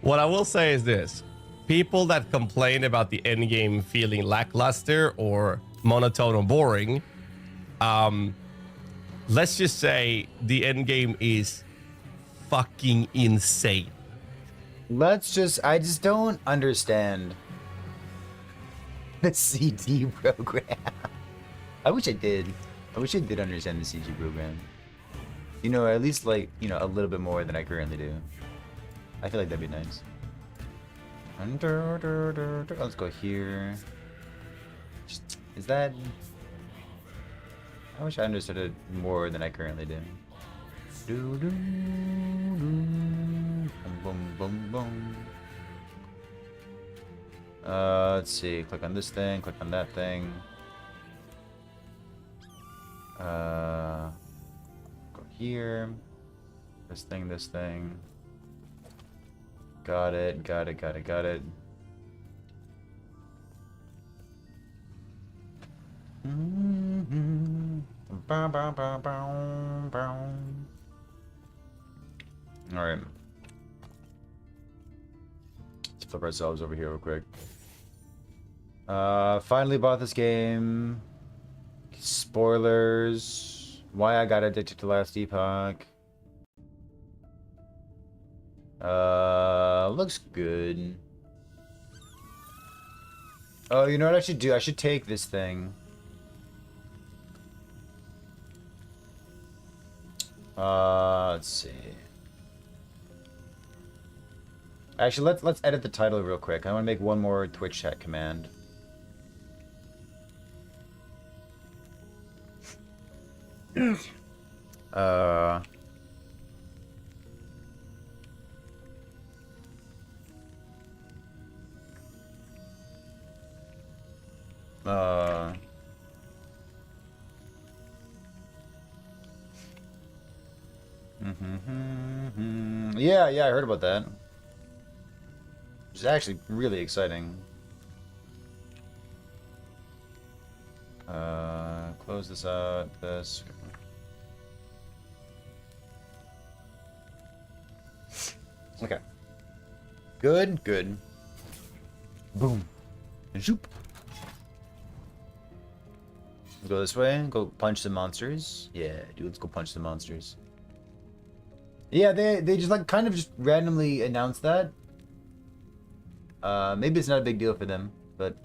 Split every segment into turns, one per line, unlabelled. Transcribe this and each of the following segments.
What I will say is this. People that complain about the endgame feeling lackluster or monotone or boring, let's just say the endgame is fucking insane.
I just don't understand the CG program. I wish I did. I wish I did understand the CG program. You know, at least like, you know, a little bit more than I currently do. I feel like that'd be nice. Let's go here. Is that... I wish I understood it more than I currently do. Boom, boom, boom, boom. Let's see. Click on this thing. Click on that thing. Go here. This thing. This thing. Got it. Got it. Got it. Got it. Bow, bow, bow, bow, bow. All right. Let's flip ourselves over here real quick. Finally bought this game. Spoilers. Why I got addicted to Last Epoch. Looks good. Oh, you know what I should do? I should take this thing. Let's see. Actually, let's edit the title real quick. I want to make one more Twitch chat command. Yeah, I heard about that. It's actually really exciting. Close this out. This. Okay. Good, good. Boom. Zoop. Go this way. Go punch some monsters. Yeah, dude, let's go punch some monsters. Yeah, they just like kind of just randomly announced that. Maybe it's not a big deal for them, but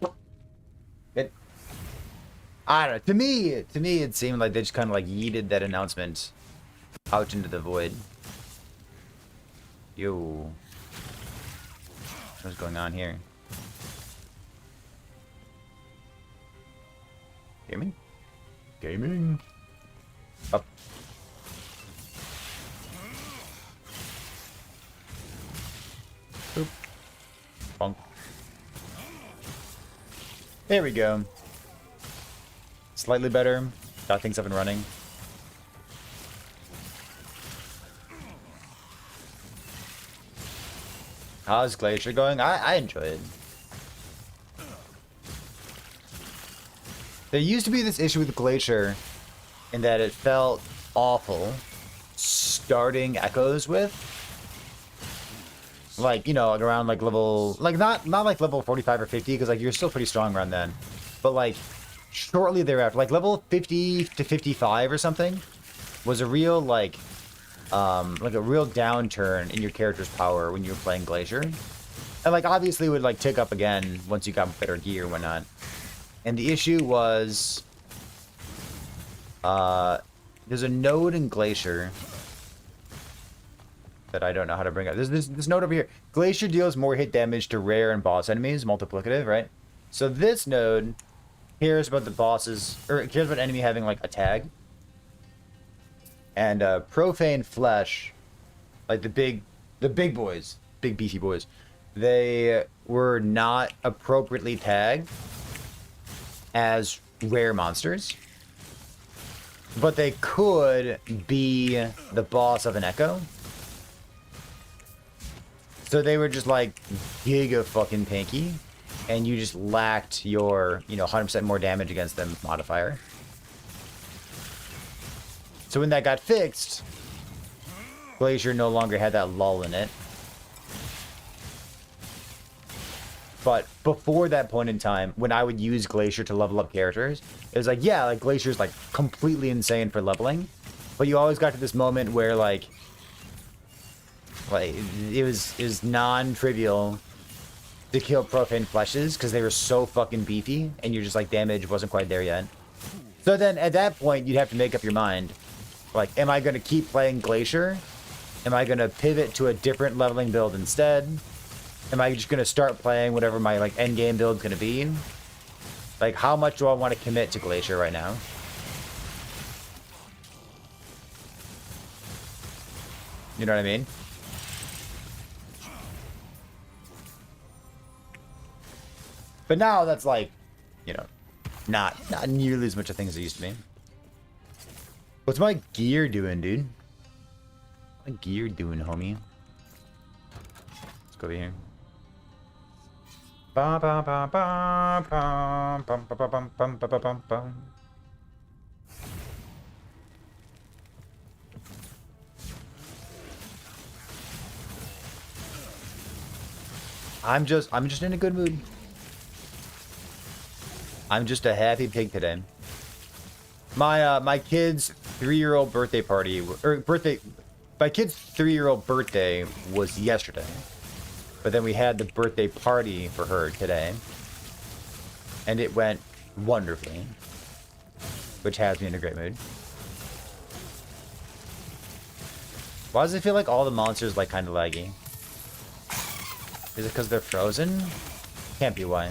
I don't know. To me, it seemed like they just kind of like yeeted that announcement out into the void. Yo, what's going on here? Gaming? Gaming? Up. Boop. Bonk. There we go. Slightly better. Got things up and running. How's Glacier going? I enjoy it. There used to be this issue with Glacier in that it felt awful starting Echoes with. Like, you know, like around like level, like not like level 45 or 50, because like you're still pretty strong around then. But like shortly thereafter, like level 50 to 55 or something was a real like a real downturn in your character's power when you were playing Glacier. And like obviously it would like tick up again once you got better gear and whatnot. And the issue was there's a node in Glacier that I don't know how to bring up. There's this node over here. Glacier deals more hit damage to rare and boss enemies, multiplicative, right? So this node cares about the bosses, or it cares about enemy having like a tag. And Profane Flesh, like the big boys, big beefy boys, they were not appropriately tagged as rare monsters, but they could be the boss of an Echo. So they were just like giga fucking tanky, and you just lacked your, you know, 100% more damage against them modifier. So when that got fixed, Glacier no longer had that lull in it. But before that point in time, when I would use Glacier to level up characters, it was like, yeah, like Glacier's like completely insane for leveling. But you always got to this moment where like it was non-trivial to kill Profane Fleshes because they were so fucking beefy, and you're just like, damage wasn't quite there yet. So then at that point, you'd have to make up your mind. Like, am I going to keep playing Glacier? Am I going to pivot to a different leveling build instead? Am I just going to start playing whatever my like end game build's going to be? Like, how much do I want to commit to Glacier right now? You know what I mean? But now that's like, you know, not nearly as much a thing as it used to be. What's my gear doing, dude? What's my gear doing, homie? Let's go over here. Ba ba ba ba bum bum bum bum bum bum bum bum. I'm just in a good mood. I'm just a happy pig today. My kid's 3-year-old birthday party my kid's 3-year-old birthday was yesterday. But then we had the birthday party for her today. And it went wonderfully. Which has me in a great mood. Why does it feel like all the monsters like kind of laggy? Is it because they're frozen? Can't be why.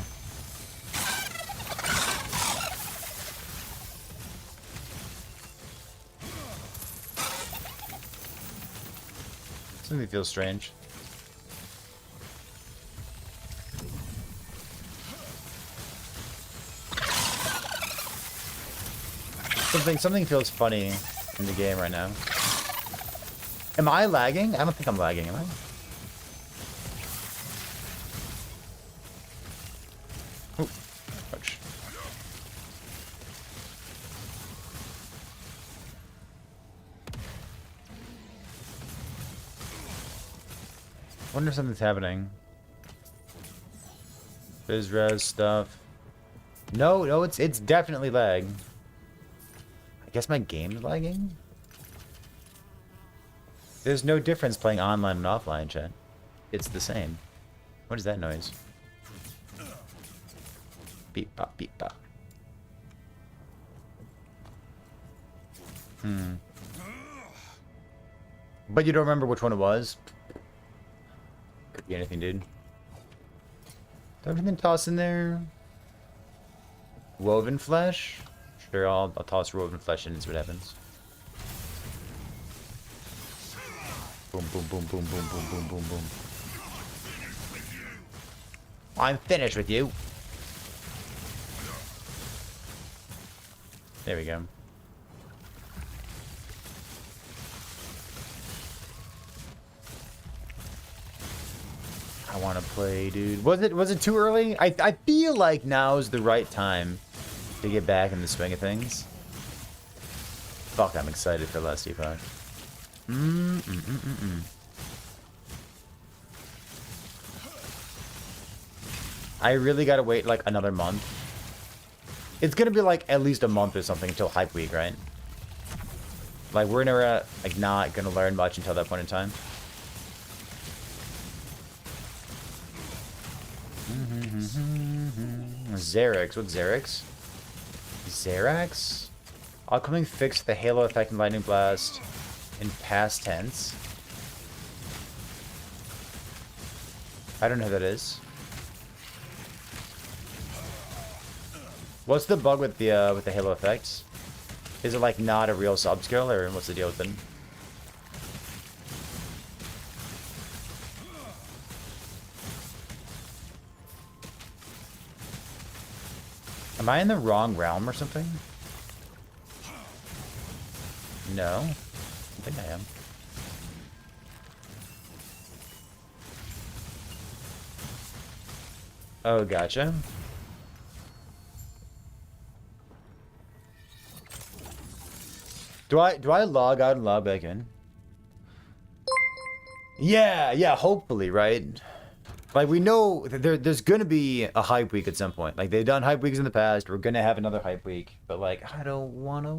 Something feels strange. Something feels funny in the game right now. Am I lagging? I don't think I'm lagging, am I? Ooh, ouch. Wonder if something's happening. Biz res stuff. No, it's definitely lag. I guess my game's lagging? There's no difference playing online and offline, chat. It's the same. What is that noise? Beep bop, beep bop. But you don't remember which one it was? Could be anything, dude. Everything toss in there. Woven flesh? Sure, I'll toss woven flesh in and see what happens. Boom, boom, boom, boom, boom, boom, boom, boom, boom. I'm finished with you. There we go. I want to play, dude. Was it too early? I feel like now's the right time to get back in the swing of things. Fuck, I'm excited for Last Epoch. I really gotta wait like another month. It's gonna be like at least a month or something until Hype Week, right? Like we're never like not gonna learn much until that point in time. Xerax, what's Xerax? Xerax? Upcoming fix the Halo effect in Lightning Blast in past tense. I don't know who that is. What's the bug with the Halo effects? Is it like not a real sub skill, or what's the deal with it? Am I in the wrong realm or something? No. I think I am. Oh, gotcha. Do I log out and log back in? Yeah, hopefully, right? Like, we know that there's gonna be a hype week at some point. Like, they've done hype weeks in the past. We're gonna have another hype week. But, like, I don't wanna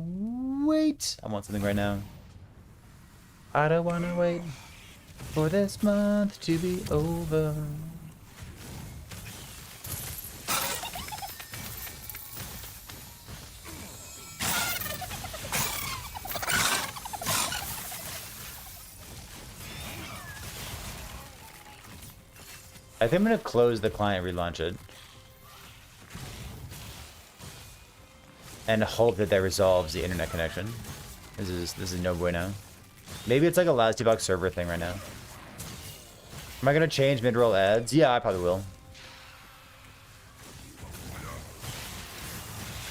wait. I want something right now. I don't wanna wait for this month to be over. I think I'm gonna close the client, relaunch it, and hope that resolves the internet connection. This is no bueno. Maybe it's like a last debug server thing right now. Am I gonna change mid-roll ads? Yeah, I probably will.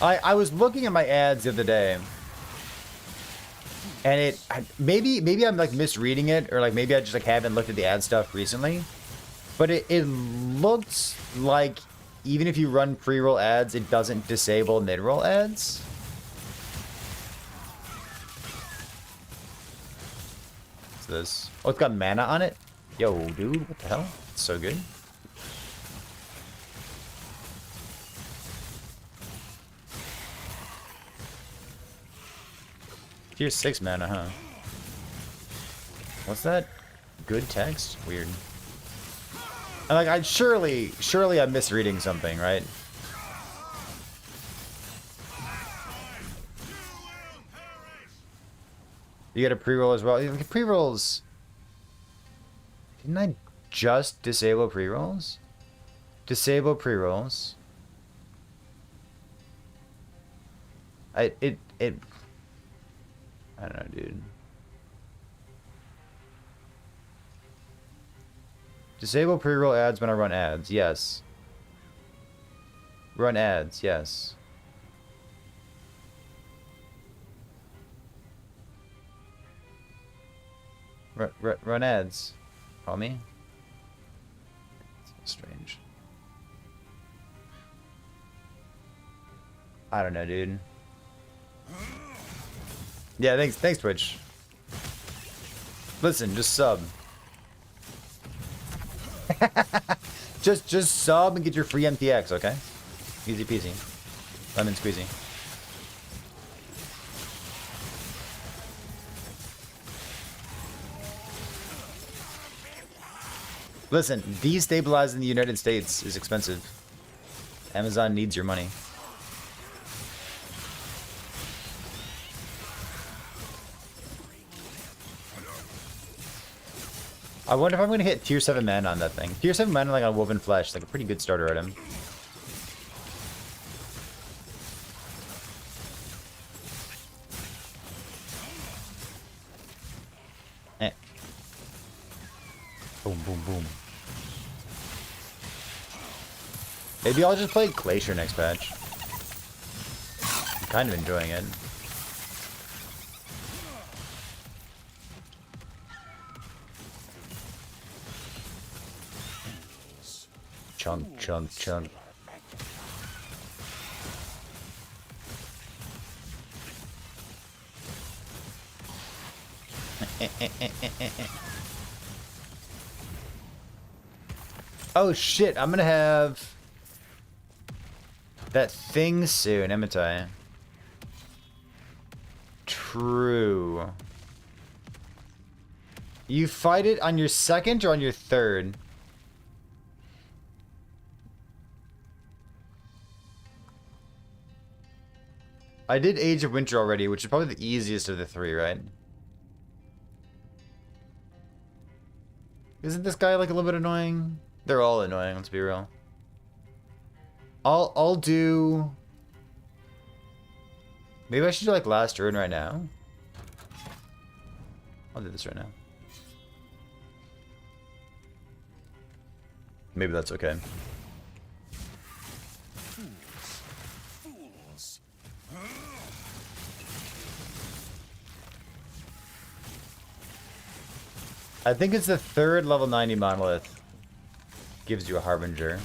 I was looking at my ads the other day, and maybe I'm like misreading it, or like maybe I just like haven't looked at the ad stuff recently. But it looks like even if you run pre-roll ads, it doesn't disable mid-roll ads. What's this? Oh, it's got mana on it? Yo, dude, what the hell? It's so good. Tier 6 mana, huh? What's that? Good text? Weird. And like, surely I'm misreading something, right? You get a pre-roll as well. Pre-rolls. Didn't I just disable pre-rolls? Disable pre-rolls. I don't know, dude. Disable pre-roll ads when I run ads. Yes. Run ads. Yes. Run ads. Call me. It's strange. I don't know, dude. Yeah, thanks, Twitch. Listen, just sub. just sub and get your free MTX, okay? Easy peasy. Lemon squeezy. Listen, destabilizing the United States is expensive. Amazon needs your money. I wonder if I'm gonna hit tier 7 mana on that thing. Tier 7 mana like on Woven Flesh, like a pretty good starter item. Eh. Boom, boom, boom. Maybe I'll just play Glacier next patch. I'm kind of enjoying it. Chunk, chunk, chunk. Oh shit, I'm gonna have that thing soon, haven't I? True. You fight it on your second or on your third? I did Age of Winter already, which is probably the easiest of the three, right? Isn't this guy like a little bit annoying? They're all annoying, let's be real. I'll do... Maybe I should do like Last Rune right now. I'll do this right now. Maybe that's okay. I think it's the third level 90 monolith. Gives you a Harbinger.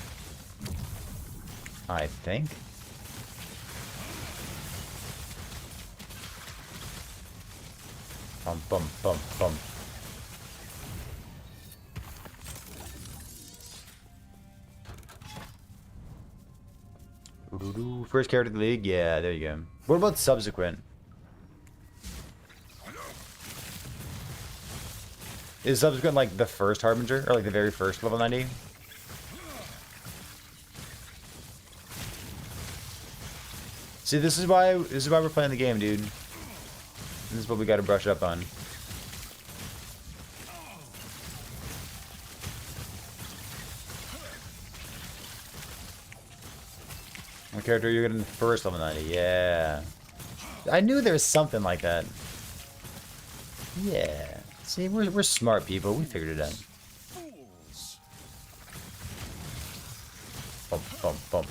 I think. Bum, bum, bum, bum. First character in the league? Yeah, there you go. What about subsequent? Is subsequent like the first Harbinger? Or like the very first level 90? See, this is why we're playing the game, dude. This is what we gotta brush up on. What character you're getting first level 90? Yeah. I knew there was something like that. Yeah. See, we're smart people. We figured it out. Bump, bump, bump.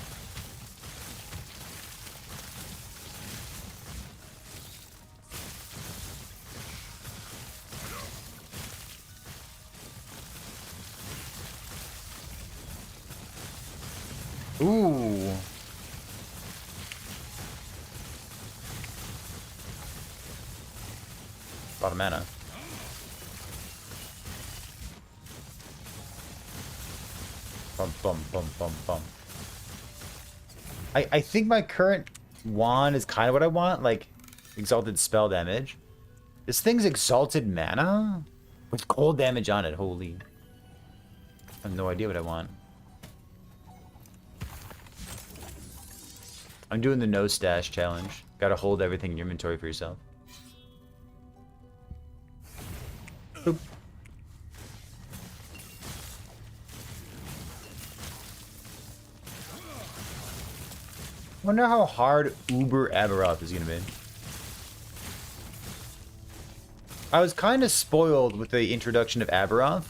Ooh. A lot of mana. Bum, bum, bum, bum, bum. I think my current wand is kind of what I want, like exalted spell damage. This thing's exalted mana with cold damage on it. Holy. I have no idea what I want. I'm doing the no stash challenge. Gotta hold everything in your inventory for yourself. Boop. Wonder how hard Uber Aberoth is gonna be. I was kind of spoiled with the introduction of Aberoth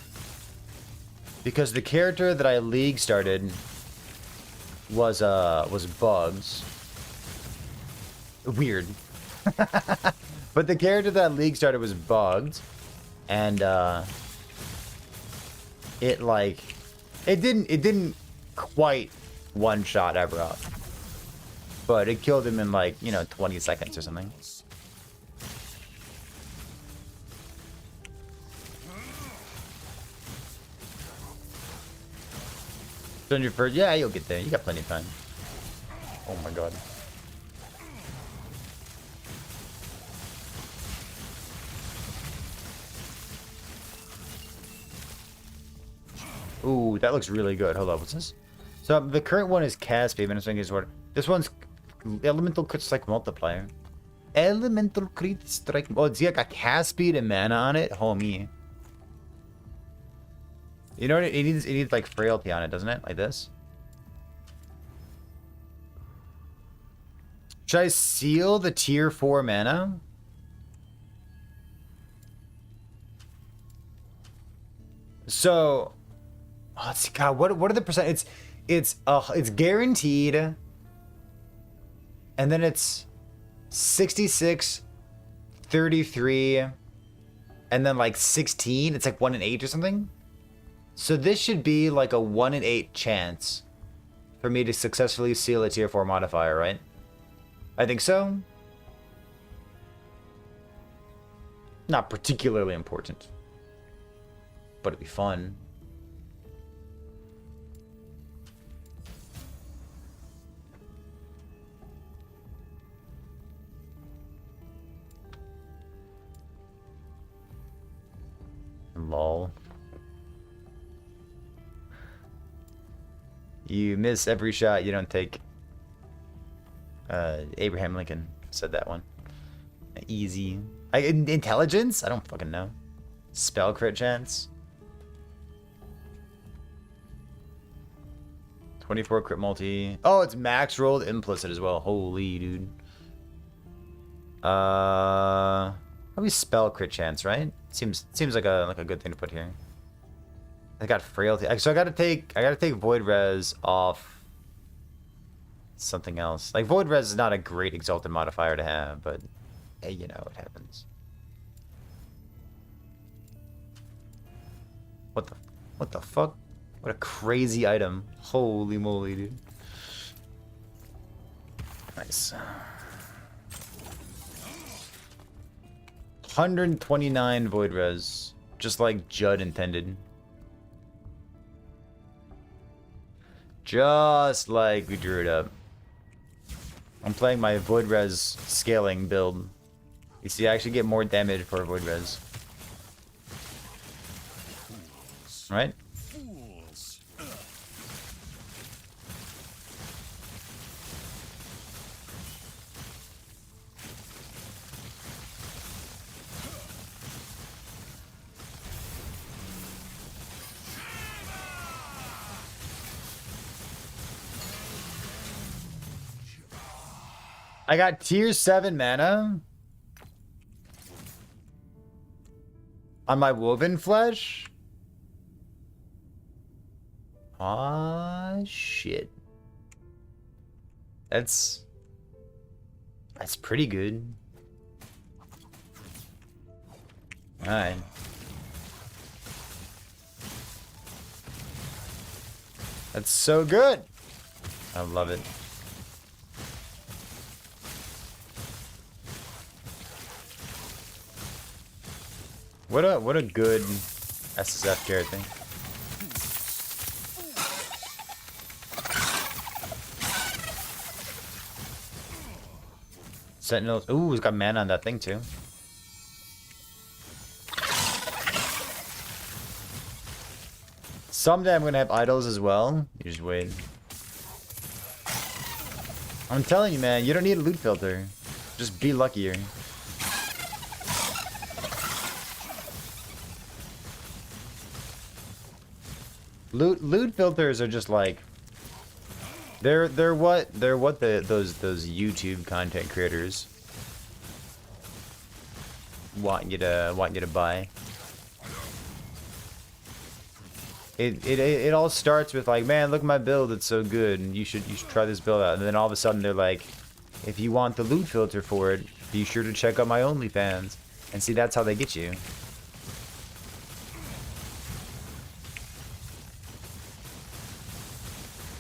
because the character that I league started was Bugs. Weird. But the character that league started was Bugs, and it didn't quite one shot Aberoth, but it killed him in like 20 seconds or something. Done your first? Yeah, you'll get there. You got plenty of time. Oh my god. Ooh, that looks really good. Hold up, what's this? So the current one is cast speed, and is what this one's elemental crit strike multiplier. Elemental crit strike. Oh, it's got cast speed and mana on it, homie. You know what? It needs like frailty on it, doesn't it? Like this. Should I seal the tier 4 mana? So, oh, let's see. God, what are the percent? It's guaranteed, and then it's 66, 33, and then like 16. It's like 1 in 8 or something. So this should be like a 1 in 8 chance for me to successfully seal a tier 4 modifier, right? I think so. Not particularly important, but it'd be fun. Lol. You miss every shot you don't take. Abraham Lincoln said that one. Easy. Intelligence? I don't fucking know. Spell crit chance. 24 crit multi. Oh, it's max rolled implicit as well. Holy dude. Probably spell crit chance, right? Seems like a good thing to put here. I got frailty. So I gotta take void res off something else. Like void res is not a great exalted modifier to have, but hey, it happens. What the fuck? What a crazy item. Holy moly, dude. Nice. 129 void res, just like Judd intended. Just like we drew it up. I'm playing my Void Res scaling build. You see, I actually get more damage for Void Res. Right? I got tier 7 mana on my Woven Flesh. Ah, shit. That's pretty good. Alright. That's so good. I love it. What a good SSF Jared thing. Sentinels. Ooh, he's got mana on that thing too. Someday I'm gonna have idols as well. You just wait. I'm telling you, man, you don't need a loot filter. Just be luckier. Loot filters are just like they're what those YouTube content creators want you to buy. It all starts with like, man, look at my build, it's so good, and you should try this build out. And then all of a sudden they're like, if you want the loot filter for it, be sure to check out my OnlyFans. And see, that's how they get you.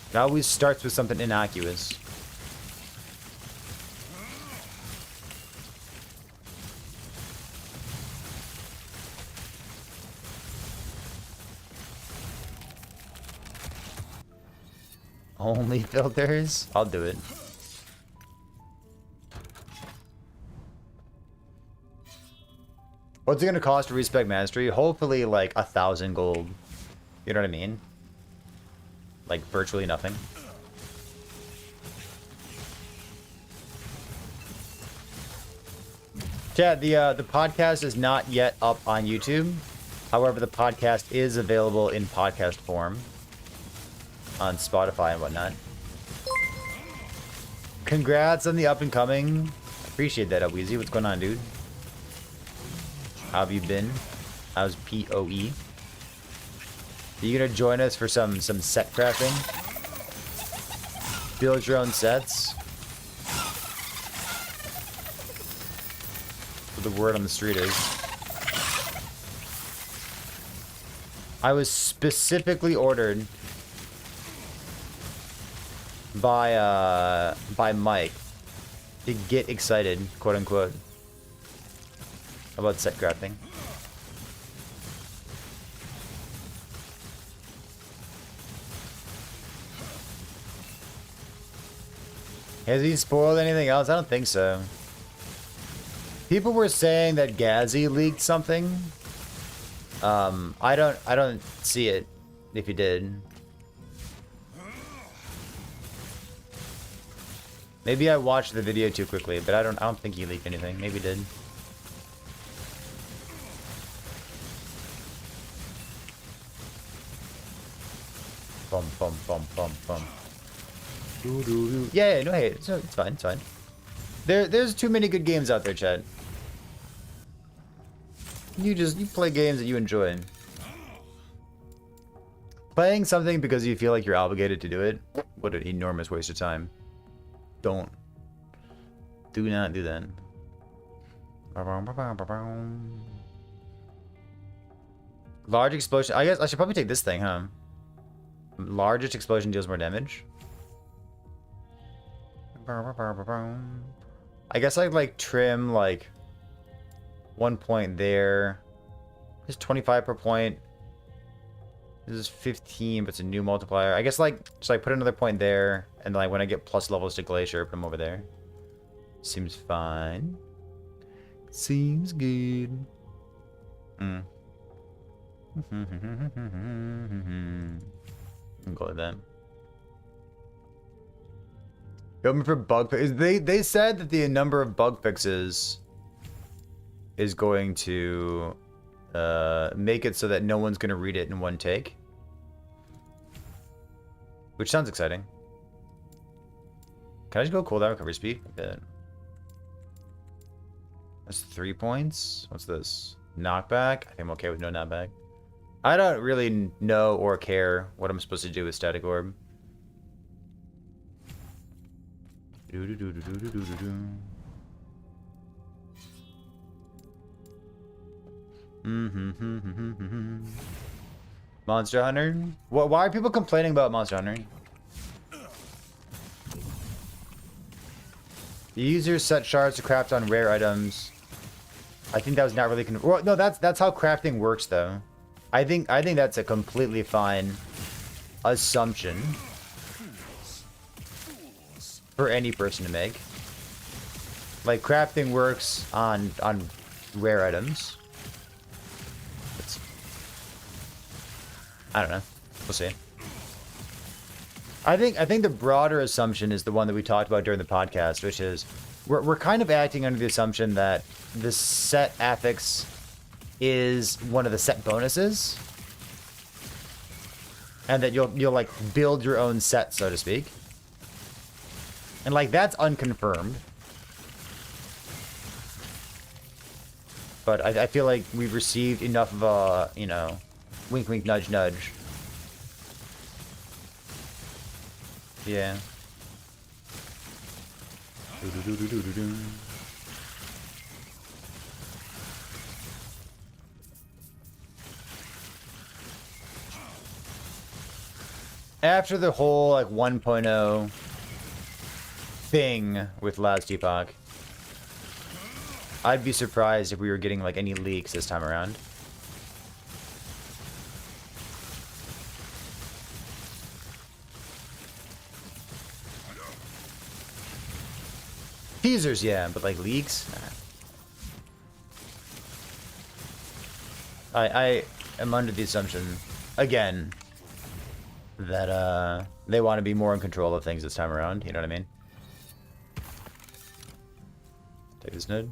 It always starts with something innocuous. Only filters? I'll do it. What's it gonna cost to respec mastery? Hopefully like 1,000 gold. You know what I mean? Like virtually nothing. Chad, the podcast is not yet up on YouTube. However, the podcast is available in podcast form on Spotify and whatnot. Congrats on the up and coming. Appreciate that, Weezy. What's going on, dude? How have you been? How's POE? Are you gonna join us for some set crafting? Build your own sets? What the word on the street is. I was specifically ordered by Mike to get excited, quote unquote, about set crafting. Has he spoiled anything else? I don't think so. People were saying that Ghazi leaked something. I don't see it. If he did, maybe I watched the video too quickly, but I don't think he leaked anything. Maybe he did. Bum bum bum bum bum. Yeah, no, hey, it's fine, it's fine. There's too many good games out there, Chad. You play games that you enjoy. Playing something because you feel like you're obligated to do it, what an enormous waste of time. Do not do that. Large explosion. I guess I should probably take this thing, huh? Largest explosion deals more damage. I guess I'd like trim like 1 point there. This is 25 per point. This is 15, but it's a new multiplier. I guess like just like put another point there, and like when I get plus levels to Glacier, put them over there. Seems fine. Seems good. Mm. I'll go with that. Going for bug fixes. They said that the number of bug fixes is going to make it so that no one's going to read it in one take. Which sounds exciting. Can I just go cooldown recovery speed? Yeah. That's 3 points. What's this? Knockback? I think I'm okay with no knockback. I don't really know or care what I'm supposed to do with Static Orb. Monster Hunter? Why are people complaining about Monster Hunter? The user set shards to craft on rare items. I think that was not really well, no, that's how crafting works though. I think that's a completely fine assumption for any person to make. Like crafting works on rare items. I don't know. We'll see. I think the broader assumption is the one that we talked about during the podcast, which is we're kind of acting under the assumption that the set affix is one of the set bonuses, and that you'll like build your own set, so to speak. And like that's unconfirmed. But I feel like we've received enough of a, you know, wink wink nudge nudge. Yeah. After the whole like 1.0 thing with Last Epoch, I'd be surprised if we were getting like any leaks this time around. Teasers, yeah, but like leaks? Nah. I am under the assumption, again, that they want to be more in control of things this time around, you know what I mean? Take this node.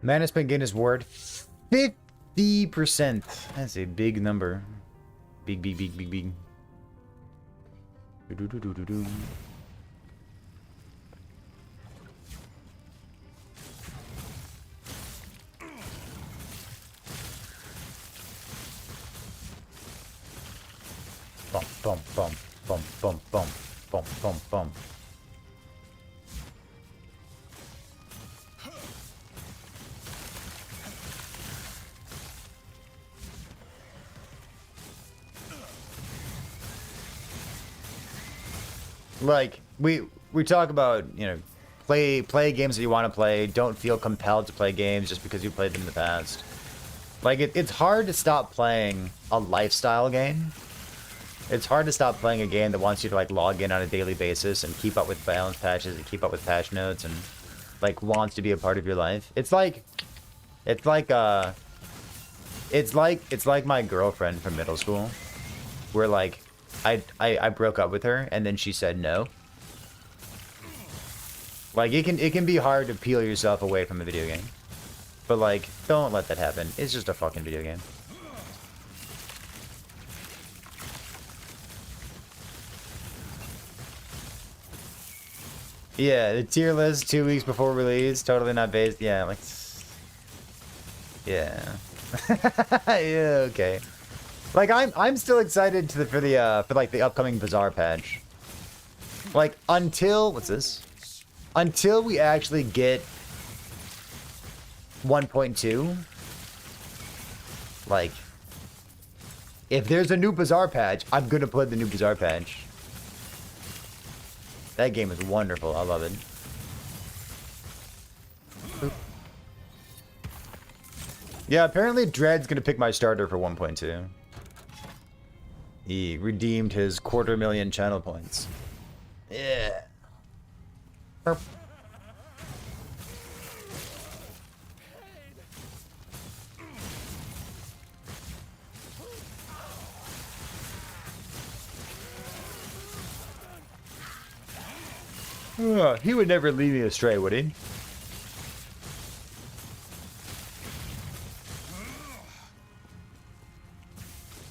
Mana spent gain is worth 50%. That's a big number. Big. Bum. Like we talk about, you know, play games that you want to play. Don't feel compelled to play games just because you played them in the past. Like it's hard to stop playing a lifestyle game. It's hard to stop playing a game that wants you to like log in on a daily basis and keep up with balance patches and keep up with patch notes and like wants to be a part of your life. It's like my girlfriend from middle school, where like I broke up with her and then she said no. Like it can be hard to peel yourself away from a video game. But like don't let that happen. It's just a fucking video game. Yeah, the tier list 2 weeks before release, totally not based. Yeah, like yeah. Yeah, okay. Like I'm still excited for the upcoming Bazaar patch. Like until what's this? Until we actually get 1.2. Like if there's a new Bazaar patch, I'm gonna play the new Bazaar patch. That game is wonderful. I love it. Oop. Yeah, apparently Dread's gonna pick my starter for 1.2. He redeemed his 250,000 channel points. Burp. He would never lead me astray, would he?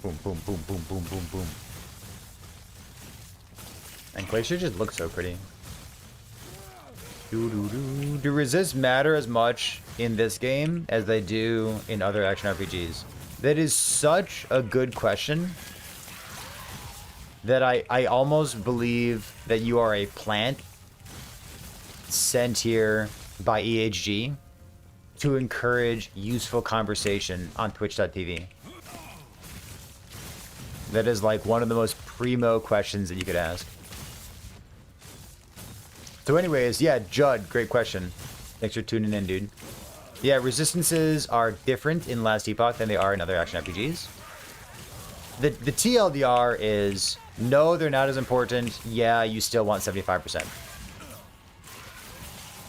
Boom, boom, boom, boom, boom, boom, boom. And Glacier just looks so pretty. Do resists matter as much in this game as they do in other action RPGs? That is such a good question that I almost believe that you are a plant sent here by EHG to encourage useful conversation on twitch.tv. That is like one of the most primo questions that you could ask. So anyways, yeah, Judd, great question. Thanks for tuning in, dude. Yeah, resistances are different in Last Epoch than they are in other action RPGs. The TLDR is, no, they're not as important. Yeah, you still want 75%.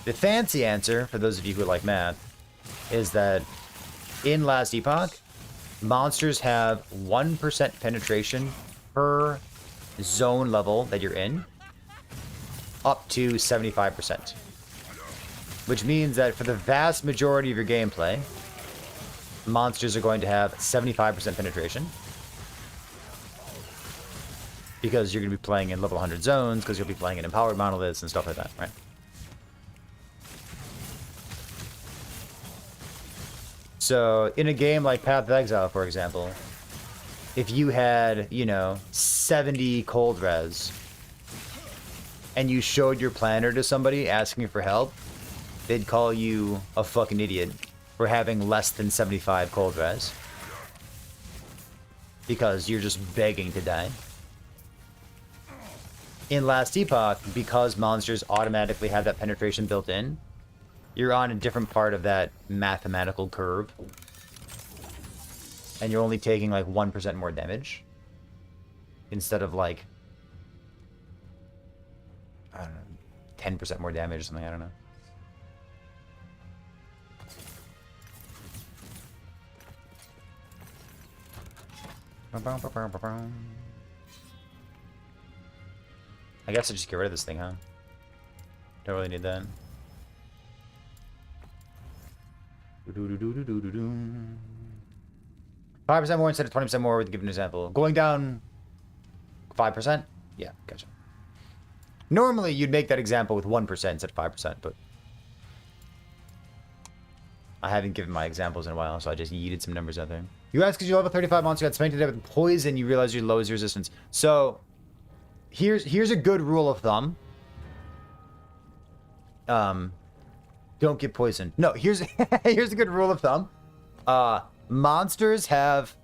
The fancy answer, for those of you who like math, is that in Last Epoch, monsters have 1% penetration per zone level that you're in, up to 75%. Which means that for the vast majority of your gameplay, monsters are going to have 75% penetration. Because you're going to be playing in level 100 zones, because you'll be playing in empowered monoliths and stuff like that, right? So, in a game like Path of Exile, for example, if you had, you know, 70 cold res, and you showed your planner to somebody asking for help, they'd call you a fucking idiot for having less than 75 cold res. Because you're just begging to die. In Last Epoch, because monsters automatically have that penetration built in, you're on a different part of that mathematical curve. And you're only taking like 1% more damage. Instead of like, I don't know, 10% more damage or something, I don't know. I guess I just get rid of this thing, huh? Don't really need that. 5% more instead of 20% more, to give an example. Going down 5%? Yeah, gotcha. Normally, you'd make that example with 1% instead of 5%, but I haven't given my examples in a while, so I just yeeted some numbers out there. You asked because you level 35 monster got spanked to death with poison, you realize you lowers your resistance. So, here's a good rule of thumb. Don't get poisoned. No, here's here's a good rule of thumb. Monsters have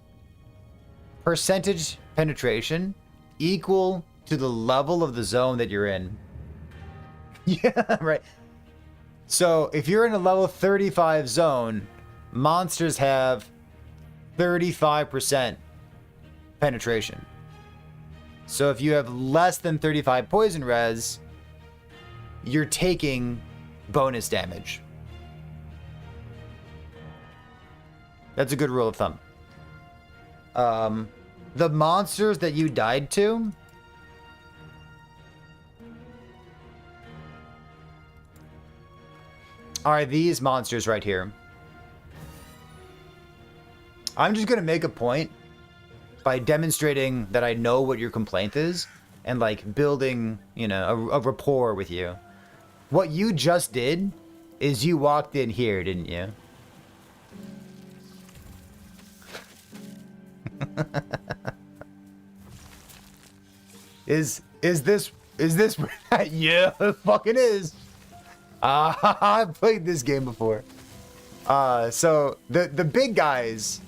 percentage penetration equal to the level of the zone that you're in. Yeah, right. So if you're in a level 35 zone, monsters have 35% penetration. So if you have less than 35 poison res, you're taking bonus damage. That's a good rule of thumb. The monsters that you died to are these monsters right here. I'm just gonna make a point by demonstrating that I know what your complaint is and like building, you know, a rapport with you. What you just did is you walked in here, didn't you? Is this yeah, it fucking is. I've played this game before. So the big guys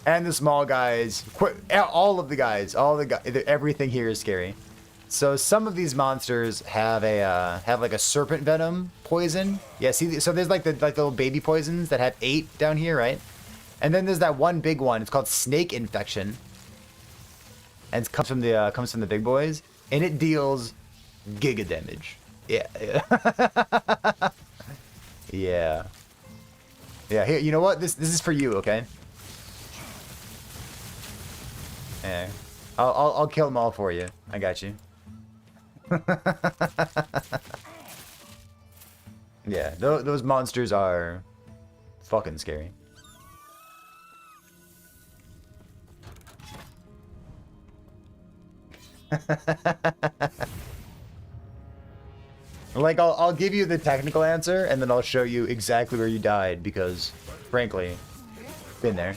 and the small guys, all the guys, everything here is scary. So some of these monsters have like a serpent venom poison. Yeah, see, so there's like the little baby poisons that have 8 down here, right? And then there's that one big one. It's called snake infection, and it comes from the big boys, and it deals giga damage. Yeah. Yeah. Yeah, here, you know what? This is for you, okay? Yeah. I'll kill them all for you. I got you. Yeah, those monsters are fucking scary. Like, I'll give you the technical answer, and then I'll show you exactly where you died, because, frankly, been there.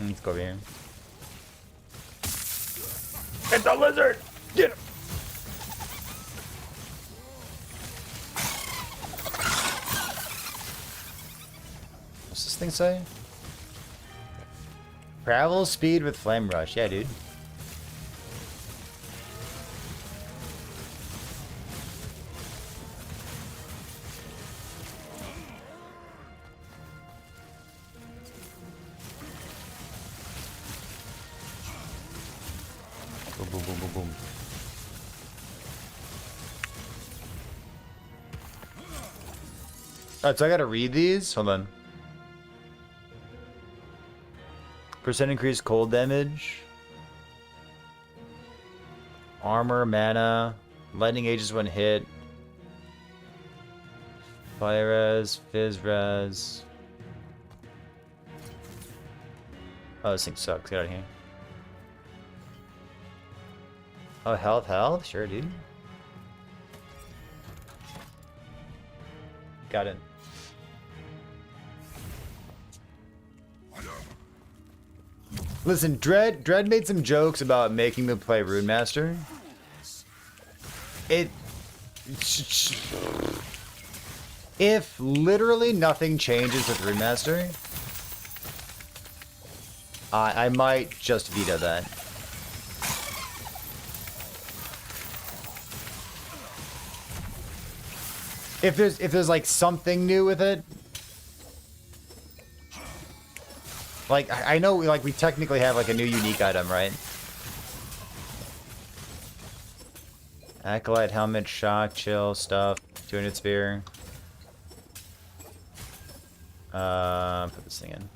Let's go over here. It's a lizard! Get him! What's this thing say? Travel speed with flame rush. Yeah, dude. Boom, boom, boom, boom, boom. Alright, so I gotta read these? Hold on. Percent increased cold damage. Armor, mana. Lightning ages when hit. Fire res, fizz res. Oh, this thing sucks. Get out of here. Oh, health? Sure, dude. Got it. Listen, Dread made some jokes about making me play Rune Master. If literally nothing changes with Rune Master, I might just veto that. If there's like something new with it, like I know like we technically have like a new unique item, right? Acolyte helmet, shock, chill stuff, 200 spear. Put this thing in.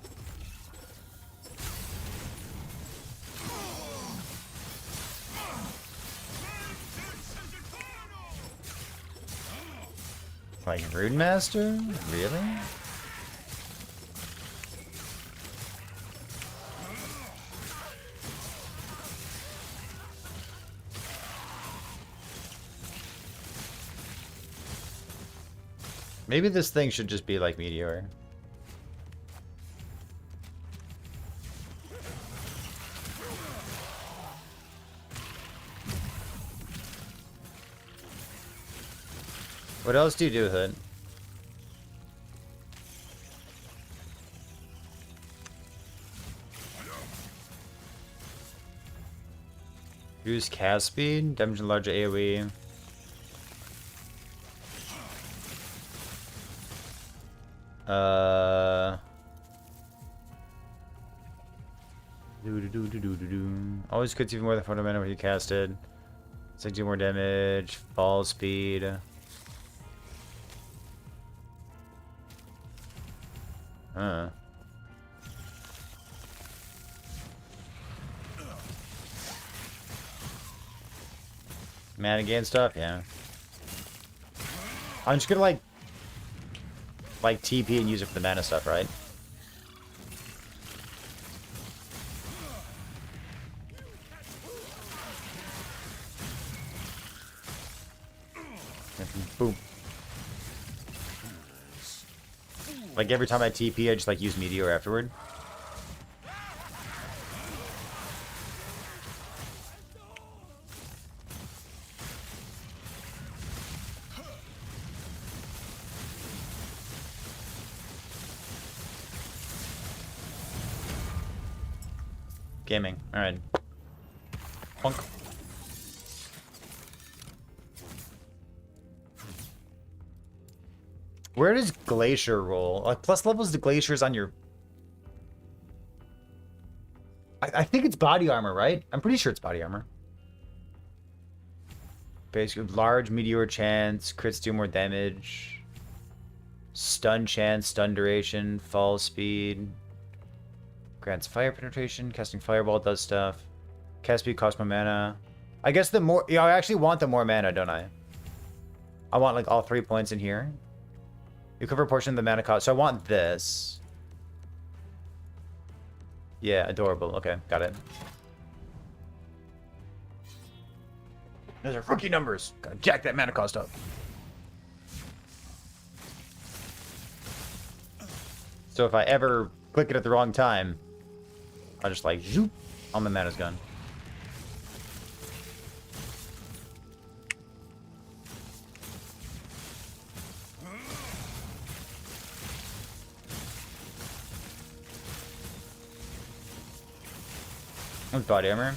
Like Rune Master? Really? Maybe this thing should just be like Meteor. What else do you do with it? Use cast speed, damage and larger AoE. Always cuts even more than fundamental when you cast it. It's like do more damage, fall speed. Huh. Mana gain stuff, yeah. I'm just gonna like TP and use it for the mana stuff, right? Boom. Like every time I TP, I just like use Meteor afterward. Gaming. Alright. Punk. Where does Glacier roll? Like plus levels to Glaciers on your I think it's body armor, right? I'm pretty sure it's body armor. Basically, large meteor chance, crits do more damage. Stun chance, stun duration, fall speed. Grants fire penetration, casting fireball does stuff. Cast speed costs more mana. I guess the more... Yeah, I actually want the more mana, don't I? I want like all 3 points in here. You cover a portion of the mana cost. So I want this. Yeah, adorable. Okay, got it. Those are rookie numbers. Gotta jack that mana cost up. So if I ever click it at the wrong time, I'll just like zoop on the mana's gun. With body armor.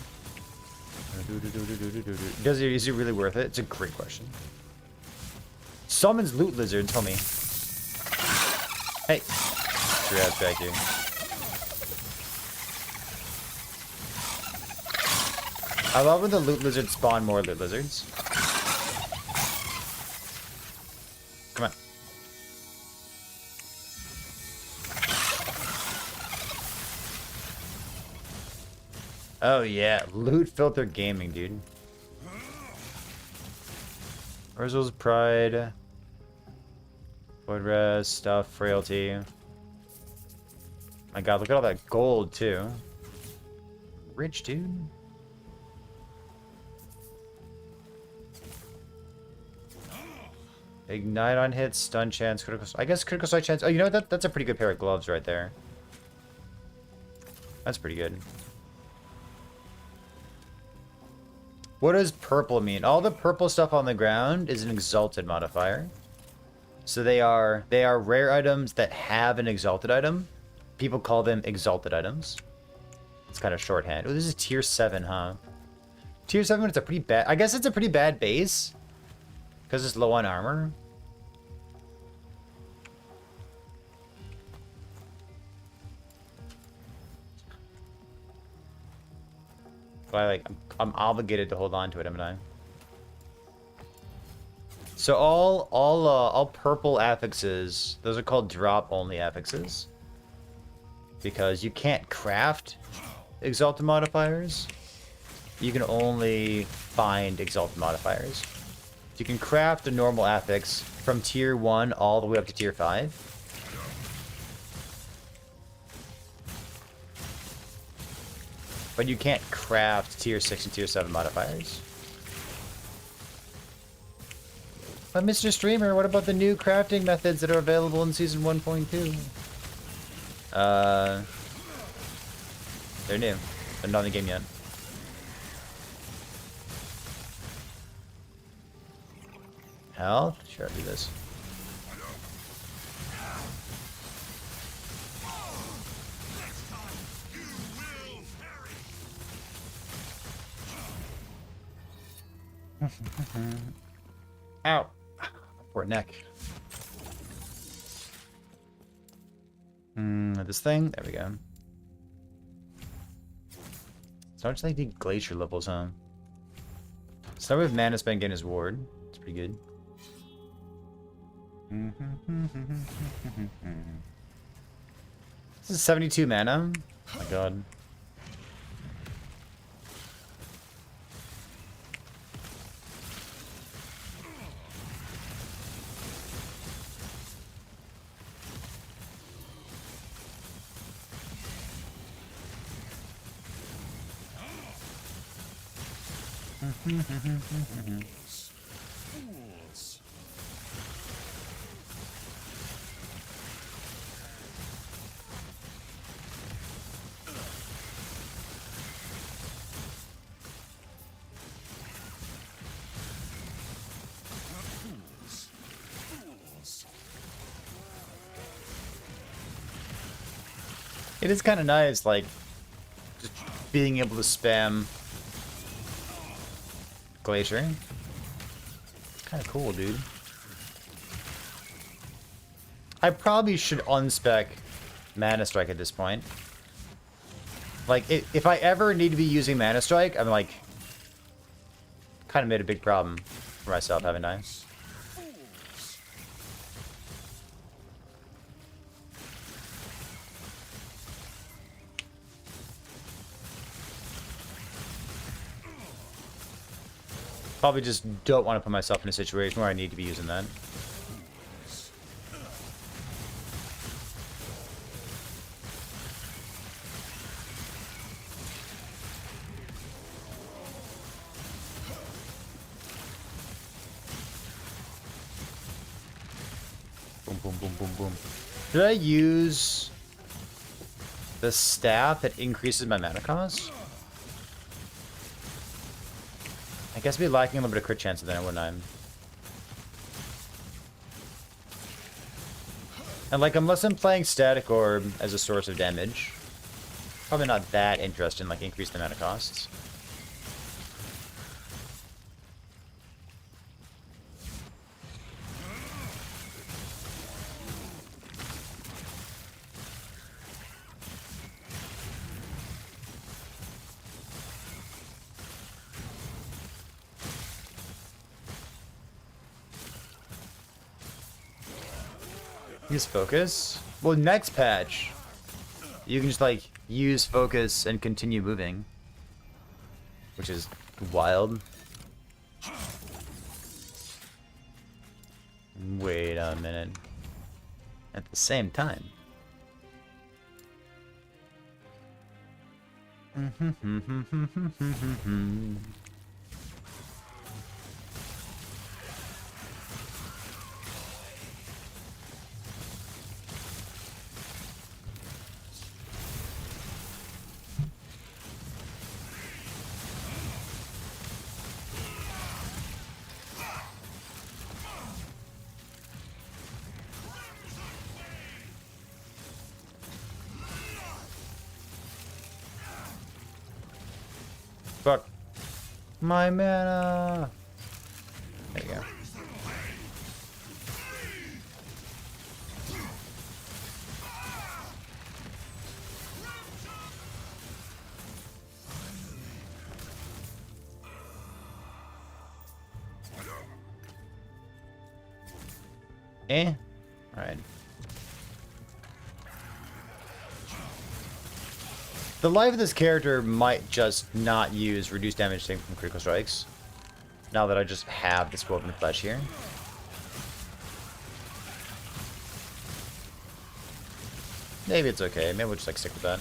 Is it really worth it? It's a great question. Summons loot lizard, tell me. Hey. Get your ass back here. I love when the loot lizards spawn more loot lizards. Come on. Oh yeah, loot filter gaming, dude. Urzel's pride. Void res, stuff, frailty. My god, look at all that gold too. Rich, dude. Ignite on hits, stun chance, critical... I guess critical strike chance... Oh, you know what? That's a pretty good pair of gloves right there. That's pretty good. What does purple mean? All the purple stuff on the ground is an exalted modifier. So they are rare items that have an exalted item. People call them exalted items. It's kind of shorthand. Oh, this is tier 7, huh? Tier 7, it's a pretty bad... I guess it's a pretty bad base. Because it's low on armor. But I'm obligated to hold on to it, haven't I? So all purple affixes, those are called drop-only affixes. Because you can't craft exalted modifiers. You can only find exalted modifiers. You can craft a normal affix from tier 1 all the way up to tier 5. But you can't craft tier 6 and tier 7 modifiers. But Mr. Streamer, what about the new crafting methods that are available in Season 1.2? They're new. They're not in the game yet. Health? Sure, I'll do this. Ow. Poor neck. This thing? There we go. So much like the glacier levels, huh? Start with mana spent getting his ward. It's pretty good. This is 72 mana. Oh my god. It is kind of nice, like, just being able to spam Glacier. Kind of cool, dude. I probably should unspec Mana Strike at this point. Like, if I ever need to be using Mana Strike, I'm like... kind of made a big problem for myself, haven't I? Probably just don't want to put myself in a situation where I need to be using that. Boom, boom, boom, boom, boom. Should I use the staff that increases my mana cost? I guess I'd be lacking a little bit of crit chance then, wouldn't I? And like, unless I'm playing Static Orb as a source of damage, probably not that interested in like increase the mana costs. Use focus? Well, next patch, you can just like use focus and continue moving, which is wild. Wait a minute. At the same time. Fuck. My mana. There you go. Alright. The life of this character might just not use reduced damage taken from critical strikes. Now that I just have this Woven Flesh here. Maybe it's okay. Maybe we'll just like stick with that.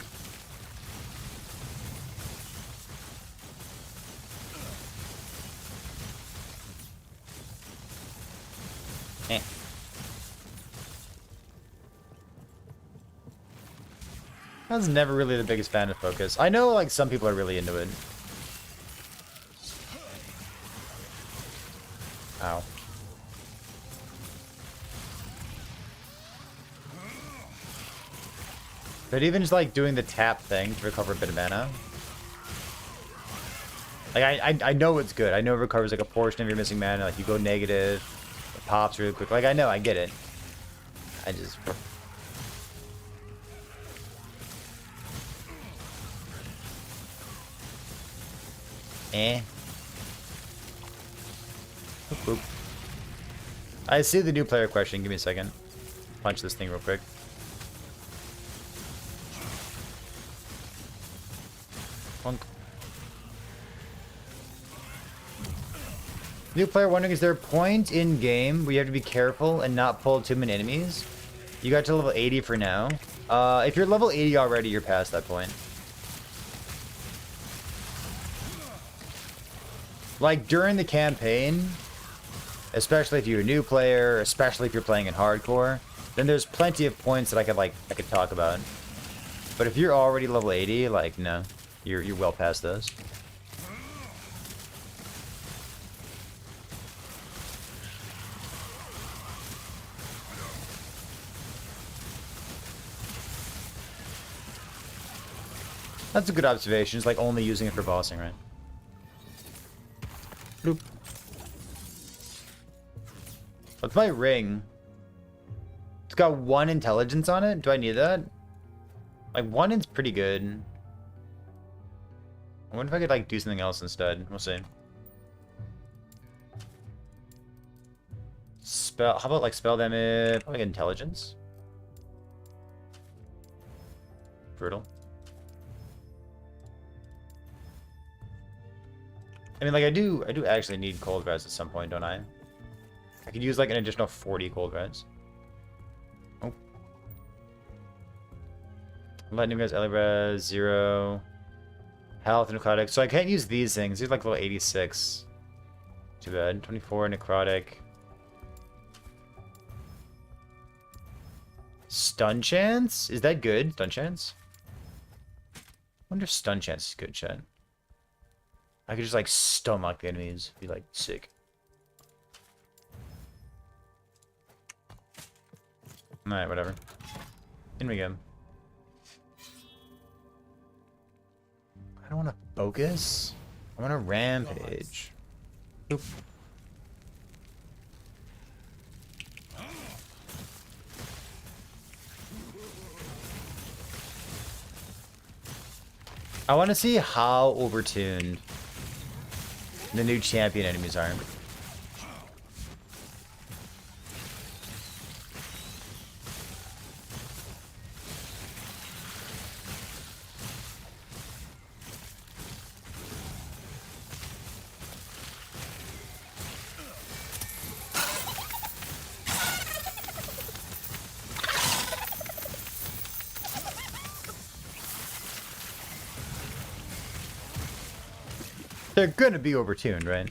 I was never really the biggest fan of focus. I know like some people are really into it. Ow. But even just like doing the tap thing to recover a bit of mana. Like I know it's good. I know it recovers like a portion of your missing mana. Like you go negative, it pops really quick. Like I know, I get it. I just... Boop, boop. I see the new player question. Give me a second. Punch this thing real quick. Plunk. New player wondering, is there a point in game where you have to be careful and not pull too many enemies? You got to level 80 for now. If you're level 80 already, you're past that point. Like, during the campaign, especially if you're a new player, especially if you're playing in hardcore, then there's plenty of points that I could talk about. But if you're already level 80, like, no. You're well past those. That's a good observation. It's like only using it for bossing, right? Bloop. What's my ring? It's got 1 intelligence on it. Do I need that? Like 1 is pretty good. I wonder if I could like do something else instead. We'll see. Spell. How about like spell damage? Probably intelligence. Brutal. I mean, like I do actually need cold res at some point, don't I? I could use like an additional 40 cold res. Oh. Lightning res, early res, 0. Health, necrotic. So I can't use these things. These are like level 86. Too bad. 24 necrotic. Stun chance? Is that good? Stun chance? I wonder if stun chance is good, chat. I could just like stomach the enemies. Be like sick. Alright, whatever. In we go. I don't want to focus. I want to rampage. Oop. I want to see how overtuned the new champion enemies are. They're gonna be overtuned, right?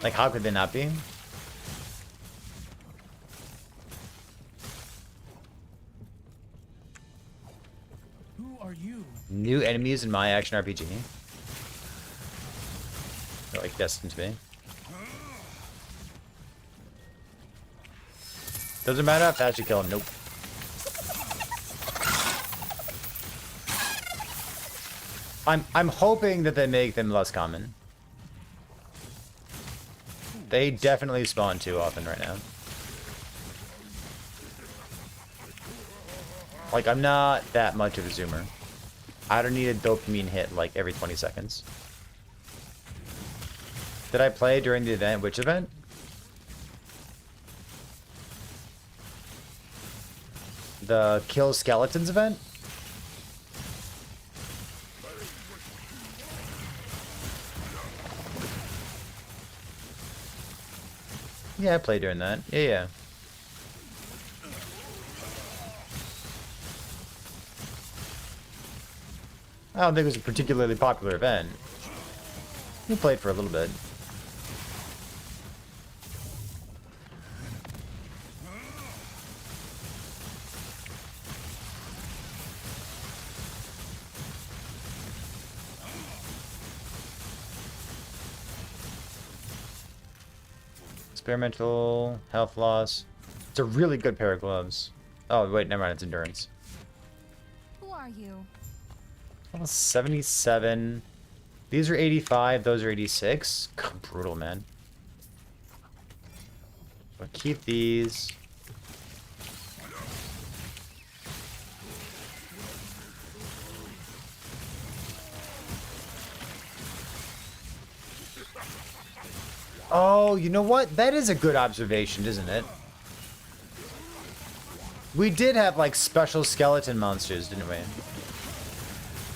Like, how could they not be?
Who are you?
New enemies in my action RPG. They're like destined to be. Doesn't matter how fast you kill them. Nope. I'm hoping that they make them less common. They definitely spawn too often right now. Like, I'm not that much of a zoomer. I don't need a dopamine hit like every 20 seconds. Did I play during the event? Which event? The Kill Skeletons event? Yeah, I played during that. Yeah, yeah. I don't think it was a particularly popular event. We played for a little bit. Experimental, health loss. It's a really good pair of gloves. Oh, wait, never mind, it's endurance.
Who are you?
Level 77. These are 85, those are 86. God, brutal, man. I'll keep these. Oh, you know what? That is a good observation, isn't it? We did have, like, special skeleton monsters, didn't we?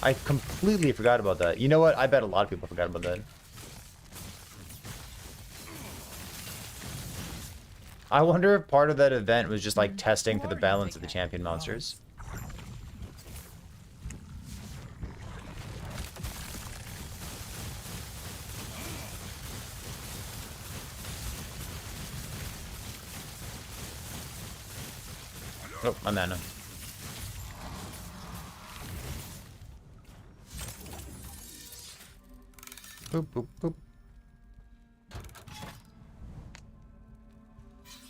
I completely forgot about that. You know what? I bet a lot of people forgot about that. I wonder if part of that event was just, like, testing for the balance of the champion monsters. Oh, my mana. Boop, boop, boop.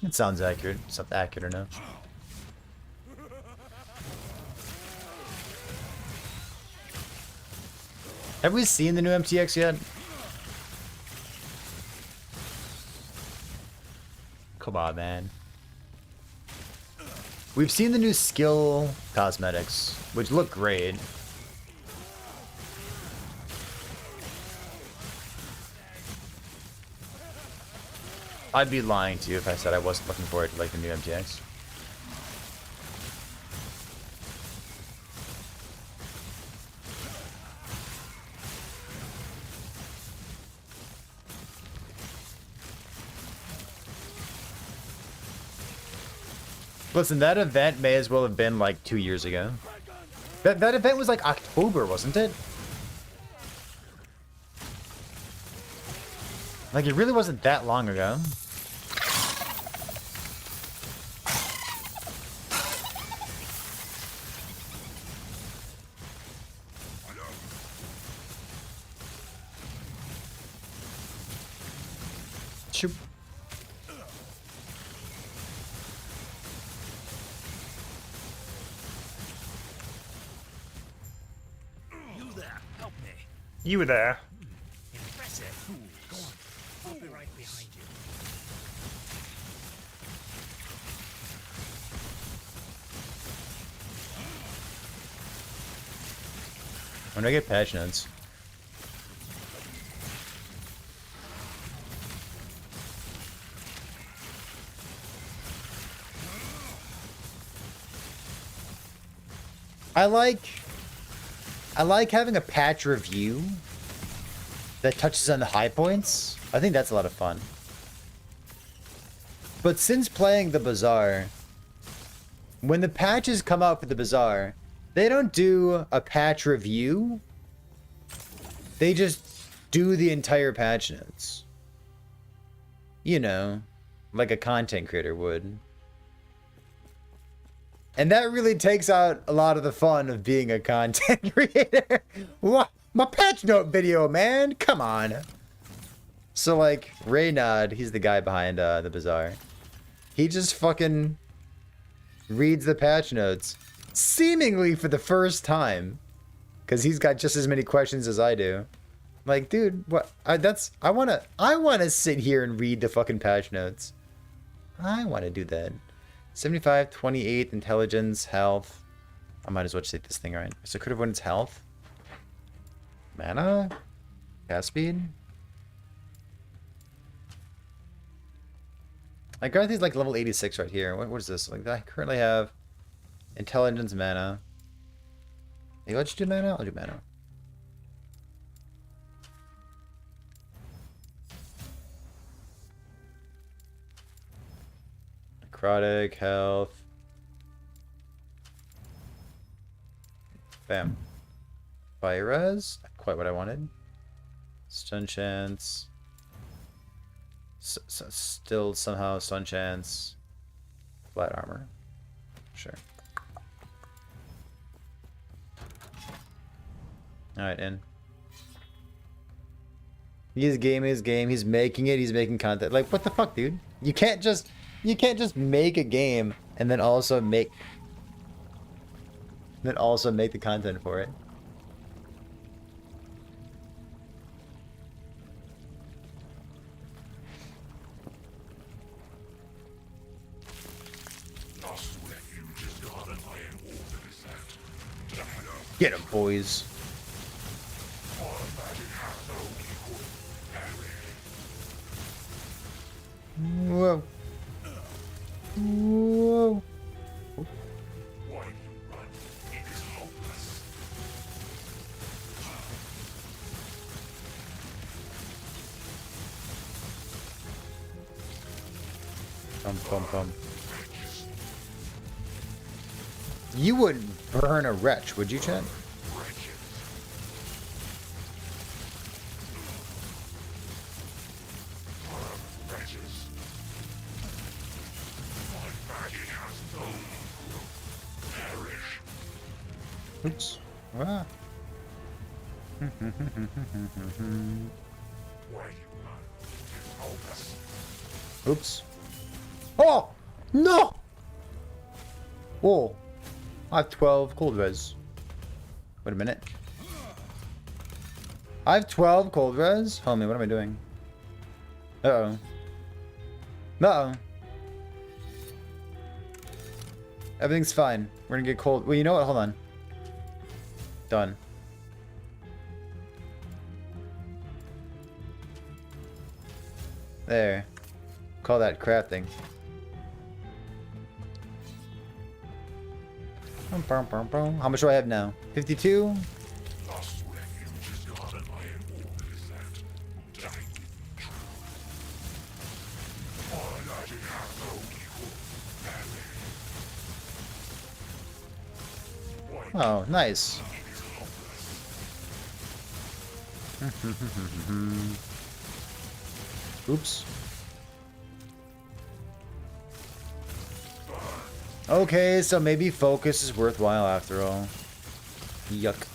It sounds accurate. It's not accurate enough. Have we seen the new MTX yet? Come on, man. We've seen the new skill cosmetics, which look great. I'd be lying to you if I said I wasn't looking forward to like the new MTX. Listen, that event may as well have been like 2 years ago. That event was like October, wasn't it? Like, it really wasn't that long ago. Shoop.
You there, help me.
You were there.
Impressive. Go on. I'll be right behind you.
When do I get patch notes? I like having a patch review that touches on the high points. I think that's a lot of fun. But since playing the Bazaar, when the patches come out for the Bazaar, they don't do a patch review. They just do the entire patch notes. You know, like a content creator would. And that really takes out a lot of the fun of being a content creator. What? My patch note video, man. Come on. So, like, Reynad, he's the guy behind the Bazaar. He just fucking reads the patch notes. Seemingly for the first time. Because he's got just as many questions as I do. Like, dude, what? I wanna sit here and read the fucking patch notes. I wanna do that. 75, 28, intelligence, health. I might as well just take this thing, right? So could have won its health. Mana? Cast speed? Like, Garthy's like level 86 right here. What is this? Like, I currently have intelligence, mana. Hey, let's do mana? I'll do mana. Necrotic, health. Bam. Fire res? Quite what I wanted. Stun chance. Still somehow stun chance. Flat armor. Sure. Alright, in. His game is game. He's making it. He's making content. Like, what the fuck, dude? You can't just make a game and then also make the content for it. Get him, boys. Whoa. Whoa. Bum. You wouldn't burn a wretch, would you, Chad? Oops. Ah. Oops. Oh! No! Oh. I have 12 cold res. Wait a minute. I have 12 cold res? Homie, what am I doing? Uh-oh. Uh-oh. Everything's fine. We're gonna get cold. Well, you know what? Hold on. Done. There. Call that crafting. How much do I have now? 52? Oh, nice. Oops. Okay, so maybe focus is worthwhile after all. Yuck.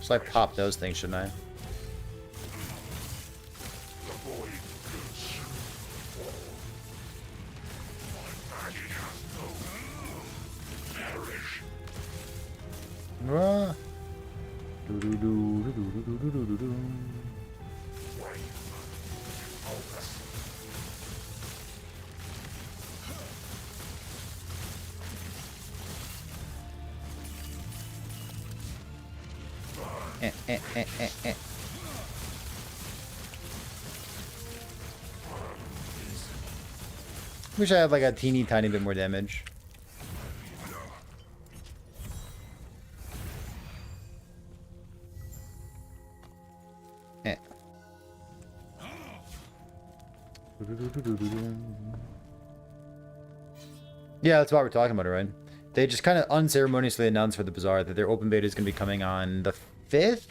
So I pop those things, shouldn't I? Ah. Eh. Wish I had like a teeny tiny bit more damage. Eh. Yeah, that's what we're talking about, right? They just kind of unceremoniously announced for the Bazaar that their open beta is going to be coming on the 5th,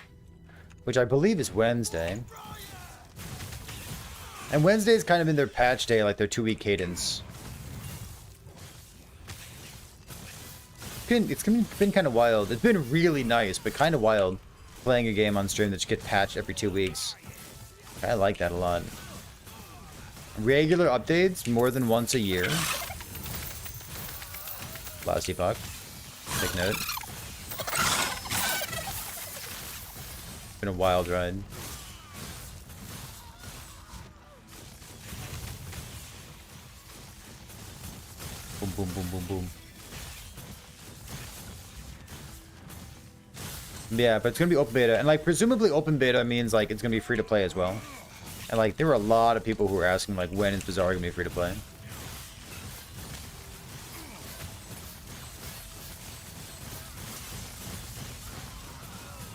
which I believe is Wednesday. And Wednesday is kind of in their patch day, like their 2-week cadence. It's been kind of wild. It's been really nice, but kind of wild playing a game on stream that just gets patched every 2 weeks. I like that a lot. Regular updates more than once a year. Lasty fuck. Take note. Been a wild ride. Boom, boom, boom, boom, boom. Yeah, but it's gonna be open beta, and like presumably open beta means like it's gonna be free to play as well. And like there were a lot of people who were asking like when is Bazaar gonna be free to play.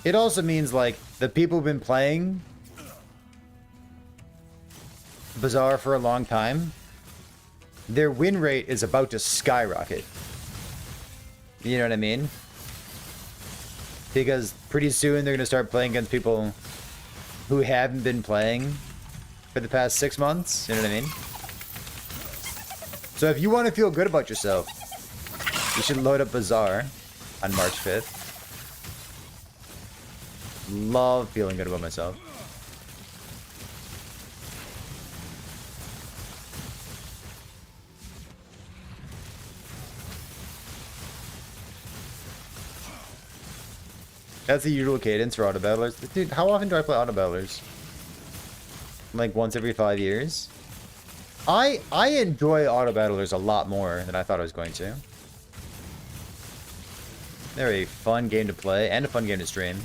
It also means like the people who've been playing Bazaar for a long time, their win rate is about to skyrocket. You know what I mean? Because pretty soon they're going to start playing against people who haven't been playing for the past 6 months. You know what I mean? So if you want to feel good about yourself, you should load up Bazaar on March 5th. Love feeling good about myself. That's the usual cadence for auto battlers. Dude, how often do I play auto battlers? Like once every 5 years? I enjoy auto battlers a lot more than I thought I was going to. They're a fun game to play and a fun game to stream.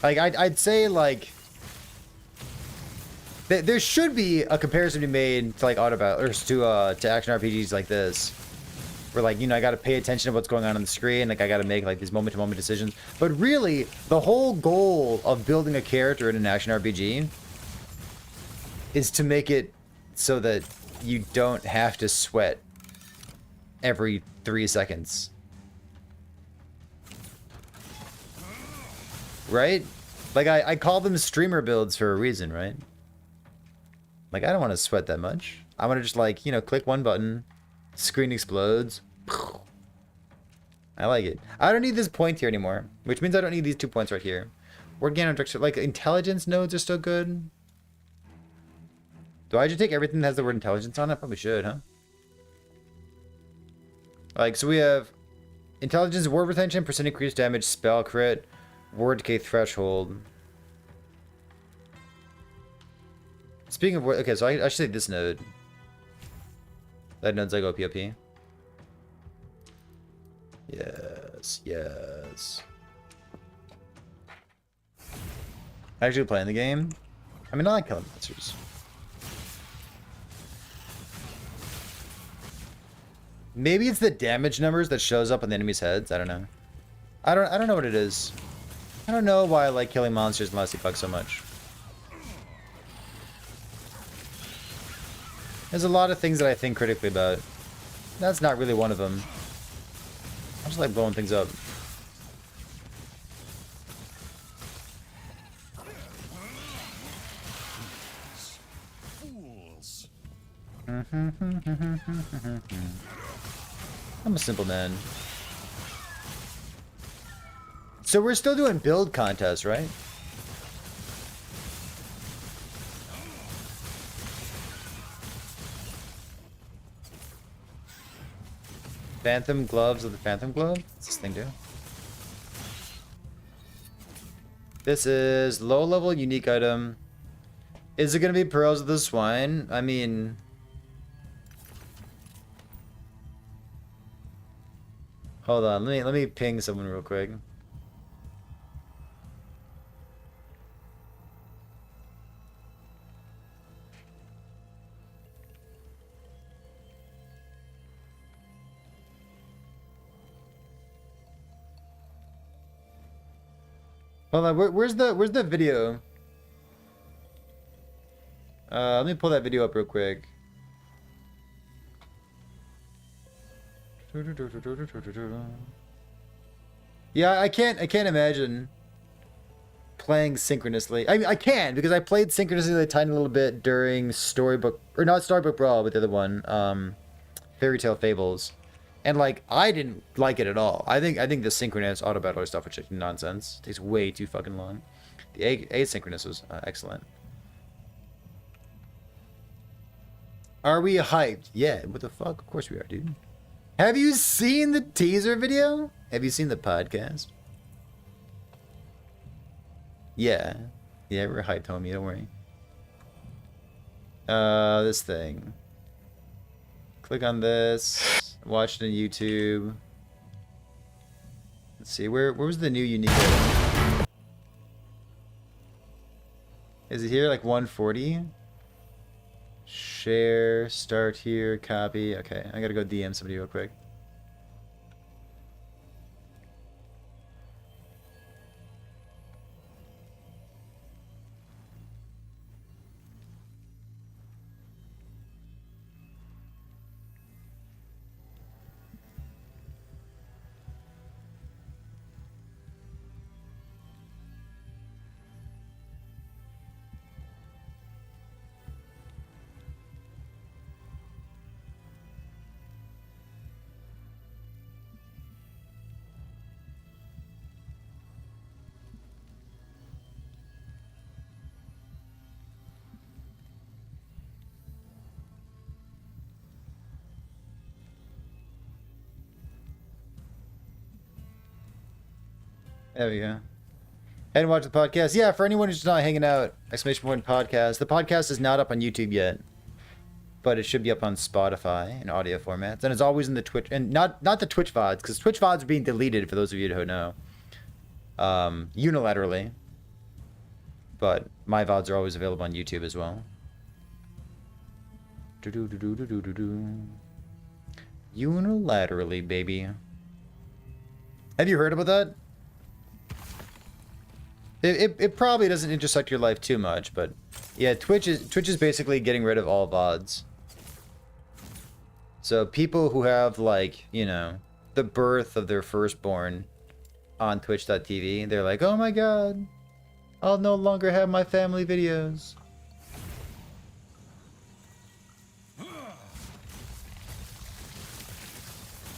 Like I'd say like there should be a comparison to be made to like auto battlers to action RPGs like this, where like, you know, I got to pay attention to what's going on the screen, like I got to make like these moment to moment decisions. But really, the whole goal of building a character in an action RPG is to make it so that you don't have to sweat every 3 seconds. Right? Like, I call them streamer builds for a reason, right? Like, I don't want to sweat that much. I want to just, like, you know, click one button, screen explodes. I like it. I don't need this point here anymore, which means I don't need these 2 points right here. Organic structure, like, intelligence nodes are still good. Do I just take everything that has the word intelligence on it? Probably should, huh? Like, so we have intelligence, word retention, percent increased damage, spell crit, word decay threshold. Speaking of word, okay, so I should say this node. That node's like OP. Yes, yes. Actually playing the game? I mean, I like killing monsters. Maybe it's the damage numbers that shows up on the enemy's heads. I don't know. I don't know what it is. I don't know why I like killing monsters in Lassie Puck so much. There's a lot of things that I think critically about. That's not really one of them. I just like blowing things up.
Fools.
I'm a simple man. So we're still doing build contests, right? Phantom gloves of the Phantom glove? What's this thing do? This is low level unique item. Is it gonna be Pearls of the Swine? I mean, hold on, let me ping someone real quick. Hold on, where's the video? Let me pull that video up real quick. Yeah, I can't imagine playing synchronously. I mean, I can because I played synchronously a tiny little bit during Storybook, or not Storybook Brawl, but the other one, Fairy Tale Fables, and like I didn't like it at all. I think the synchronous auto battler stuff is nonsense. It takes way too fucking long. The asynchronous was excellent. Are we hyped? Yeah, what the fuck? Of course we are, dude. Have you seen the teaser video? Have you seen the podcast? Yeah. Yeah, we're hyped, homie. Don't worry. This thing. Click on this. Watch it on YouTube. Let's see. Where was the new unique item? Is it here? Like 140? Share, start here, copy. Okay, I gotta go DM somebody real quick. There we go. And watch the podcast. Yeah, for anyone who's not hanging out, !podcast. The podcast is not up on YouTube yet, but it should be up on Spotify in audio formats, and it's always in the Twitch, and not the Twitch VODs, because Twitch VODs are being deleted for those of you who don't know, unilaterally. But my VODs are always available on YouTube as well. Unilaterally, baby. Have you heard about that? It probably doesn't intersect your life too much, but yeah, Twitch is basically getting rid of all VODs. So people who have, like, you know, the birth of their firstborn on twitch.tv, they're like, oh my god, I'll no longer have my family videos.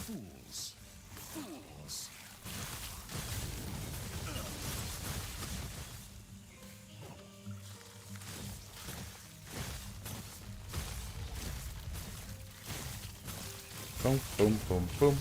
Fools. Fools.
Boom, boom, boom, boom.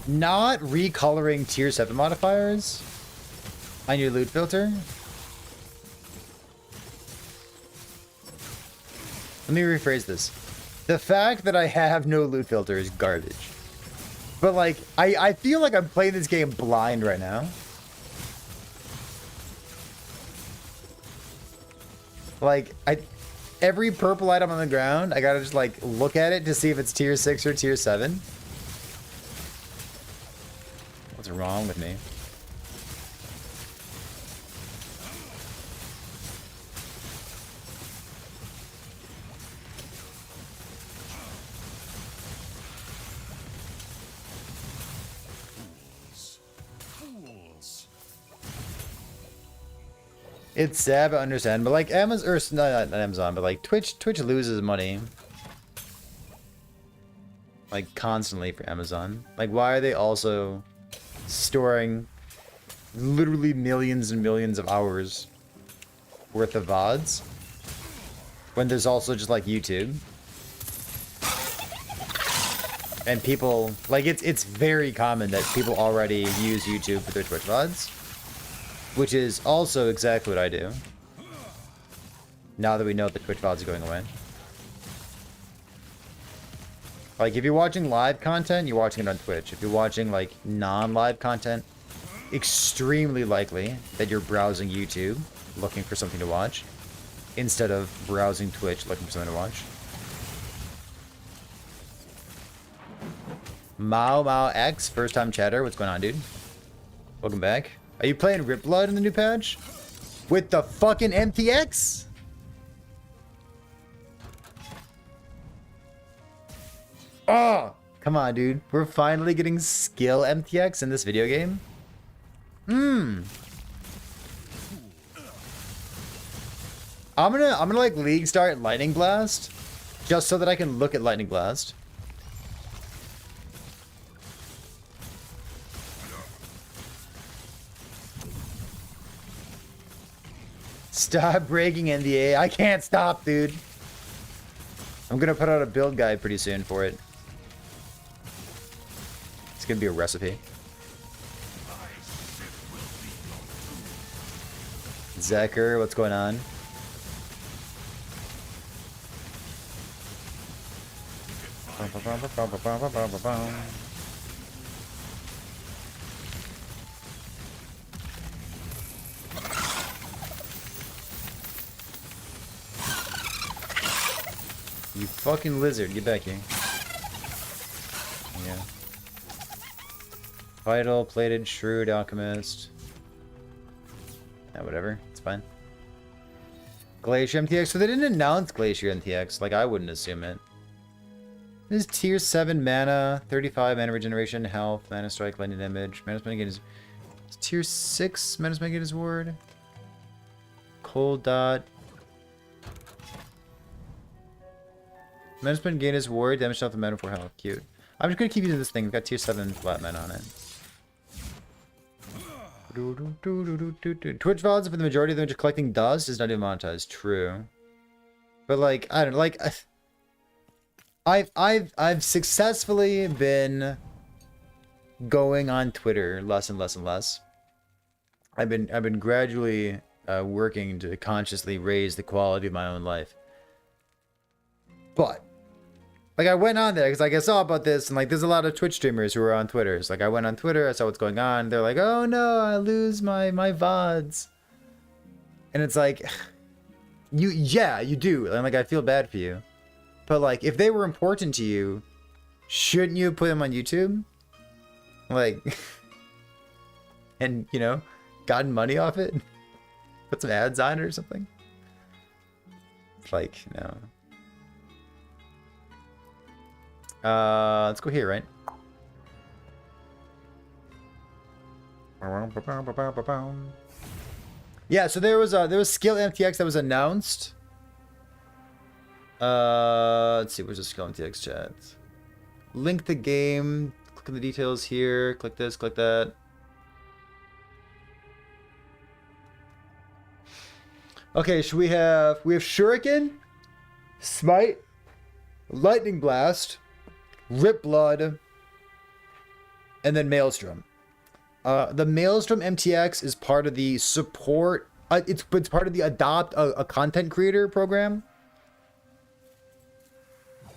not recoloring tier 7 modifiers on your loot filter. Let me rephrase this. The fact that I have no loot filter is garbage. But like, I feel like I'm playing this game blind right now. Like, every purple item on the ground, I gotta just like look at it to see if it's tier 6 or tier 7. What's wrong with me?
Fools.
It's sad, but understand. But like Amazon, or not Amazon, but like Twitch loses money like constantly for Amazon. Like, why are they also storing literally millions and millions of hours worth of VODs when there's also just like YouTube? And people, like, it's very common that people already use YouTube for their Twitch VODs, which is also exactly what I do. Now that we know that Twitch VODs are going away. Like, if you're watching live content, you're watching it on Twitch. If you're watching, like, non-live content, extremely likely that you're browsing YouTube looking for something to watch instead of browsing Twitch looking for something to watch. Mao X, first time chatter. What's going on, dude? Welcome back. Are you playing Rip Blood in the new patch? With the fucking MTX? Oh, come on, dude. We're finally getting skill MTX in this video game. I'm gonna like League start Lightning Blast just so that I can look at Lightning Blast. Stop breaking NDA. I can't stop, dude. I'm gonna put out a build guide pretty soon for it. It's gonna be a recipe. Zeker, what's going on? You fucking lizard, get back here. Yeah. Vital, plated, shrewd, alchemist. Yeah, whatever. It's fine. Glacier MTX. So they didn't announce Glacier MTX. Like, I wouldn't assume it. This is tier 7 mana, 35 mana regeneration, health, mana strike, lightning damage. Mana spell again is tier 6 mana spell again is ward. Cold dot. Mana spell gain is ward, damage health and mana for health. Cute. I'm just gonna keep using this thing. We've got tier 7 flat mana on it. Twitch VODs, for the majority of them just collecting dust, is not even monetized. True. But like, I don't know, like I've successfully been going on Twitter less and less and less. I've been gradually working to consciously raise the quality of my own life. But like, I went on there because like I saw about this, and like there's a lot of Twitch streamers who are on Twitter. So like I went on Twitter, I saw what's going on. They're like, oh no, I lose my VODs. And it's like, you do. And like, I feel bad for you. But like, if they were important to you, shouldn't you put them on YouTube? Like, and you know, gotten money off it? Put some ads on it or something? It's like, no. Let's go here, right? Yeah, so there was skill MTX that was announced. Let's see, where's the skill MTX chat? Link the game, click on the details here, click this, click that. Okay, so we have Shuriken, Smite, Lightning Blast, Rip Blood, and then Maelstrom. The Maelstrom MTX is part of the support. It's part of the Adopt a Content Creator program.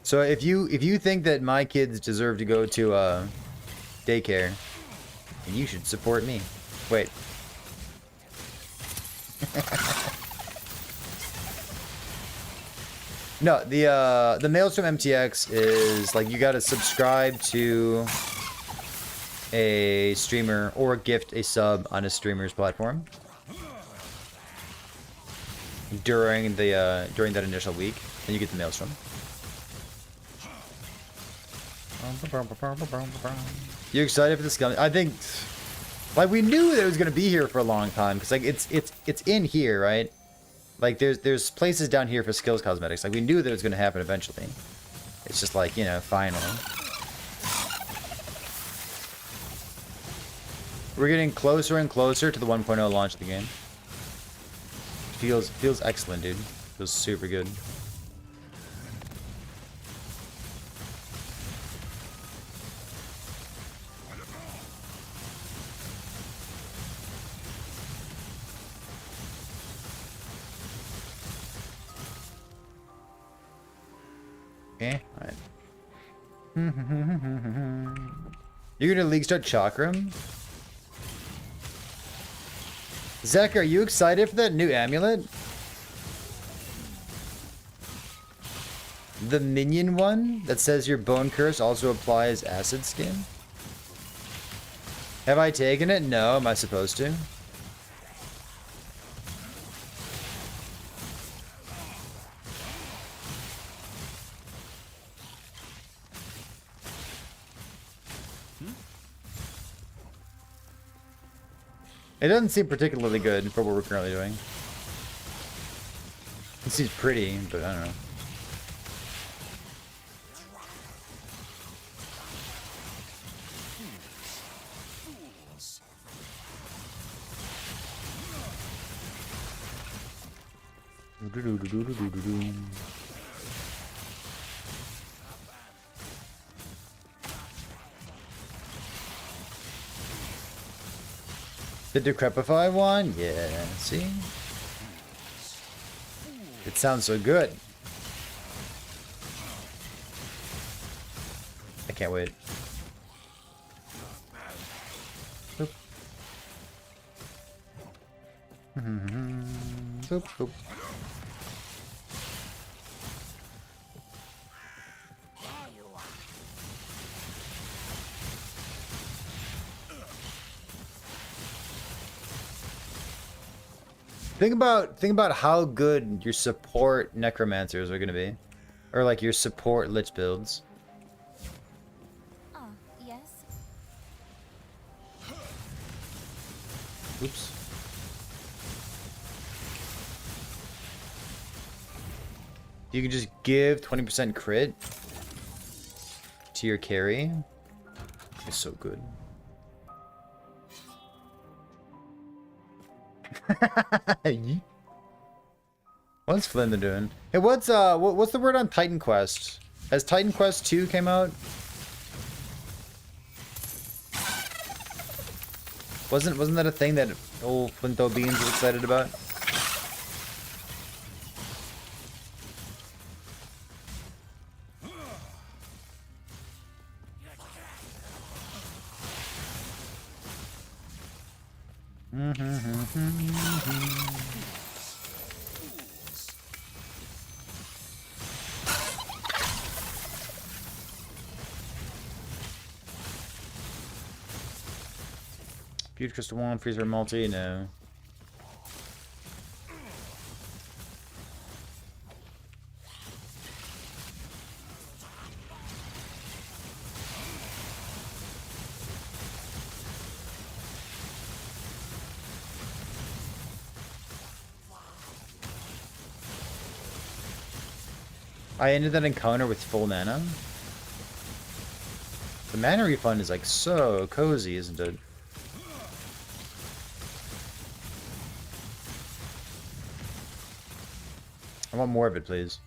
So if you think that my kids deserve to go to daycare, then you should support me. Wait. No, the Maelstrom MTX is like you gotta subscribe to a streamer or gift a sub on a streamer's platform during that initial week, and you get the Maelstrom. You excited for this gun? I think, like, we knew that it was gonna be here for a long time because like it's in here, right? Like there's places down here for skills cosmetics. Like we knew that it was gonna happen eventually. It's just like, you know, finally. We're getting closer and closer to the 1.0 launch of the game. Feels excellent, dude. Feels super good. Okay, alright. You're gonna League start Chakram? Zach, are you excited for that new amulet? The minion one that says your bone curse also applies acid skin? Have I taken it? No, am I supposed to? It doesn't seem particularly good for what we're currently doing. It seems pretty, but I don't know. The Decrepify one? Yeah, see? It sounds so good. I can't wait. Boop. Boop, boop. Think about how good your support necromancers are gonna be, or like your support lich builds.
Yes.
Oops. You can just give 20% crit to your carry. It's so good. What's Flinda doing? Hey, what's the word on Titan Quest? Has Titan Quest 2 came out? Wasn't that a thing that old Flinto Beans was excited about? Huge Crystal 1, Freezer multi, no. I ended that encounter with full mana. The mana refund is like so cozy, isn't it? I want more of it, please.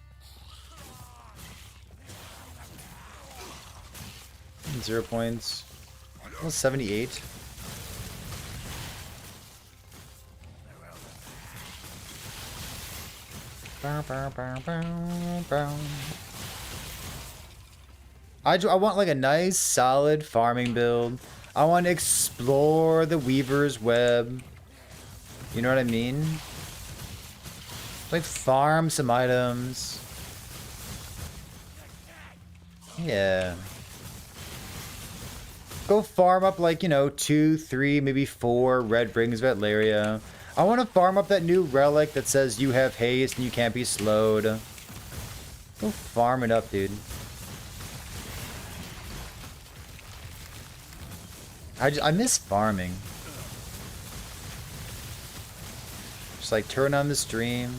0 points. Level 78. I want like a nice solid farming build. I want to explore the Weaver's Web. You know what I mean? Like farm some items. Yeah. Go farm up like, you know, 2, 3, maybe 4 red rings of Atlaria. I want to farm up that new relic that says you have haste and you can't be slowed. Go farm it up, dude. I miss farming. Just like turn on the stream,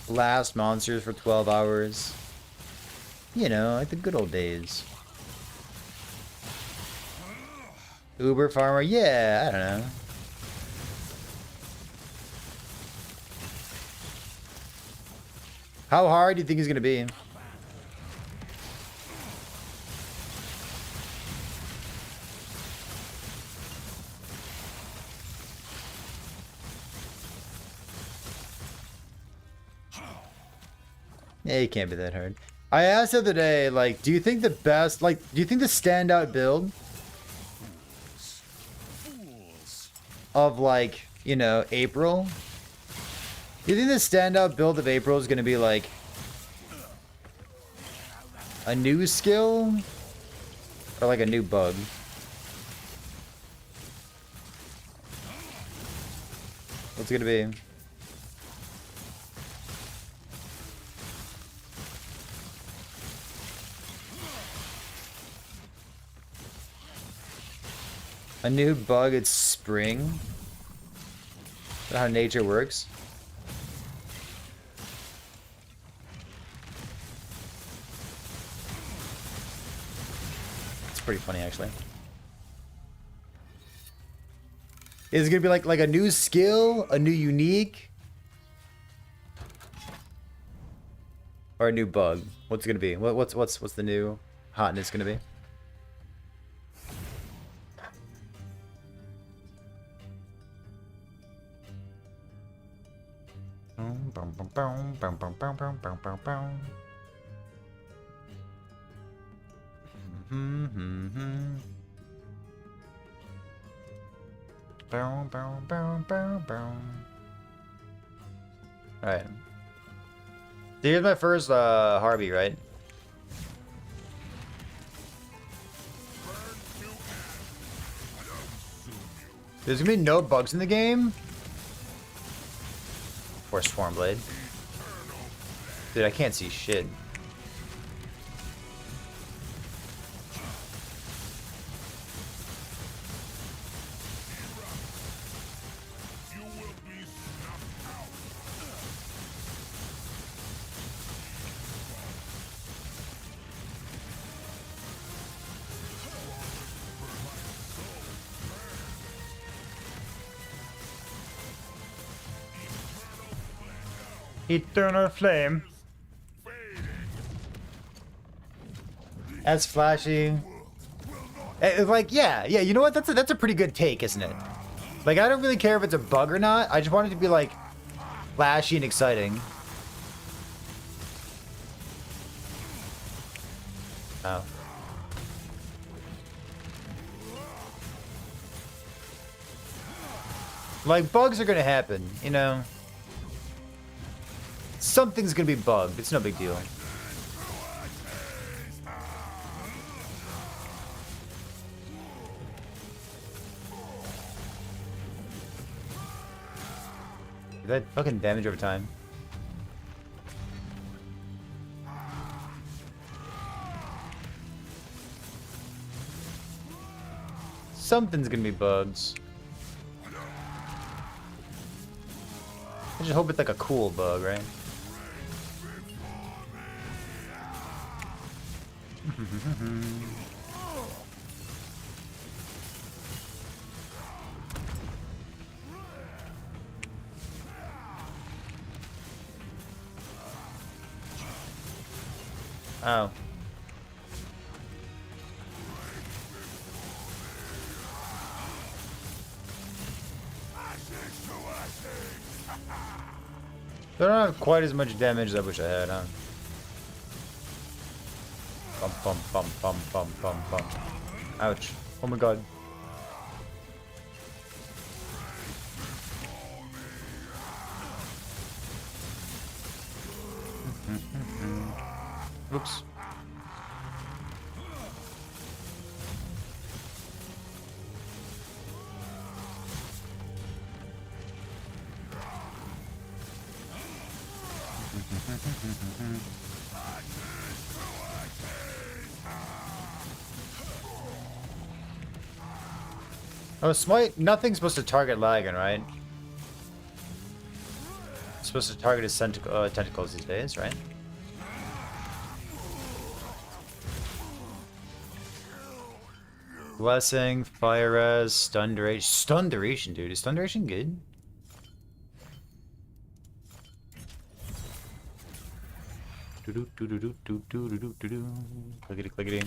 blast monsters for 12 hours. You know, like the good old days. Uber farmer, yeah, I don't know. How hard do you think he's gonna be? Yeah, it can't be that hard. I asked the other day, like, do you think the best, like, do you think the standout build of, like, you know, April? Do you think the standout build of April is going to be, like, a new skill? Or, like, a new bug? What's it going to be? A new bug, it's spring. Is that how nature works? It's pretty funny, actually. Is it gonna be like a new skill, a new unique, or a new bug? What's it gonna be? What's the new hotness gonna be? Alright. Here's my first Harvey, right? There's gonna be no bugs in the game? Or Swarmblade. Dude, I can't see shit. Eternal flame. That's flashy. It's like, yeah, you know what? That's a pretty good take, isn't it? Like, I don't really care if it's a bug or not. I just want it to be, like, flashy and exciting. Oh. Like, bugs are gonna happen, you know? Something's gonna be bugged. It's no big deal. That fucking damage over time. Something's gonna be bugs. I just hope it's like a cool bug, right? Oh. They don't have quite as much damage as I wish I had, huh? Bum bum bum bum bum bum bum. Ouch. Oh my god. Oops. Oh, Smite, nothing's supposed to target Lagan, right? It's supposed to target his tentacles these days, right? Blessing, Fire Res, Stun Duration. Stun Duration, dude. Is Stun Duration good? Clickety clickety.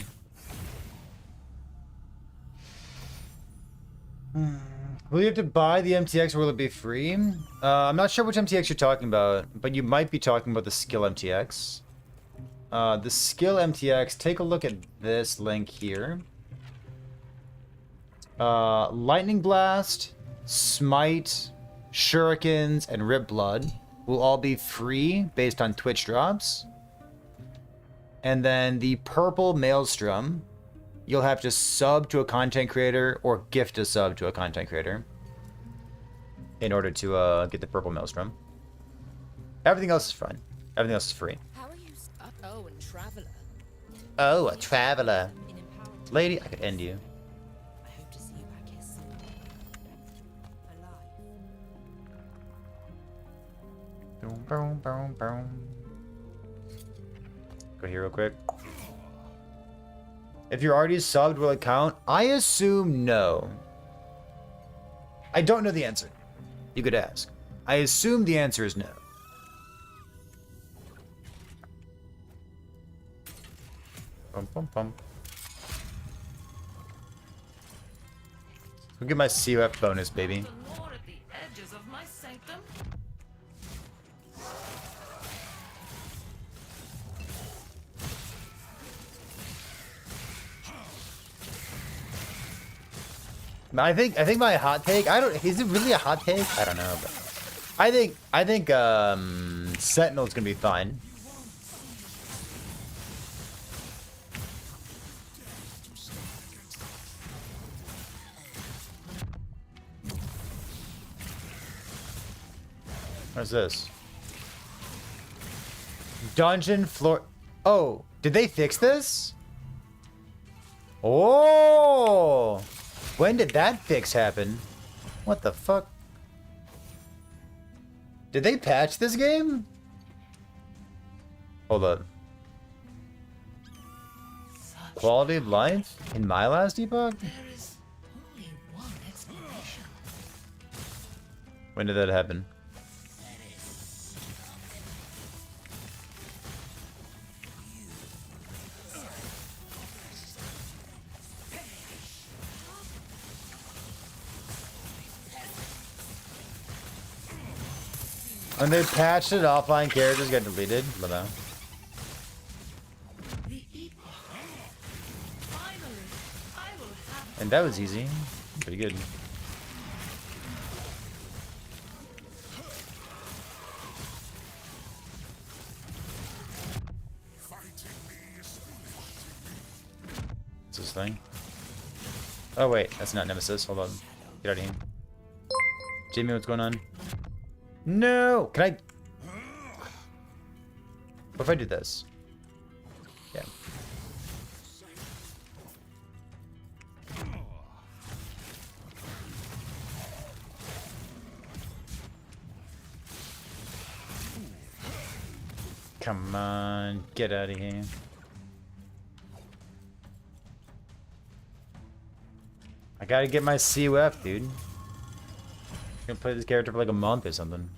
Will you have to buy the MTX or will it be free? I'm not sure which MTX you're talking about, but you might be talking about the skill MTX. The skill MTX, take a look at this link here. Lightning Blast, Smite, Shurikens, and Rip Blood will all be free based on Twitch drops. And then the purple Maelstrom, you'll have to sub to a content creator or gift a sub to a content creator in order to get the purple Maelstrom. Everything else is fine. Everything else is free.
How are you? Oh, and Traveler.
Oh, a traveler.
In empowered.
Lady, I could end you.
I hope to see you back here soon. Alive.
Boom, boom, boom, boom. Go here real quick. If you're already subbed, will it count? I assume no. I don't know the answer. You could ask. I assume the answer is no. Bum, bum, bum. Look at my CUF bonus, baby.
More at the edges of my sanctum.
I think my hot take, is it really a hot take? I don't know, but I think Sentinel's gonna be fine. What's this? Dungeon floor. Oh, did they fix this? Oh! When did that fix happen? What the fuck? Did they patch this game? Hold up. Quality of life in my last debug?
There is only one explanation.
When did that happen? When they patched it, offline characters get deleted, but
The epoch. Finally, I will have
and that was easy. Pretty good. What's this thing? Oh wait, that's not Nemesis. Hold on. Get out of here. Jamie, what's going on? No! Can I... What if I do this? Yeah. Come on, get out of here. I gotta get my CUF, dude. I'm gonna play this character for like a month or something.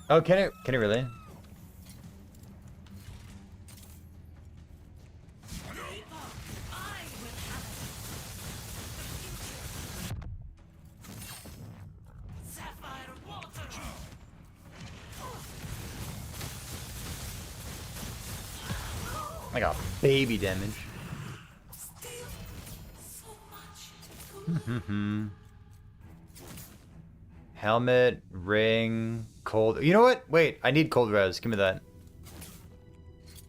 Oh, can it? Can it really? I got baby damage.
Still so much.
Helmet, ring, cold. You know what? Wait, I need cold res. Give me that.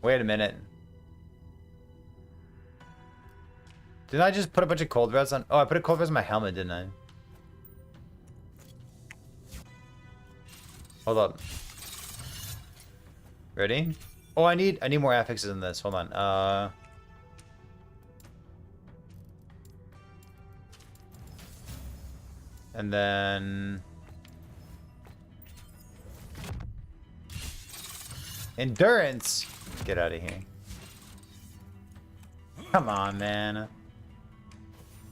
Wait a minute. Didn't I just put a bunch of cold res on? Oh, I put a cold res on my helmet, didn't I? Hold up. Ready? Oh, I need more affixes in this. Hold on. And then endurance. Get out of here. Come on, man.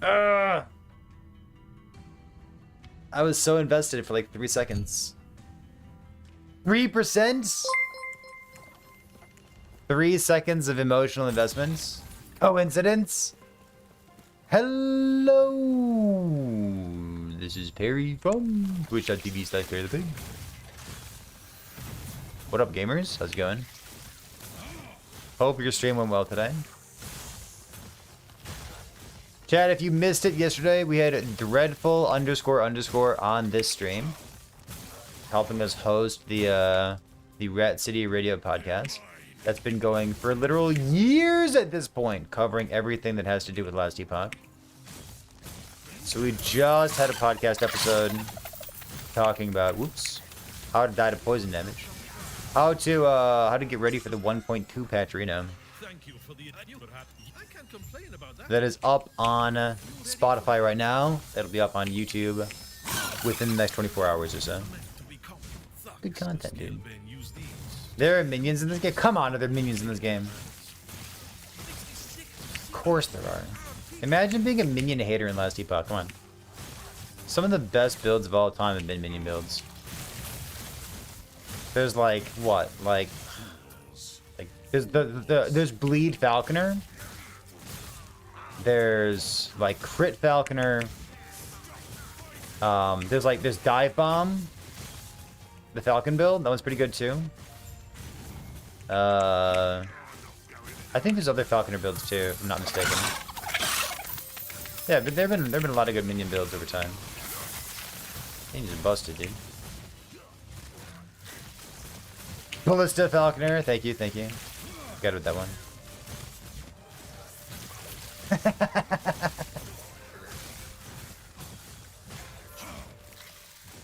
I was so invested for like 3 seconds. 3%? 3 seconds of emotional investments? Coincidence? Hello! This is Perry from twitch.tv/PerryThePig. What up, gamers? How's it going? Hope your stream went well today. Chad, if you missed it yesterday, we had Dreadful __ on this stream, helping us host the Rat City Radio podcast. That's been going for literal years at this point, covering everything that has to do with Last Epoch. So we just had a podcast episode talking about, whoops, how to die to poison damage, how to get ready for the 1.2 patch Reno.
Thank you for the idea, but I can't complain about that.
That is up on Spotify right now. That'll be up on YouTube within the next 24 hours or so. Good content, dude. There are minions in this game? Come on, are there minions in this game? Of course there are. Imagine being a minion hater in Last Epoch. Come on. Some of the best builds of all time have been minion builds. There's like, what? Like there's Bleed Falconer. There's like Crit Falconer. There's Dive Bomb. The Falcon build, that one's pretty good too. I think there's other Falconer builds too, if I'm not mistaken. Yeah, but there've been a lot of good minion builds over time. He just busted, dude. Ballista Falconer, thank you. Got it with that one.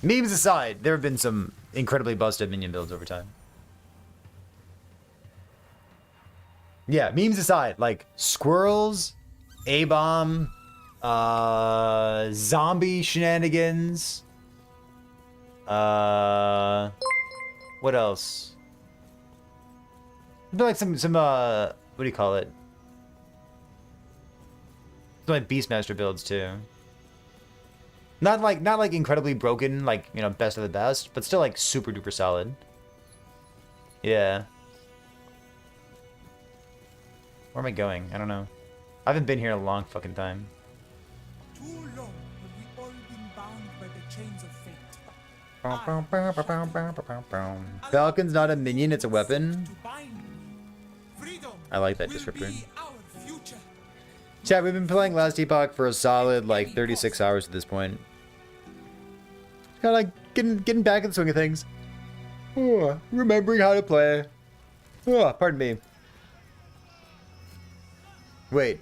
Memes aside, there have been some incredibly busted minion builds over time. Yeah, memes aside, like squirrels, A-bomb, zombie shenanigans. What else? I feel like some what do you call it? Some like Beastmaster builds too. Not like incredibly broken, like, you know, best of the best, but still like super duper solid. Yeah. Where am I going? I don't know. I haven't been here in a long fucking time.
Too long have we all been bound by the chains of fate.
Falcon's not a minion, it's a weapon.
To bind me. Freedom
I like that
will
descriptor.
be our future.
Chat, we've been playing Last Epoch for a solid like 36 hours at this point. Kind of like getting back in the swing of things. Oh, remembering how to play. Oh, pardon me. Wait.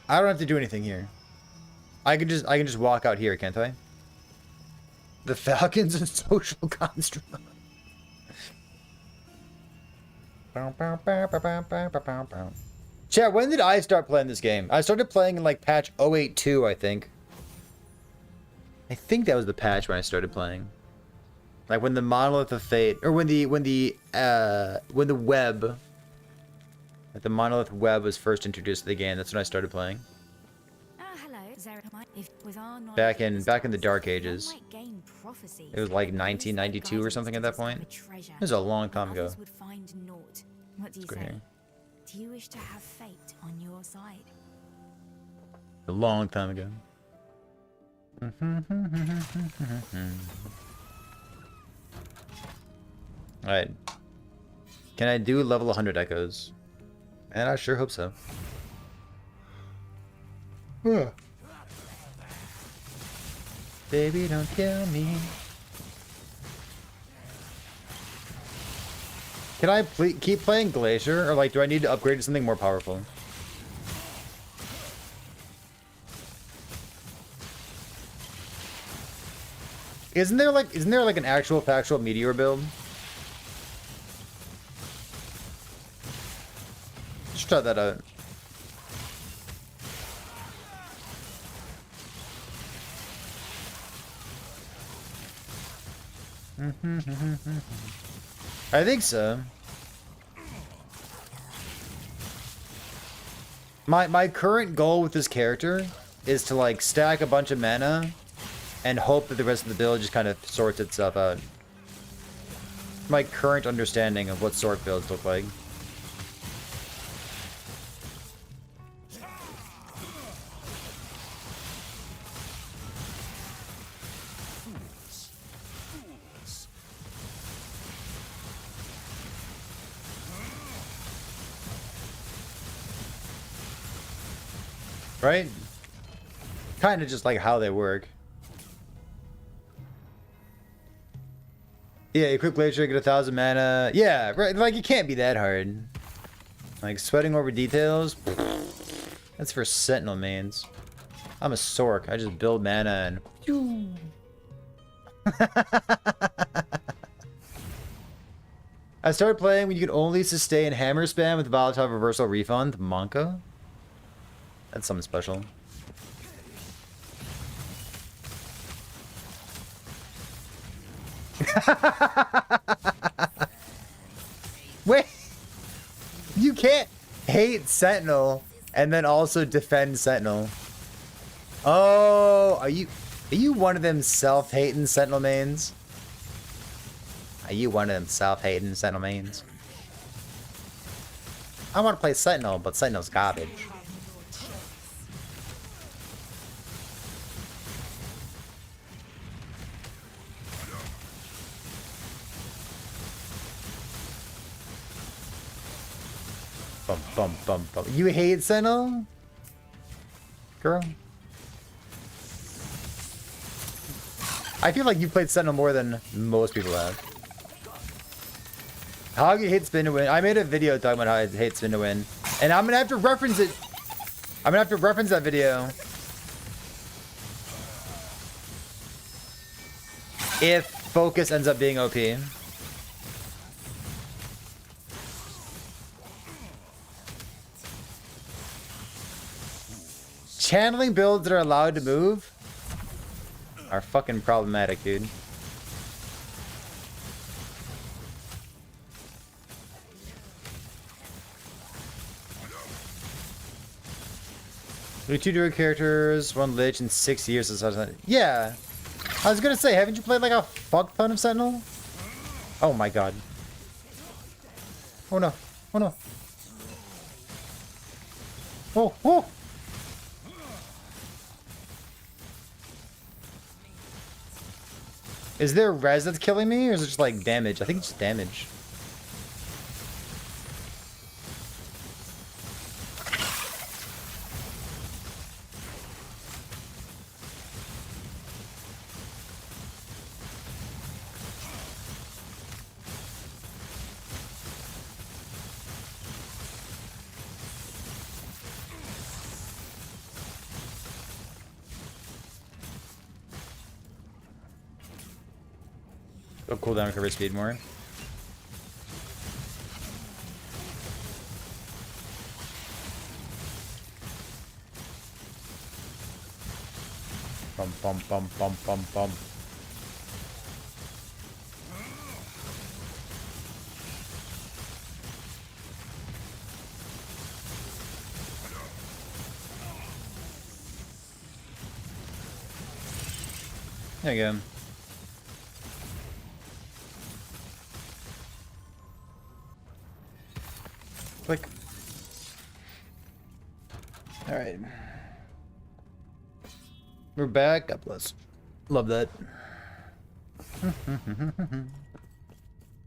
I don't have to do anything here. I can just walk out here, can't I? The Falcon's a social construct. Chat, when did I start playing this game? I started playing in like patch 082, I think. I think that was the patch when I started playing. Like when the Monolith of Fate, or when the web, like the Monolith web was first introduced to the game. That's when I started playing.
Hello, Zara. With our knowledge
Back in
of
the Dark Ages.
one might gain prophecy.
It was like 1992 or something at that point. It was a long time ago.
Others would find naught. What do you
Let's go
say?
here.
Do you wish to have fate on your side?
A long time ago. Alright. Can I do level 100 echoes? And I sure hope so. Baby, don't kill me. Can I keep playing Glacier, or like, do I need to upgrade to something more powerful? Isn't there like an actual factual meteor build? Just try that out. I think so. My current goal with this character is to like stack a bunch of mana and hope that the rest of the build just kind of sorts itself out. My current understanding of what sort builds look like. Right? Kind of just like how they work. Yeah, equip Glacier, get 1,000 mana. Yeah, right. Like, it can't be that hard. Like, sweating over details? That's for Sentinel mains. I'm a Sork. I just build mana and... I started playing when you could only sustain hammer spam with volatile reversal refund. Monka? That's something special. Wait, you can't hate Sentinel and then also defend Sentinel. Oh, are you one of them self-hating Sentinel mains? Are you one of them self-hating Sentinel mains? I want to play Sentinel, but Sentinel's garbage. Bum, bum, bum, bum. You hate Sentinel? Girl? I feel like you played Sentinel more than most people have. How you hate spin to win? I made a video talking about how I hate spin to win. And I'm gonna have to reference it. I'm gonna have to reference that video. If focus ends up being OP. Channeling builds that are allowed to move are fucking problematic, dude. We have 2 druid characters, 1 lich in 6 years. Yeah. I was gonna say, haven't you played like a fuck ton of Sentinel? Oh my god. Oh no. Oh no. Oh, oh! Is there res that's killing me, or is it just like damage? I think it's just damage. Go cooldown recover speed more. Bum bum bum bum bum bum. There you go. Click. All right. We're back. God bless. Love that.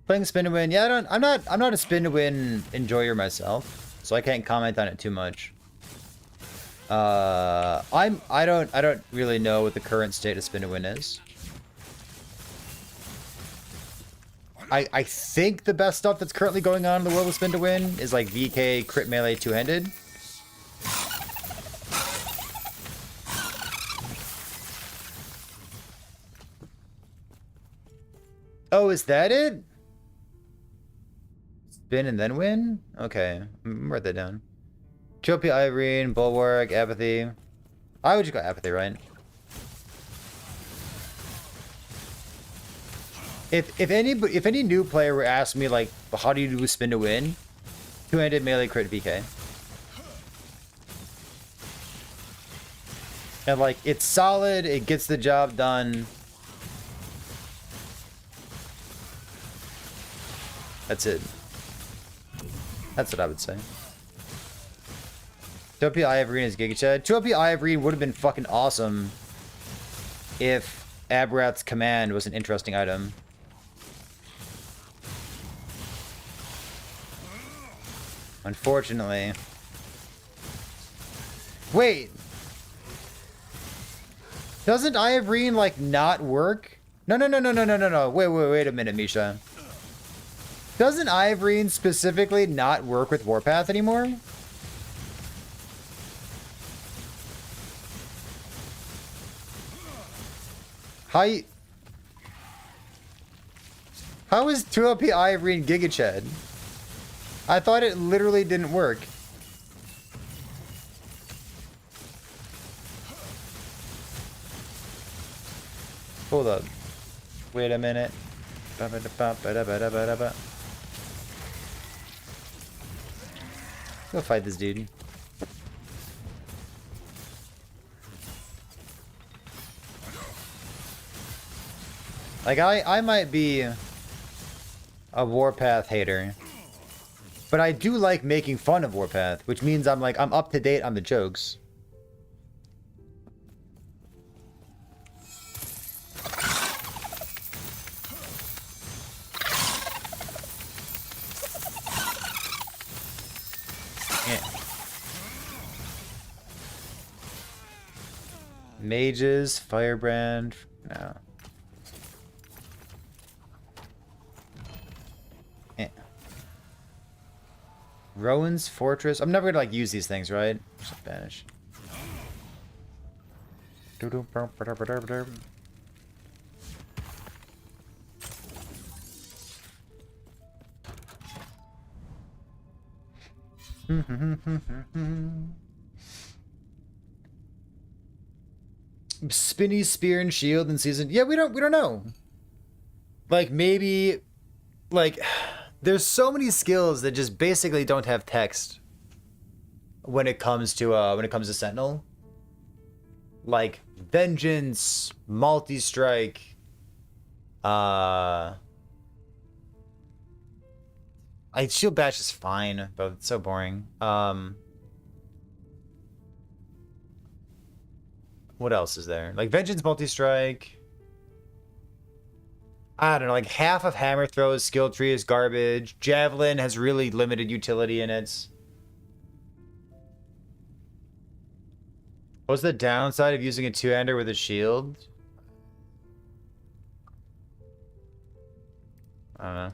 Playing spin to win. Yeah, I'm not a spin to win enjoyer myself. so I can't comment on it too much. I don't really know what the current state of spin to win is. I think the best stuff that's currently going on in the world of spin to win is like VK crit melee two-handed. Oh, is that it? Spin and then win? Okay, write that down. Trophy, Irene, Bulwark, Apathy. I would just go Apathy, right? If any new player were asked me like, how do you do spin to win? Two-handed melee crit VK. And like, it's solid, it gets the job done. That's it. That's what I would say. 2LP Eye of Reen is Giga Chad. 2LP Eye of Reen would have been fucking awesome if Abrath's command was an interesting item. Unfortunately. Wait. Doesn't Eye of Reen like not work? No. Wait a minute, Misha. Doesn't Eye of Reen specifically not work with Warpath anymore? How is 2LP Eye of Reen Giga Chad? I thought it literally didn't work. Hold up. Wait a minute. Go fight this dude. Like, I might be a Warpath hater, but I do like making fun of Warpath, which means I'm up to date on the jokes. Mages, Firebrand, no. Rowan's Fortress. I'm never gonna like use these things, right? Just banish. Spinny Spear and Shield in season. Yeah, we don't know. Like maybe like there's so many skills that just basically don't have text when it comes to Sentinel. Like Vengeance, Multi-Strike, Shield Bash is fine, but it's so boring. What else is there? Like Vengeance, Multi-Strike. I don't know, like half of Hammer Throw's skill tree is garbage. Javelin has really limited utility in it. What's the downside of using a two-hander with a shield? I don't know.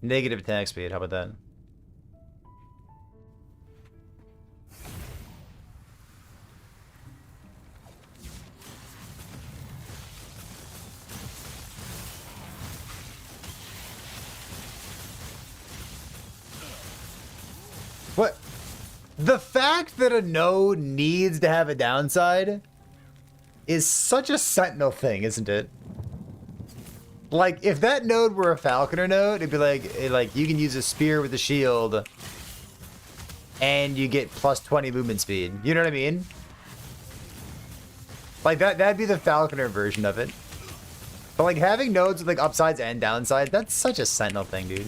Negative attack speed, how about that? What? The fact that a node needs to have a downside is such a Sentinel thing, isn't it? Like, if that node were a Falconer node, it'd be like you can use a spear with a shield and you get plus 20 movement speed. You know what I mean? Like, that'd be the Falconer version of it. But, like, having nodes with, like, upsides and downsides, that's such a Sentinel thing, dude.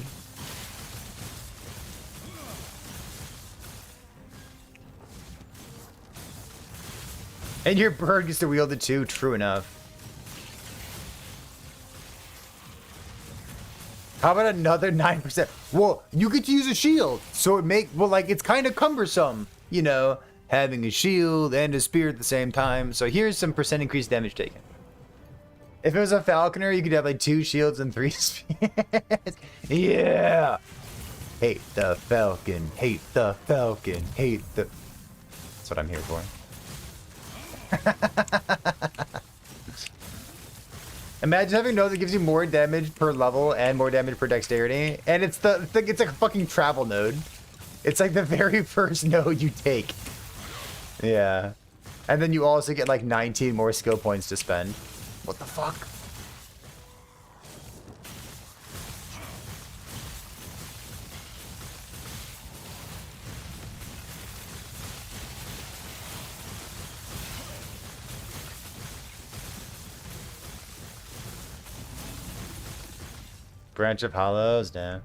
And your bird gets to wield it too, true enough. How about another 9%? Well, you get to use a shield, so it's kind of cumbersome, you know, having a shield and a spear at the same time. So here's some percent increased damage taken. If it was a falconer, you could have like 2 shields and 3 spears. Yeah. Hate the falcon. Hate the falcon. Hate the. That's what I'm here for. Imagine having a node that gives you more damage per level and more damage per dexterity, and it's it's like a fucking travel node. It's like the very first node you take. Yeah, and then you also get like 19 more skill points to spend. What the fuck? Branch of Hollows, damn.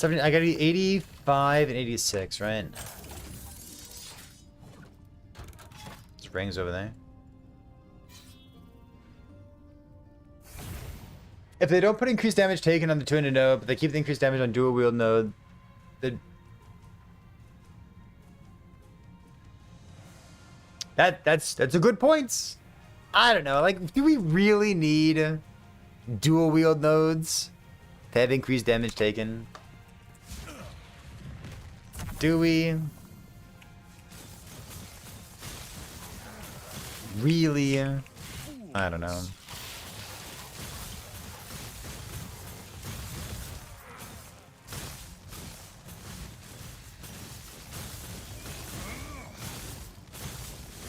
I got 85 and 86, right? There's rings over there. If they don't put increased damage taken on the two-handed node, but they keep the increased damage on dual wield node, that's a good point. I don't know. Like, do we really need dual wield nodes to have increased damage taken? Do we really? I don't know.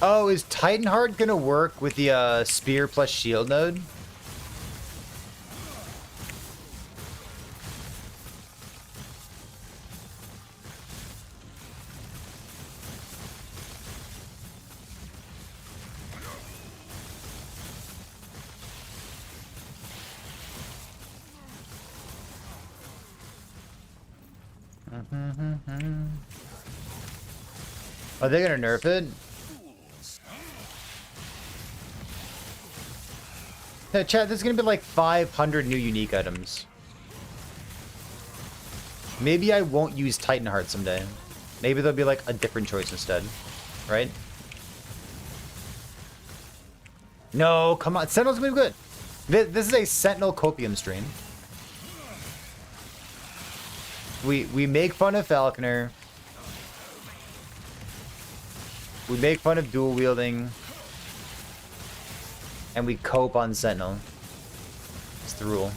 Oh, is Titanheart gonna work with the spear plus shield node? Are they gonna nerf it? Yeah, chat, there's gonna be like 500 new unique items. Maybe I won't use Titanheart someday. Maybe there'll be like a different choice instead. Right? No, come on. Sentinel's gonna be good. This is a Sentinel Copium stream. We make fun of Falconer. We make fun of dual wielding. And we cope on Sentinel. It's the rule.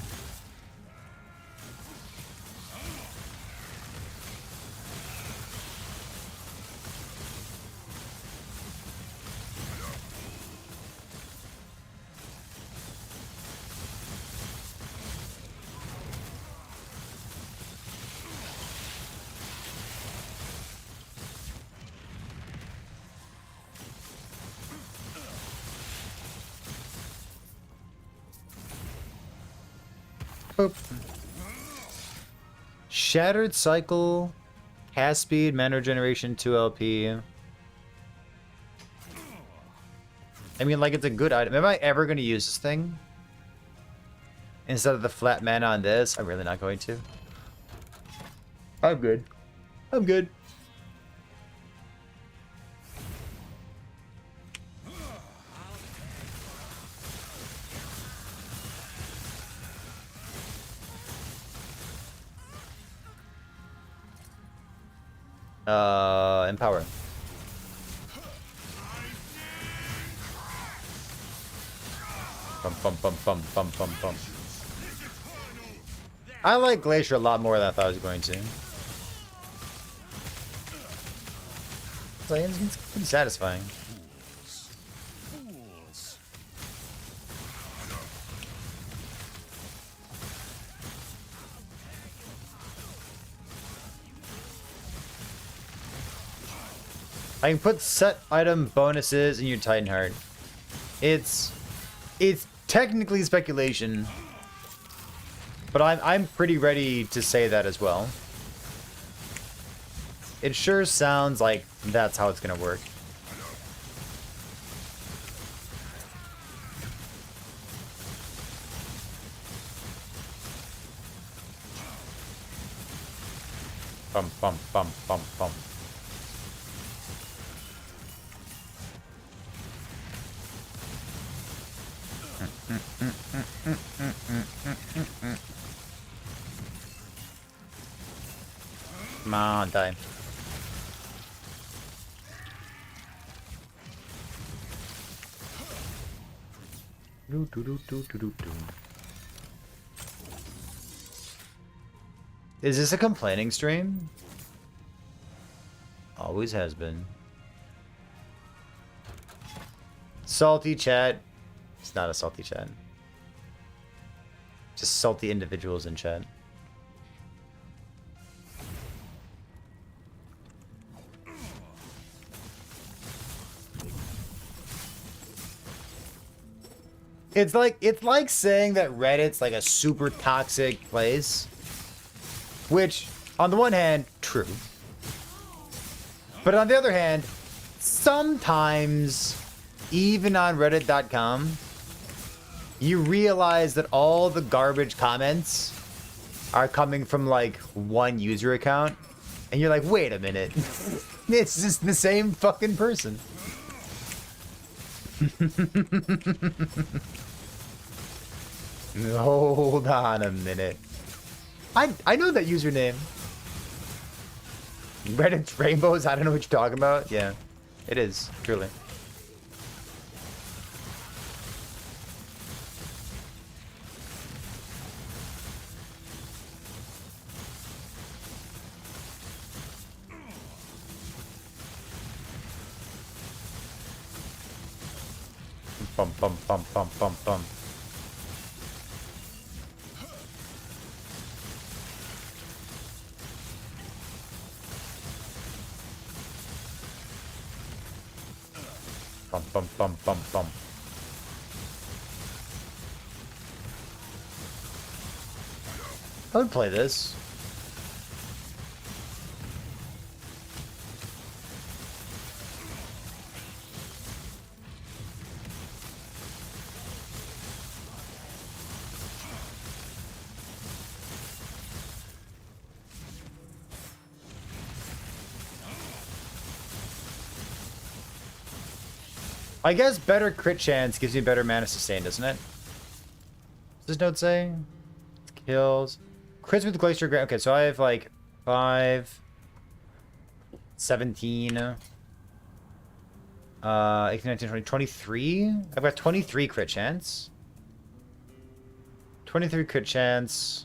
Boop. Shattered Cycle, Cast Speed, Mana Regeneration, 2 LP. I mean, like, it's a good item. Am I ever going to use this thing? Instead of the flat mana on this? I'm really not going to. I'm good. I'm good. Empower. Bum. I like Glacier a lot more than I thought I was going to. It's pretty satisfying. I can put set item bonuses in your Titanheart. It's technically speculation, but I'm pretty ready to say that as well. It sure sounds like that's how it's gonna work. Bum bum bum bum bum. Come on, die. Is this a complaining stream? Always has been. Salty chat. It's not a salty chat. Just salty individuals in chat. It's like saying that Reddit's like a super toxic place. Which, on the one hand, true. But on the other hand, sometimes, even on reddit.com, you realize that all the garbage comments are coming from like one user account. And you're like, wait a minute. It's just the same fucking person. Hold on a minute. I know that username. Reddit's rainbows, I don't know what you're talking about. Yeah, it is, truly. Bum bum bum bum bum bum. Bum bum bum bum bum. I would play this. I guess better crit chance gives you better mana sustain, doesn't it? Does this note say? Kills. Crits with Glacier Grand. Okay, so I have like 5, 17, 18, 19, 20, 23. I've got 23 crit chance. 23 crit chance.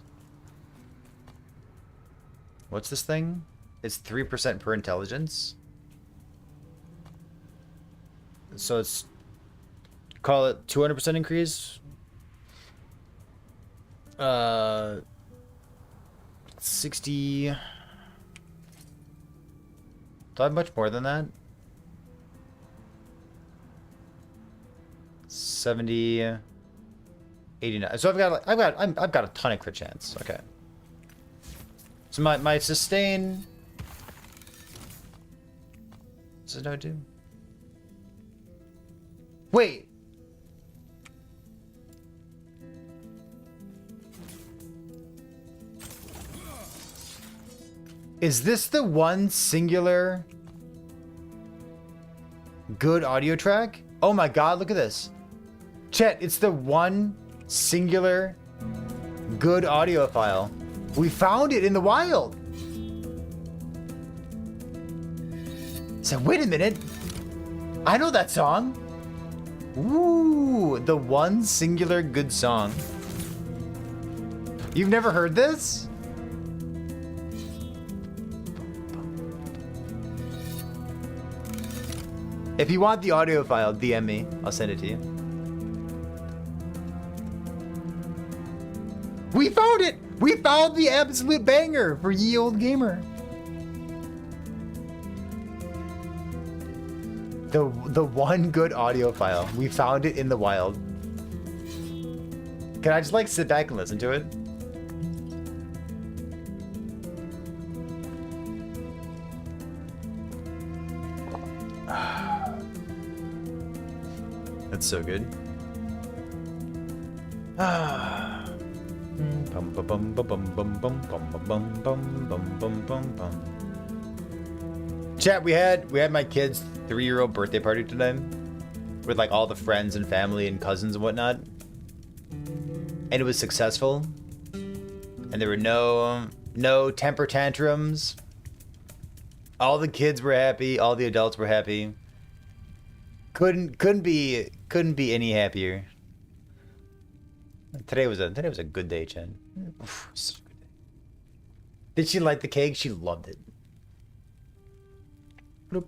What's this thing? It's 3% per intelligence. So it's, call it 200% increase. 60. Do I have much more than that? 70, 89. So I've got a ton of crit chance. Okay. So my sustain. What's this note do? Wait. Is this the one singular good audio track? Oh my god, look at this. Chet, it's the one singular good audio file. We found it in the wild. So wait a minute. I know that song. Ooh, the one singular good song. You've never heard this? If you want the audio file, DM me. I'll send it to you. We found it! We found the absolute banger for Ye Old Gamer. The one good audio file. We found it in the wild. Can I just like sit back and listen to it? It's so good. Ah. Bum bum bum bum bum bum bum bum bum bum bum bum bum bum. Chat, we had my kid's 3-year-old birthday party today with like all the friends and family and cousins and whatnot. And it was successful. And there were no temper tantrums. All the kids were happy, all the adults were happy. Couldn't be any happier. Today was a good day, Chen. Such a good day. Did she like the cake? She loved it. Bloop.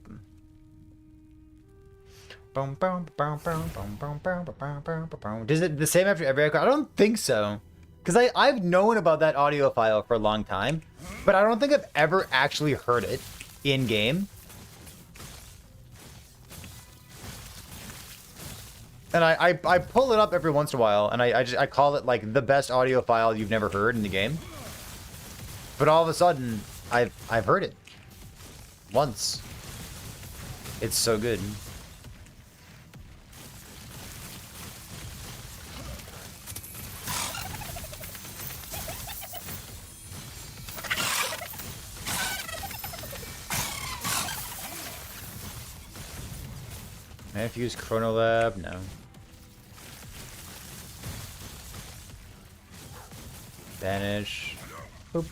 Does it the same after every record? I don't think so. Because I've known about that audio file for a long time, but I don't think I've ever actually heard it in game. And I pull it up every once in a while, and I call it like the best audio file you've never heard in the game. But all of a sudden, I've heard it once. It's so good. May I have to use Chrono Lab? No. Banish. Boop.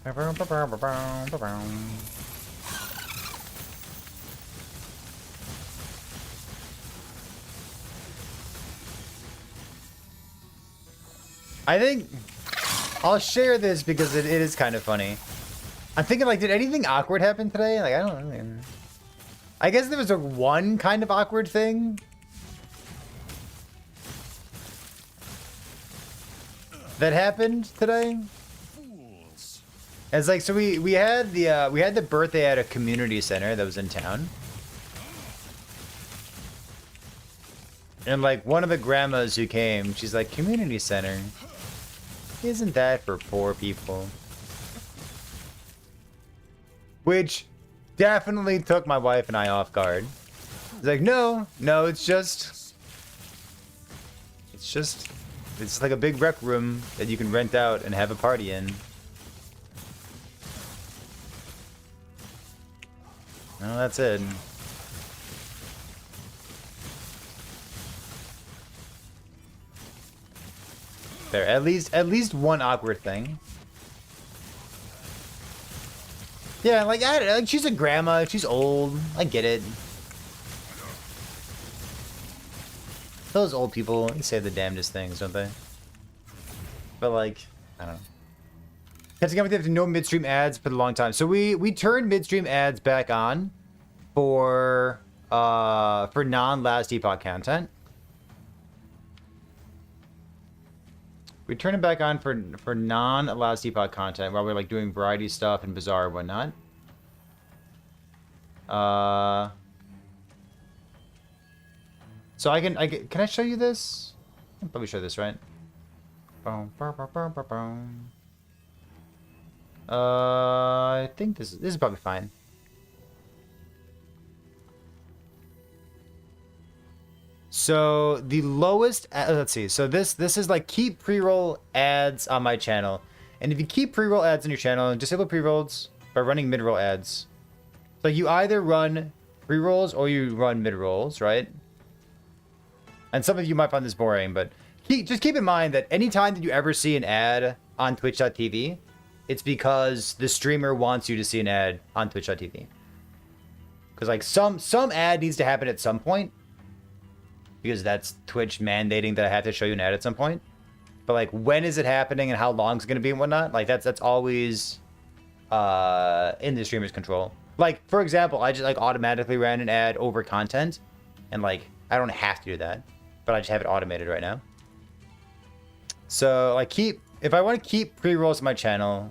I think I'll share this because it is kind of funny. I'm thinking like, did anything awkward happen today? Like, I don't know. I guess there was a one kind of awkward thing that happened today. It's like, so we had the birthday at a community center that was in town. And like one of the grandmas who came, she's like, community center? Isn't that for poor people? Which definitely took my wife and I off guard. It's like, no, it's like a big rec room that you can rent out and have a party in. No, that's it. There, at least one awkward thing. Yeah, like she's a grandma, she's old. I get it. Those old people, they say the damnedest things, don't they? But like, I don't know. Catching up with you after no midstream ads for a long time. So we turned midstream ads back on for non-Last Epoch content. We turn it back on for non-Last Epoch content while we're like doing variety stuff and Bazaar and whatnot. So can I show you this? I'll probably show this, right? I think this is probably fine. So the lowest, let's see. So this is like keep pre-roll ads on my channel, and if you keep pre-roll ads on your channel and disable pre-rolls by running mid-roll ads, so you either run pre-rolls or you run mid-rolls, right? And some of you might find this boring, but just keep in mind that anytime that you ever see an ad on Twitch.tv, it's because the streamer wants you to see an ad on Twitch.tv. Because like some ad needs to happen at some point. Because that's Twitch mandating that I have to show you an ad at some point. But like, when is it happening and how long is it going to be and whatnot? Like that's always in the streamer's control. Like, for example, I just like automatically ran an ad over content. And like, I don't have to do that. But I just have it automated right now. So like if I want to keep pre-rolls on my channel,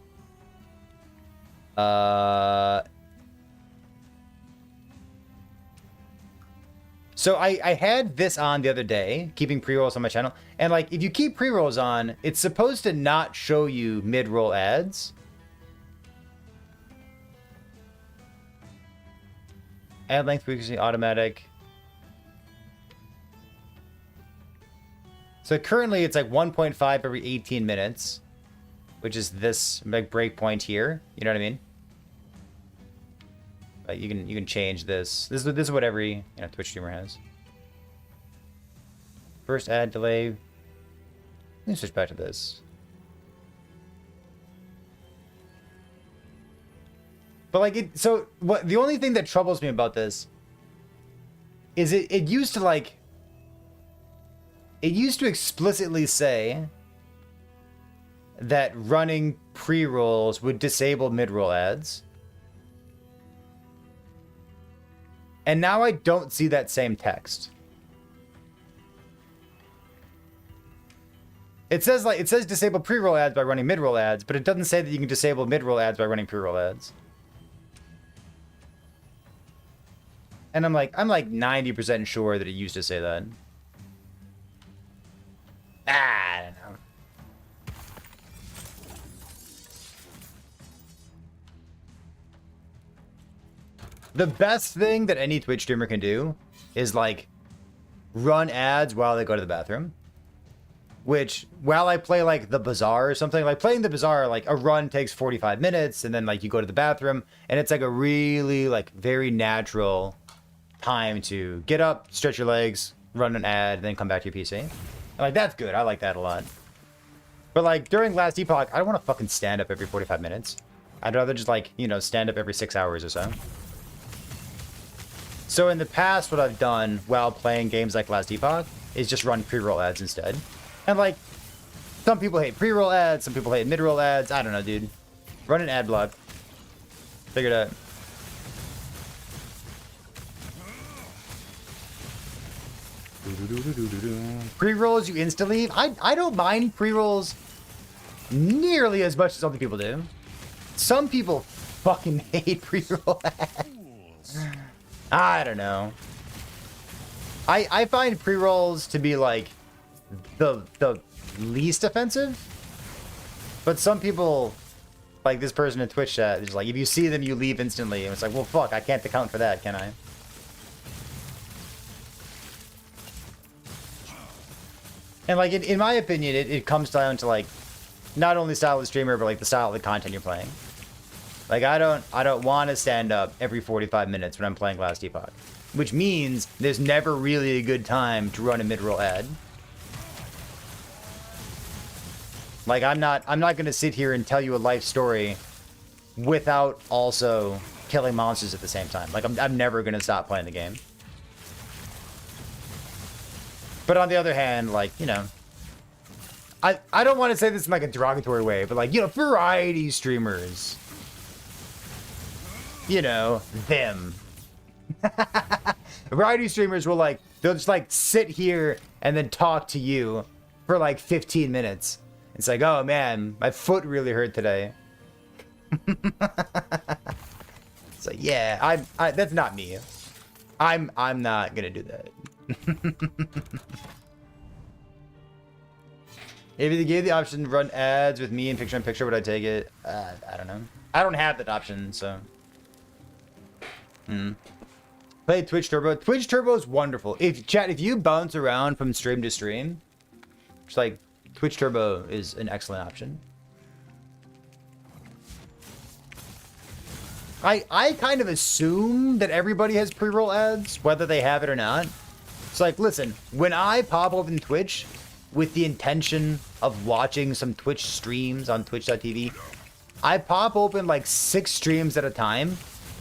so I had this on the other day, keeping pre-rolls on my channel, and like if you keep pre-rolls on, it's supposed to not show you mid-roll ads. Ad length frequency automatic. So currently it's like 1.5 every 18 minutes, which is this like break point here. You know what I mean? Like you can change this. This is what every Twitch streamer has. First ad delay. Let me switch back to this. But like so what the only thing that troubles me about this is it used to explicitly say that running pre-rolls would disable mid-roll ads. And now I don't see that same text. It says disable pre-roll ads by running mid-roll ads, but it doesn't say that you can disable mid-roll ads by running pre-roll ads. And I'm like 90% sure that it used to say that. I don't know. The best thing that any Twitch streamer can do is like run ads while they go to the bathroom. Which, while I play like the Bazaar or something, like playing the Bazaar, like a run takes 45 minutes and then like you go to the bathroom and it's like a really like very natural time to get up, stretch your legs, run an ad, and then come back to your PC. And like that's good. I like that a lot. But like during Last Epoch, I don't want to fucking stand up every 45 minutes. I'd rather just like, stand up every 6 hours or so. So in the past, what I've done while playing games like Last Epoch is just run pre-roll ads instead. And like, some people hate pre-roll ads, some people hate mid-roll ads. I don't know, dude. Run an ad block. Figure it out. Pre-rolls you insta-leave? I don't mind pre-rolls nearly as much as other people do. Some people fucking hate pre-roll ads. I don't know. I find pre-rolls to be like the least offensive. But some people, like this person in Twitch chat, is like, if you see them, you leave instantly. And it's like, well, fuck, I can't account for that, can I? And like, in my opinion, it comes down to like, not only style of the streamer, but like the style of the content you're playing. Like, I don't want to stand up every 45 minutes when I'm playing Last Epoch. Which means there's never really a good time to run a mid-roll ad. Like, I'm not going to sit here and tell you a life story without also killing monsters at the same time. Like, I'm never going to stop playing the game. But on the other hand, like, I don't want to say this in like a derogatory way, but like, variety streamers. Them. Variety streamers will they'll just sit here and then talk to you for like 15 minutes. It's like, oh man, my foot really hurt today. It's like, yeah, I that's not me. I'm not gonna do that. If you gave the option to run ads with me in picture-in-picture, would I take it? I don't know. I don't have that option, so. Play Twitch Turbo. Twitch Turbo is wonderful. If you bounce around from stream to stream, it's like Twitch Turbo is an excellent option. I kind of assume that everybody has pre-roll ads, whether they have it or not. It's like, listen, when I pop open Twitch with the intention of watching some Twitch streams on twitch.tv, I pop open like 6 streams at a time,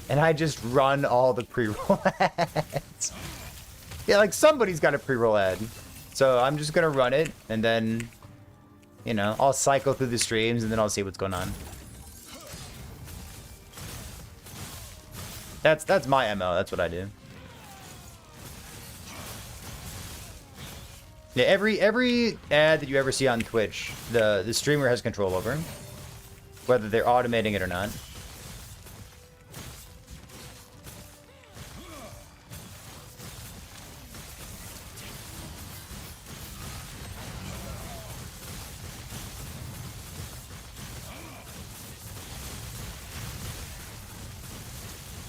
and I just run all the pre-roll ads. Yeah, like somebody's got a pre-roll ad. So I'm just gonna run it, and then, I'll cycle through the streams, and then I'll see what's going on. That's my MO, that's what I do. Yeah, every ad that you ever see on Twitch, the streamer has control over, whether they're automating it or not.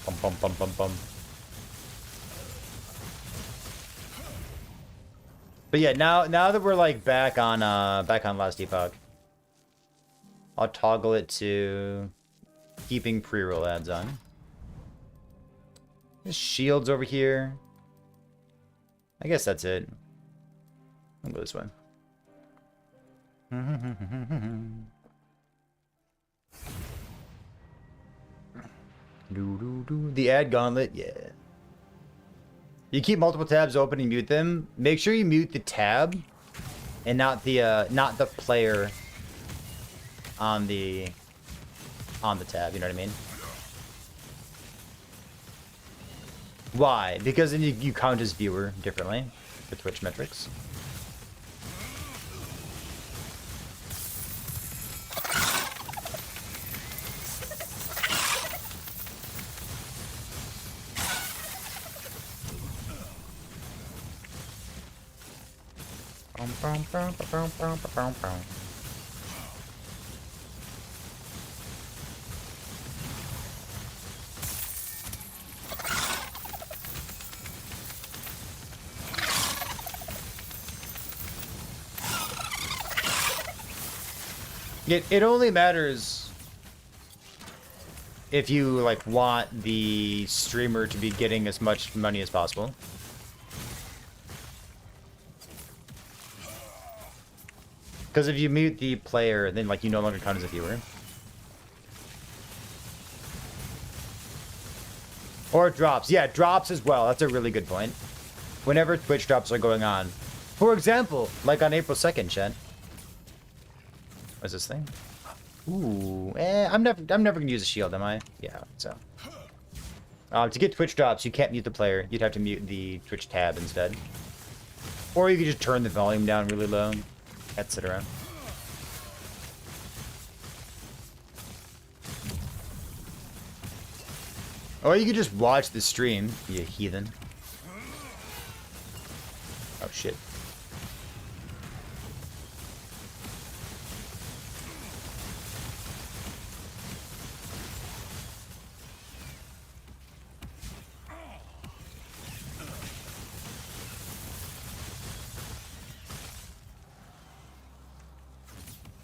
Bum, bum, bum, bum, bum. But yeah, now that we're like back on Last Epoch, I'll toggle it to keeping pre-roll ads on. There's shields over here. I guess that's it. I'll go this way. The ad gauntlet, yeah. You keep multiple tabs open and mute them. Make sure you mute the tab and not the player on the tab, you know what I mean? Why? Because then you count as viewer differently for Twitch metrics. It only matters if you like want the streamer to be getting as much money as possible. Because if you mute the player, then like you no longer count as a viewer. Or it drops. Yeah, it drops as well. That's a really good point. Whenever Twitch drops are going on. For example, like on April 2nd, chat. What's this thing? Ooh, I'm never gonna use a shield, am I? Yeah, so. To get Twitch drops, you can't mute the player. You'd have to mute the Twitch tab instead. Or you could just turn the volume down really low, etc. Or you could just watch the stream, you heathen. Oh shit.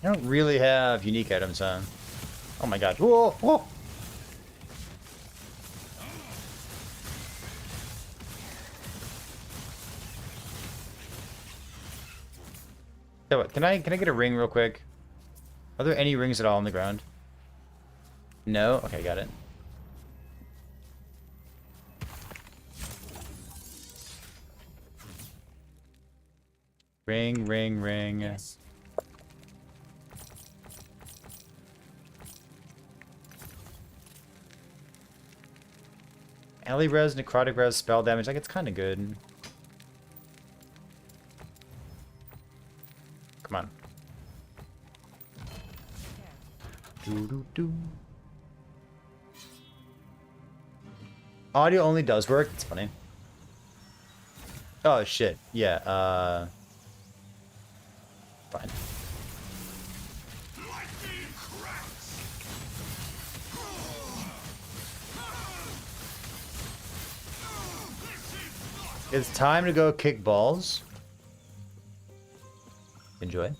I don't really have unique items, huh? Oh my god. Whoa! Whoa! So what, can I get a ring real quick? Are there any rings at all on the ground? No? Okay, got it. Ring, ring, ring.
Yes.
Alley res, necrotic res, spell damage. Like, it's kind of good. Come on. Doo-doo-doo. Audio only does work. It's funny. Oh, shit. Yeah, fine. It's time to go kick balls. Enjoy.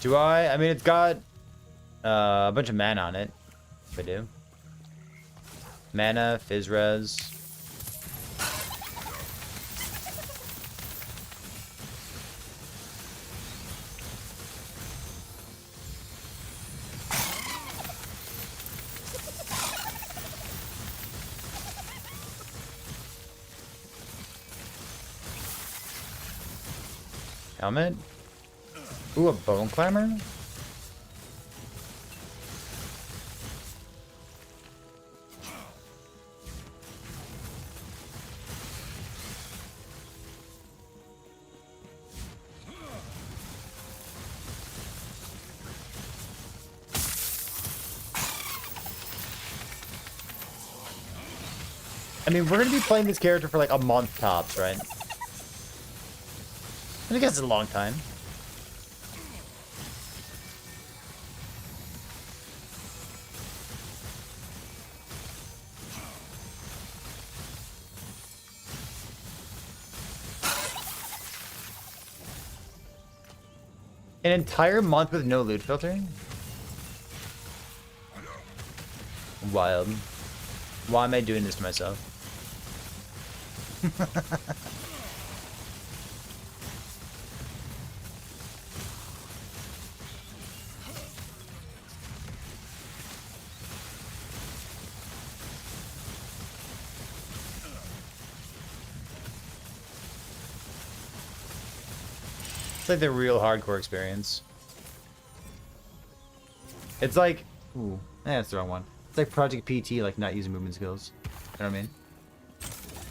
Do I? I mean, it's got a bunch of mana on it. If I do. Mana, Fizz Res. Helmet? Ooh, a bone climber? I mean, we're gonna be playing this character for like a month tops, right? I guess it's a long time. An entire month with no loot filter? Wild. Why am I doing this to myself? It's like the real hardcore experience. It's like, ooh, that's the wrong one. It's like Project PT, like not using movement skills. You know what I mean?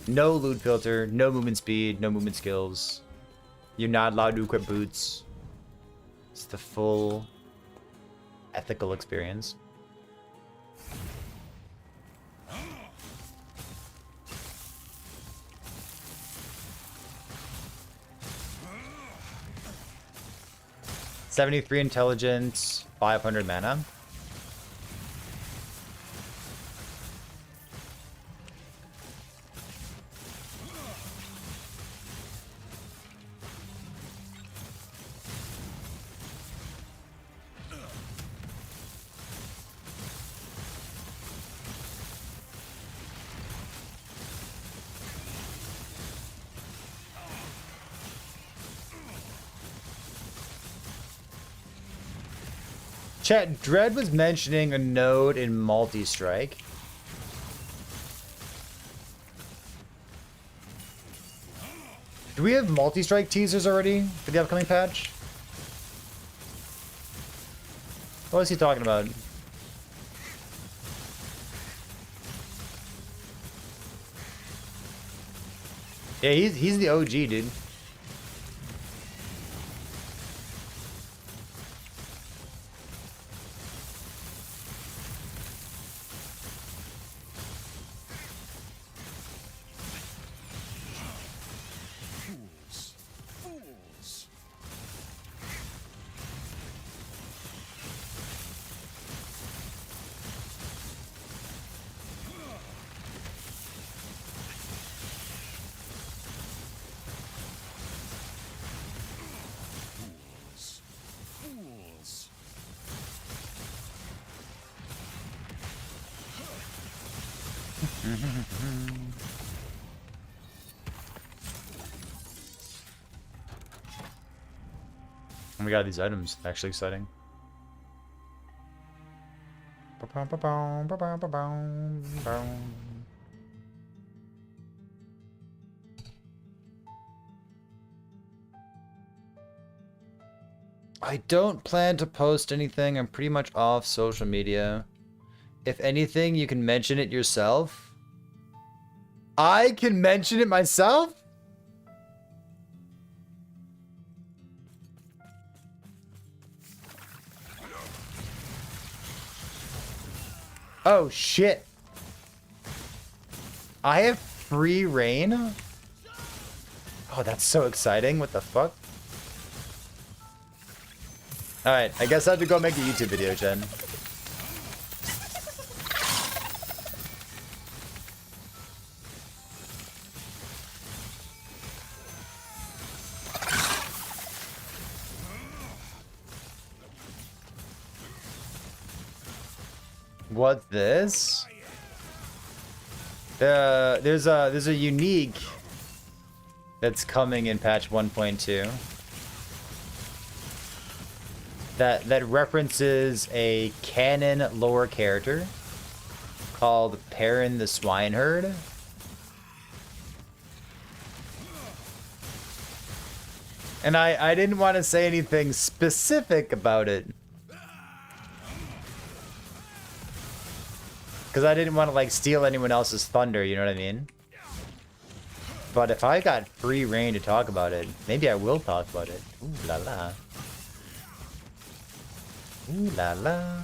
No loot filter, no movement speed, no movement skills. You're not allowed to equip boots. It's the full ethical experience. $73 intelligence, 500 mana. Chat, Dread was mentioning a node in multi-strike. Do we have multi-strike teasers already for the upcoming patch? What is he talking about? Yeah, he's the OG, dude. And we got these items. Actually exciting. I don't plan to post anything. I'm pretty much off social media. If anything, you can mention it yourself. I can mention it myself? Oh, shit. I have free reign? Oh, that's so exciting. What the fuck? Alright, I guess I have to go make a YouTube video, Jen. What's this? There's a unique that's coming in patch 1.2 that references a canon lore character called Perrin the Swineherd. And I didn't want to say anything specific about it, because I didn't want to, like, steal anyone else's thunder, you know what I mean? But if I got free reign to talk about it, maybe I will talk about it. Ooh la la. Ooh la la.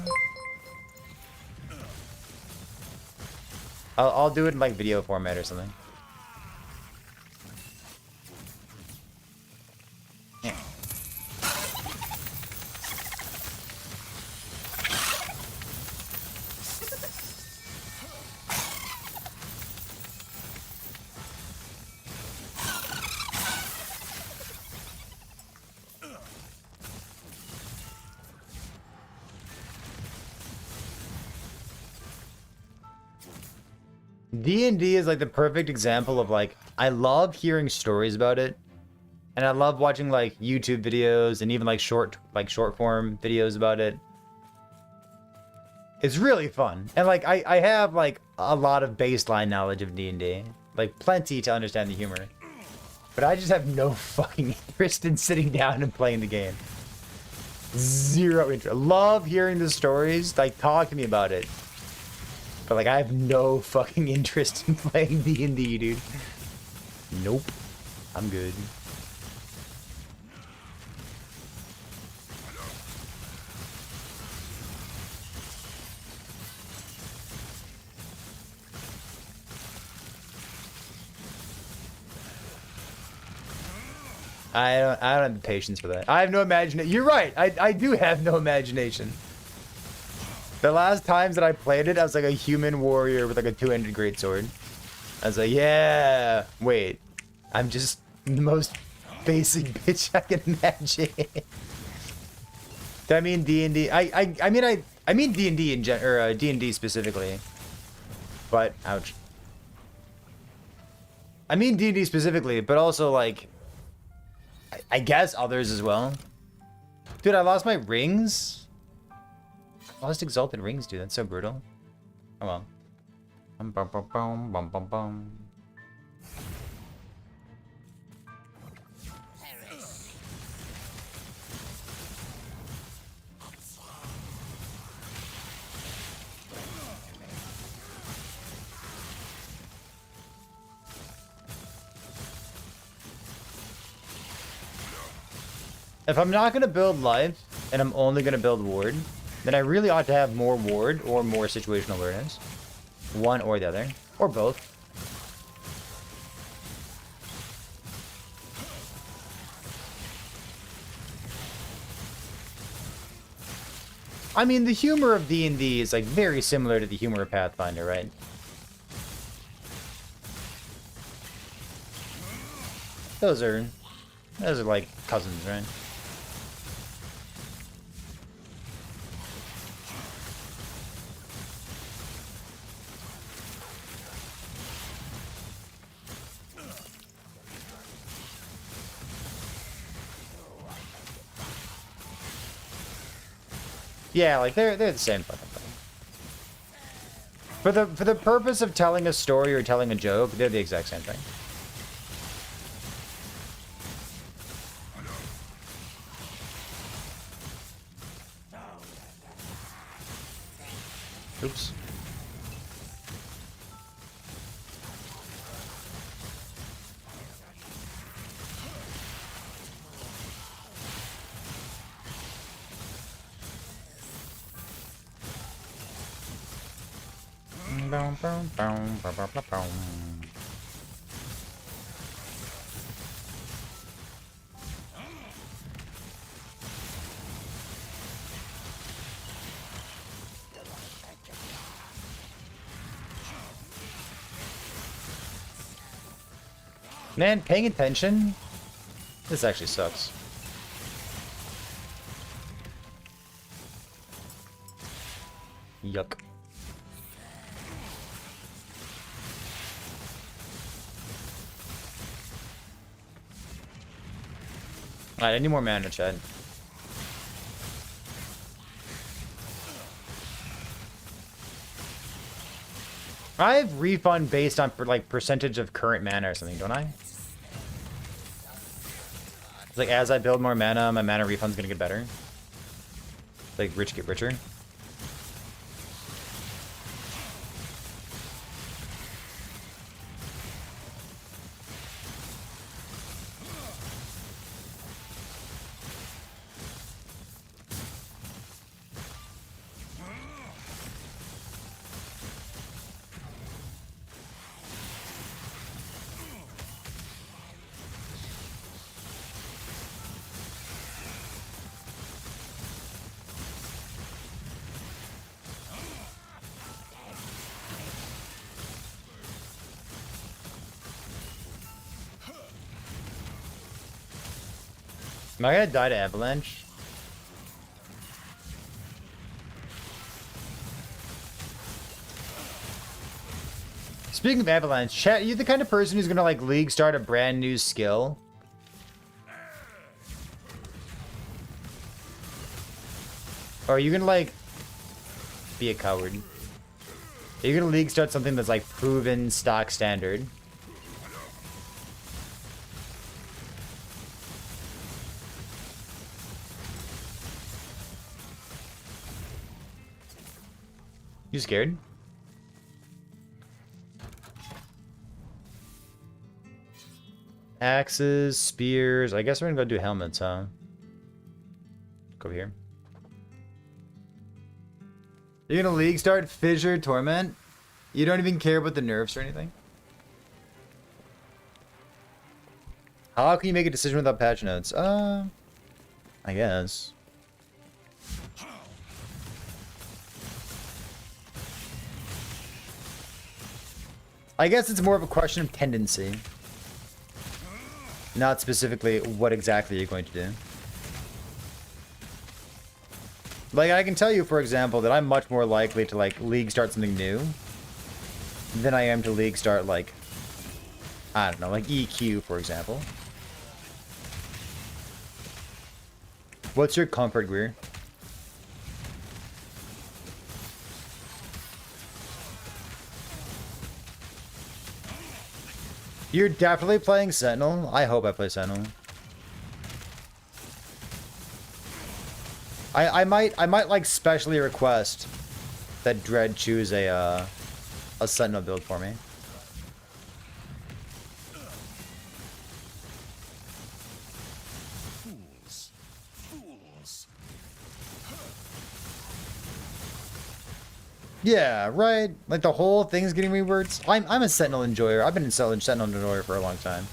I'll do it in, like, video format or something. Yeah. D&D is like the perfect example of like, I love hearing stories about it. And I love watching like YouTube videos and even like short form videos about it. It's really fun. And like I have like a lot of baseline knowledge of D&D. Like plenty to understand the humor. But I just have no fucking interest in sitting down and playing the game. Zero interest. Love hearing the stories. Like talk to me about it. But like I have no fucking interest in playing D&D, dude. Nope. I'm good. I don't have the patience for that. I have no imagination. You're right. I do have no imagination. The last times that I played it, I was like a human warrior with like a two-handed greatsword. I was like, yeah. Wait, I'm just the most basic bitch I can imagine. Do I mean D&D? I mean D&D in D&D specifically. But ouch. I mean D&D specifically, but also like. I guess others as well. Dude, I lost my rings. I lost exalted rings, dude. That's so brutal. Oh well. Bum, bum, bum, bum, bum, bum, bum. If I'm not going to build life, and I'm only going to build ward, then I really ought to have more ward or more situational awareness. One or the other. Or both. I mean, the humor of D&D is like very similar to the humor of Pathfinder, right? Those are like cousins, right? Yeah, like they're the same fucking thing. For the purpose of telling a story or telling a joke, they're the exact same thing. Oops. Man, paying attention? This actually sucks. Yuck. Alright, I need more mana, Chad. I have refund based on like percentage of current mana or something, don't I? It's like as I build more mana, my mana refund's gonna get better. Like rich get richer. Am I gonna die to Avalanche? Speaking of Avalanche, chat, are you the kind of person who's gonna like league start a brand new skill? Or are you gonna like be a coward? Are you gonna league start something that's like proven stock standard? You scared? Axes, spears. I guess we're gonna go do helmets, huh? Go here. You're gonna league start Fissure Torment? You don't even care about the nerfs or anything? How can you make a decision without patch notes? I guess. I guess it's more of a question of tendency. Not specifically what exactly you're going to do. Like, I can tell you, for example, that I'm much more likely to, like, league start something new than I am to league start, like, I don't know, like EQ, for example. What's your comfort, Greer? You're definitely playing Sentinel. I hope I play Sentinel. I might like specially request that Dread choose a Sentinel build for me.
Fools. Fools.
Yeah, right. Like the whole thing's getting reworked. I'm a Sentinel enjoyer. I've been a Sentinel enjoyer for a long time.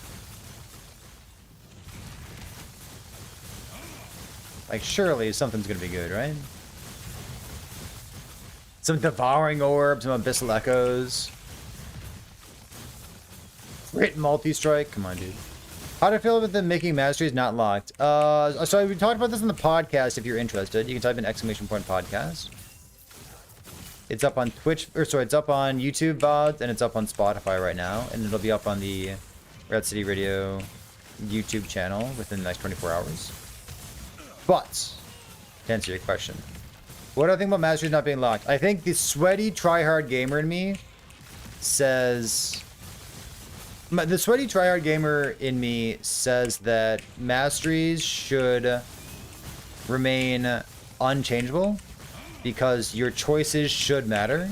Like, surely something's gonna be good, right? Some Devouring Orb, some Abyssal Echoes. Crit multi-strike. Come on, dude. How do I feel about the making masteries not locked? So we talked about this in the podcast. If you're interested, you can type in !podcast. It's up on Twitch, or sorry, it's up on YouTube VODs, and it's up on Spotify right now, and it'll be up on the Red City Radio YouTube channel within the next 24 hours. But, to answer your question, what do I think about Masteries not being locked? I think the sweaty tryhard gamer in me says... The sweaty tryhard gamer in me says that Masteries should remain unchangeable because your choices should matter.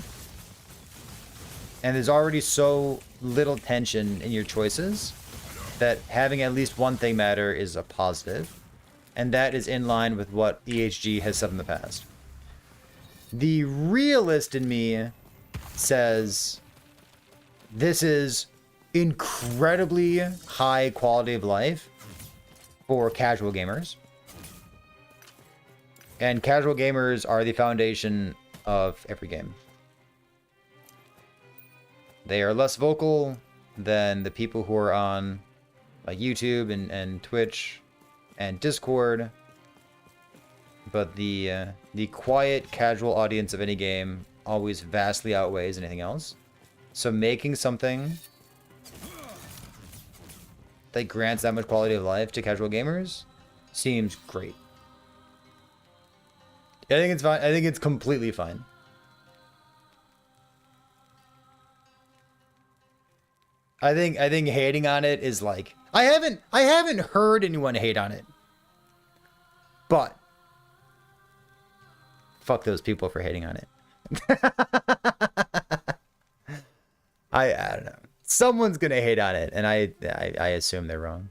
And there's already so little tension in your choices that having at least one thing matter is a positive. And that is in line with what EHG has said in the past. The realist in me says this is incredibly high quality of life for casual gamers. And casual gamers are the foundation of every game. They are less vocal than the people who are on like YouTube and Twitch and Discord, but the quiet casual audience of any game always vastly outweighs anything else. So making something that grants that much quality of life to casual gamers seems great. I think it's fine. I think it's completely fine. I think hating on it is like I haven't heard anyone hate on it. But fuck those people for hating on it. I don't know. Someone's gonna hate on it, and I assume they're wrong.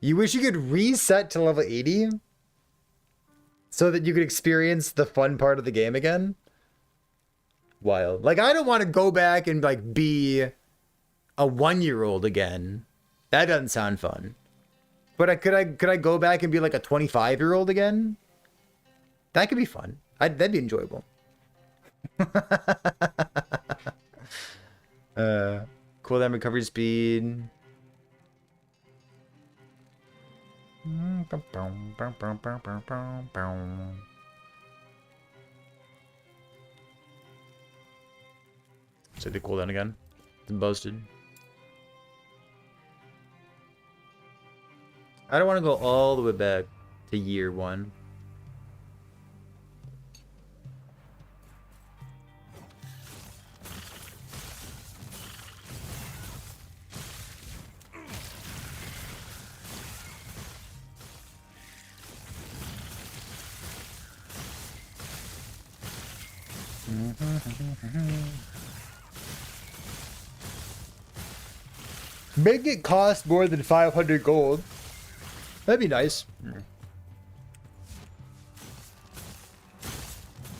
You wish you could reset to level 80 so that you could experience the fun part of the game again? Wild. Like, I don't want to go back and like be a 1-year-old again. That doesn't sound fun. But could I go back and be like a 25-year-old again? That could be fun. That'd be enjoyable. Cooldown recovery speed. Say the cooldown again. It's busted. I don't want to go all the way back to year 1. Make it cost more than 500 gold. That'd be nice.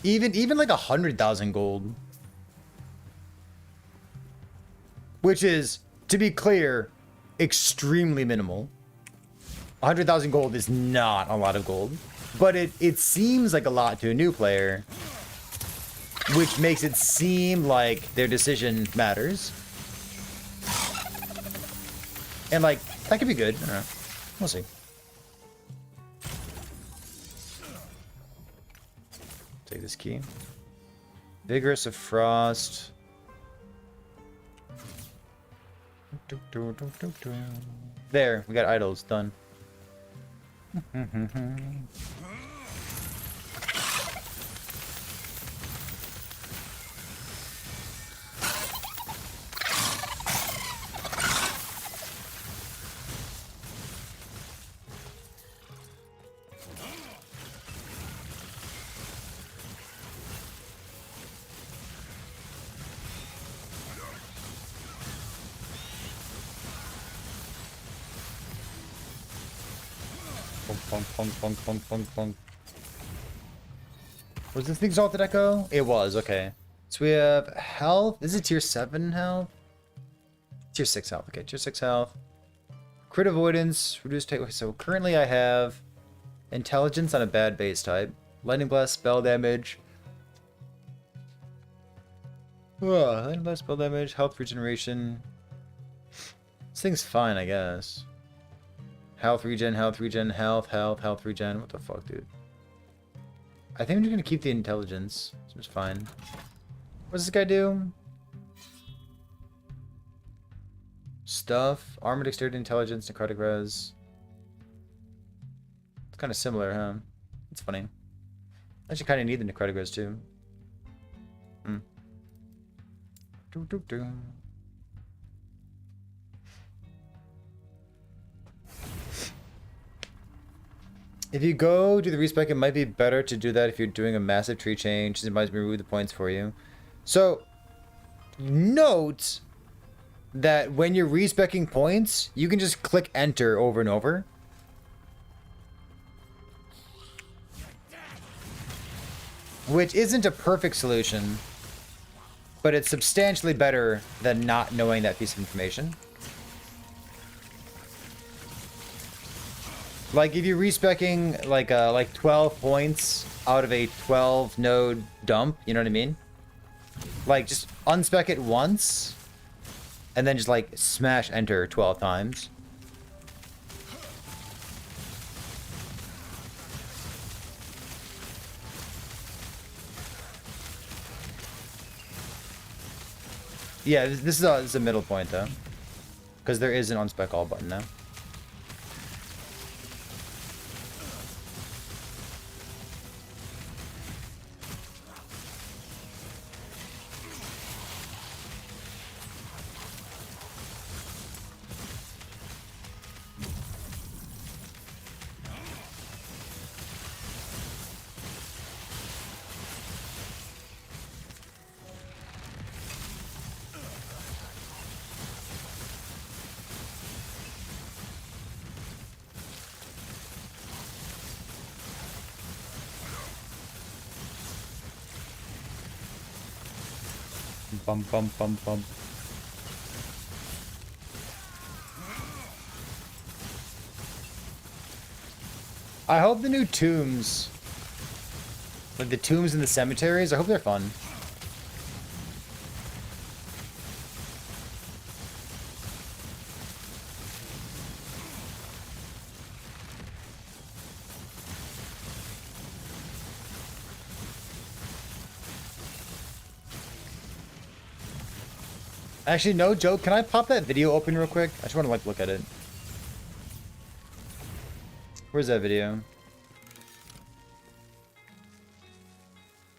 Even like 100,000 gold. Which is, to be clear, extremely minimal. 100,000 gold is not a lot of gold. But it seems like a lot to a new player. Which makes it seem like their decision matters. And like, that could be good. I don't know. We'll see. Take this key. Vigorous of Frost. There, we got idols done. Was this the Exalted Echo? It was, okay. So we have health. This is tier 7 health. Tier 6 health. Okay, tier 6 health. Crit avoidance. Reduce take. Okay, so currently I have intelligence on a bad base type. Lightning Blast, spell damage. Lightning Blast, spell damage. Health regeneration. This thing's fine, I guess. Health regen, health regen, health regen. What the fuck, dude? I think I'm just gonna keep the intelligence. Seems fine. What does this guy do? Stuff. Armor, dexterity, intelligence, necrotic res. It's kind of similar, huh? It's funny. I actually kind of need the necrotic res too. If you go do the respec, it might be better to do that if you're doing a massive tree change. It might remove the points for you. So, note that when you're respecing points, you can just click enter over and over. Which isn't a perfect solution, but it's substantially better than not knowing that piece of information. Like if you're respecing like 12 points out of a 12 node dump, you know what I mean? Like just unspec it once and then just like smash enter 12 times. Yeah, this is a middle point though, because there is an unspec all button now. Bum bum bum bum. I hope the new tombs, like the tombs in the cemeteries, I hope they're fun. Actually, no joke. Can I pop that video open real quick? I just want to like look at it. Where's that video?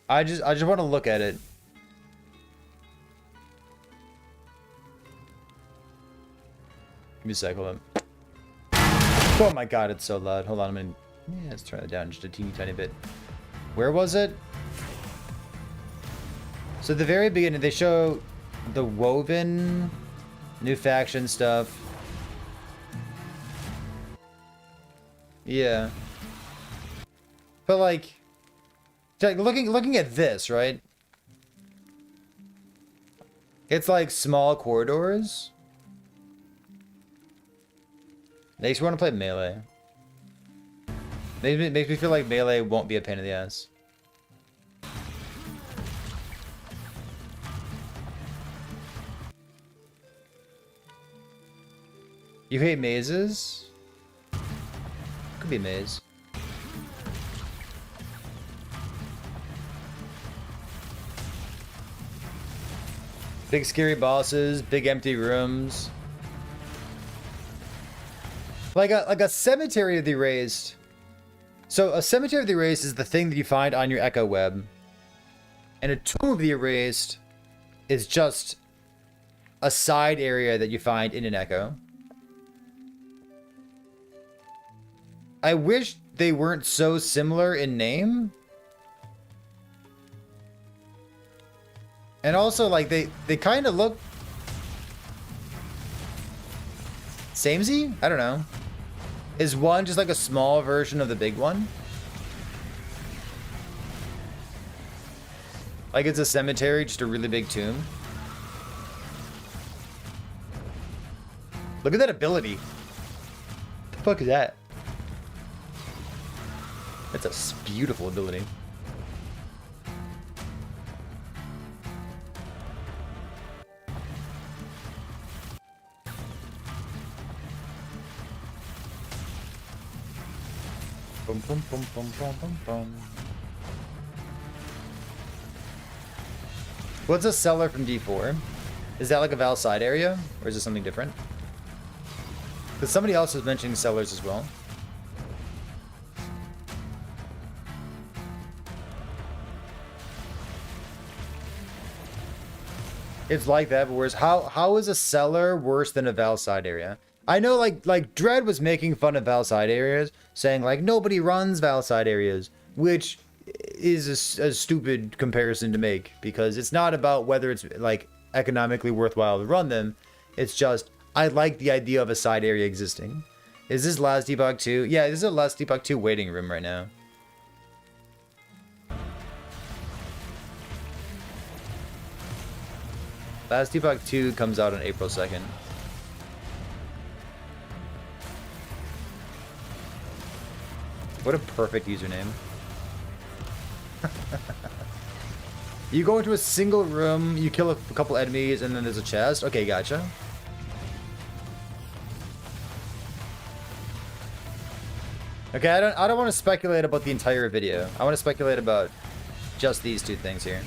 I just want to look at it. Give me a sec, hold on. Oh my god, it's so loud. Hold on, yeah, let's turn it down just a teeny tiny bit. Where was it? So at the very beginning, they show the Woven new faction stuff. Yeah. But like looking at this, right? It's like small corridors. Makes me want to play Melee. Makes me feel like Melee won't be a pain in the ass. You hate mazes? Could be a maze. Big scary bosses, big empty rooms. Like a cemetery of the erased. So a cemetery of the erased is the thing that you find on your echo web. And a tomb of the erased is just a side area that you find in an echo. I wish they weren't so similar in name. And also, like, they kind of look samey? I don't know. Is one just like a small version of the big one? Like it's a cemetery, just a really big tomb. Look at that ability. What the fuck is that? That's a beautiful ability. Boom, boom, boom, boom, boom, boom, boom. What's a cellar from D4? Is that like a Val side area? Or is it something different? Because somebody else was mentioning cellars as well. It's like that, but whereas how is a cellar worse than a Val side area? I know like Dread was making fun of Val side areas, saying like nobody runs Val side areas, which is a stupid comparison to make because it's not about whether it's like economically worthwhile to run them. It's just I like the idea of a side area existing. Is this Last Epoch 2? Yeah, this is a Last Epoch 2 waiting room right now. Last Epoch 2 comes out on April 2nd. What a perfect username. You go into a single room, you kill a couple enemies, and then there's a chest. Okay, gotcha. Okay, I don't want to speculate about the entire video. I want to speculate about just these two things here.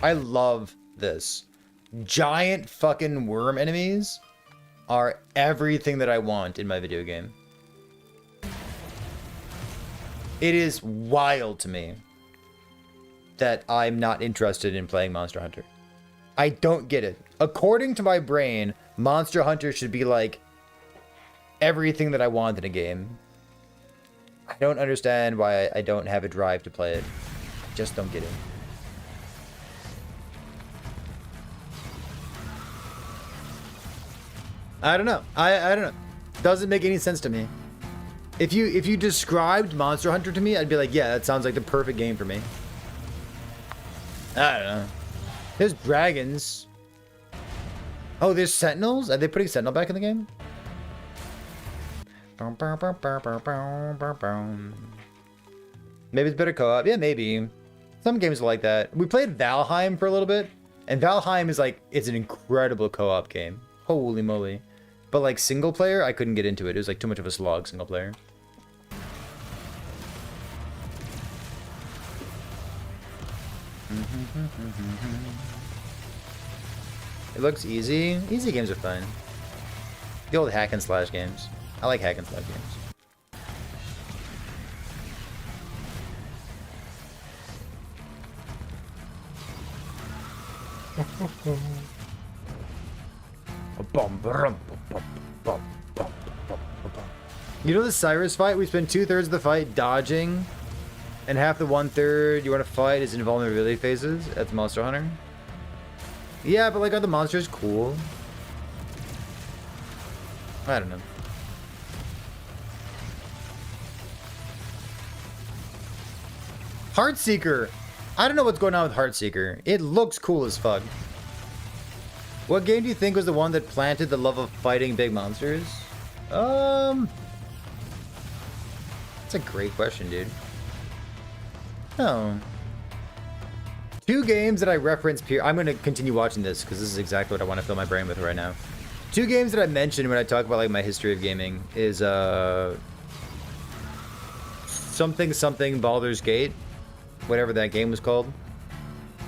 I love this. Giant fucking worm enemies are everything that I want in my video game. It is wild to me that I'm not interested in playing Monster Hunter. I don't get it. According to my brain, Monster Hunter should be like everything that I want in a game. I don't understand why I don't have a drive to play it. I just don't get it. I don't know. I don't know. Doesn't make any sense to me. If you described Monster Hunter to me, I'd be like, yeah, that sounds like the perfect game for me. I don't know. There's dragons. Oh, there's sentinels? Are they putting sentinel back in the game? Maybe it's better co-op. Yeah, maybe. Some games are like that. We played Valheim for a little bit, and Valheim is like, it's an incredible co-op game. Holy moly. But like single player, I couldn't get into it. It was like too much of a slog single player. It looks easy. Easy games are fun. The old hack and slash games. I like hack and slash games. You know the Cyrus fight? We spent 2/3 of the fight dodging, and half the 1/3 you want to fight is invulnerability phases at Monster Hunter. Yeah, but like, are the monsters cool? I don't know. Heartseeker. I don't know what's going on with Heartseeker. It looks cool as fuck. What game do you think was the one that planted the love of fighting big monsters? That's a great question, dude. Oh. 2 games that I reference I'm going to continue watching this because this is exactly what I want to fill my brain with right now. 2 games that I mentioned when I talk about like my history of gaming is something Baldur's Gate, whatever that game was called.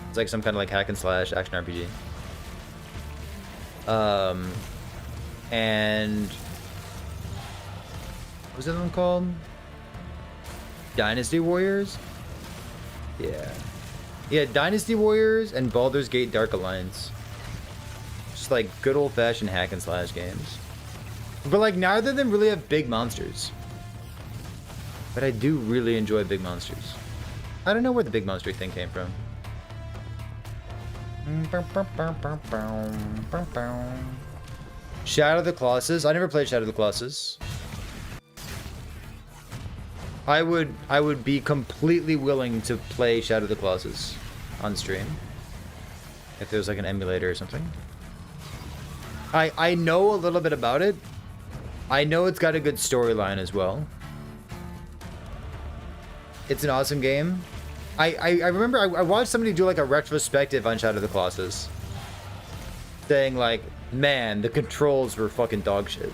It's like some kind of like hack and slash action RPG. And what was that one called? Dynasty Warriors? Yeah, Dynasty Warriors and Baldur's Gate Dark Alliance. Just like good old-fashioned hack and slash games. But like neither of them really have big monsters. But I do really enjoy big monsters. I don't know where the big monster thing came from. Shadow of the Colossus. I never played Shadow of the Colossus. I would be completely willing to play Shadow of the Colossus on stream if there was like an emulator or something. I know a little bit about it. I know it's got a good storyline as well. It's an awesome game. I remember I watched somebody do like a retrospective on Shadow of the Colossus, saying like, man, the controls were fucking dog shit.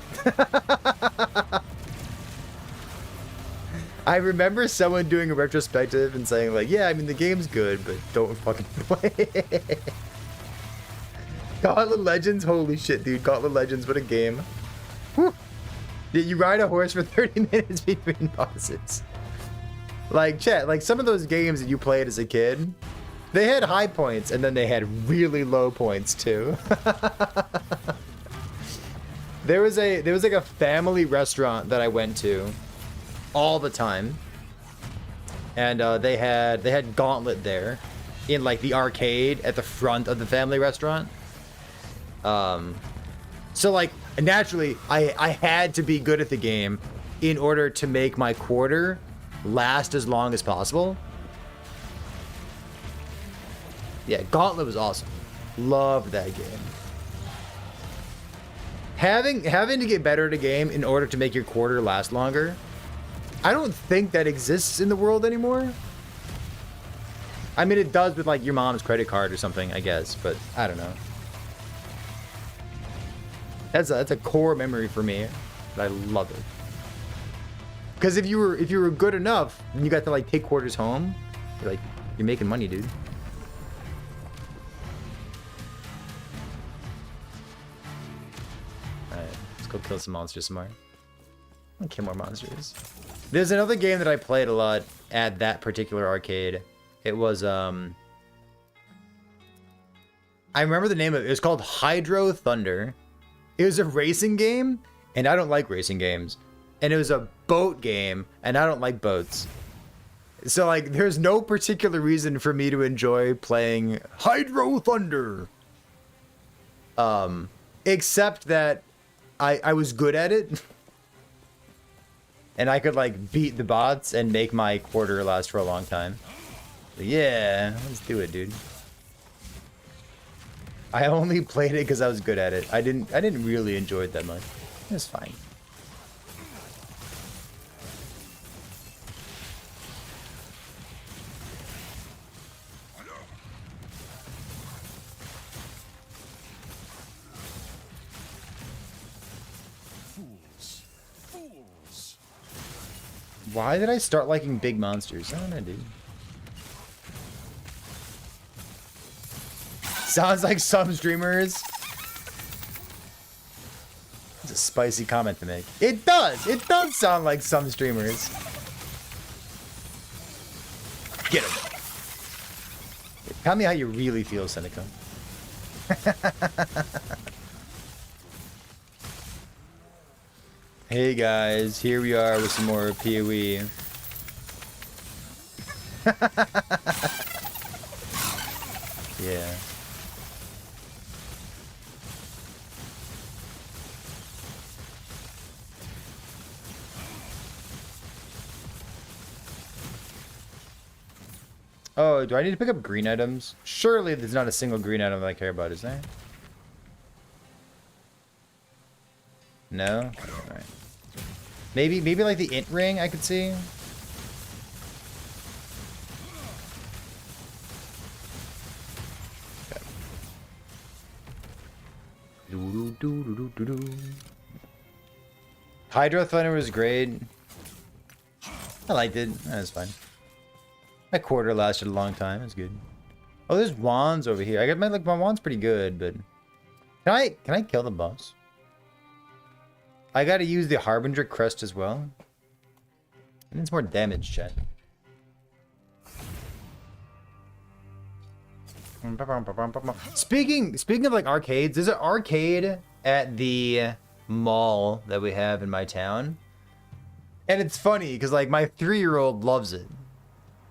I remember someone doing a retrospective and saying like, yeah, I mean the game's good, but don't fucking play it. Gauntlet Legends, holy shit, dude. Gauntlet Legends, what a game. Whew. Did you ride a horse for 30 minutes between bosses? Like, chat, like some of those games that you played as a kid, they had high points and then they had really low points too. There was like a family restaurant that I went to all the time, and they had Gauntlet there in like the arcade at the front of the family restaurant. So like naturally I had to be good at the game in order to make my quarter last as long as possible. Yeah, Gauntlet was awesome. Loved that game. Having to get better at a game in order to make your quarter last longer, I don't think that exists in the world anymore. I mean, it does with like your mom's credit card or something, I guess, but I don't know. That's a core memory for me, and I love it. Because if you were good enough and you got to like take quarters home, you're making money, dude. Alright, let's go kill some monsters some more. I'll kill more monsters. There's another game that I played a lot at that particular arcade. It was I remember the name of it. It was called Hydro Thunder. It was a racing game, and I don't like racing games. And it was a boat game, and I don't like boats. So like there's no particular reason for me to enjoy playing Hydro Thunder. Except that I was good at it. And I could like beat the bots and make my quarter last for a long time. But yeah, let's do it, dude. I only played it because I was good at it. I didn't really enjoy it that much. It was fine. Why did I start liking big monsters? I don't know, dude. Sounds like some streamers. It's a spicy comment to make. It does. It does sound like some streamers. Get him. Tell me how you really feel, Seneca. Hey guys, here we are with some more PoE. Yeah. Oh, do I need to pick up green items? Surely there's not a single green item that I care about, is there? No? Alright. Maybe like the int ring I could see? Okay. Hydro Thunder was great. I liked it. That was fine. My quarter lasted a long time. It's good. Oh, there's wands over here. I got my wand's pretty good, but can I kill the boss? I gotta use the Harbinger crest as well. It needs more damage, chat. Speaking of like arcades, there's an arcade at the mall that we have in my town. And it's funny because like my 3-year-old loves it.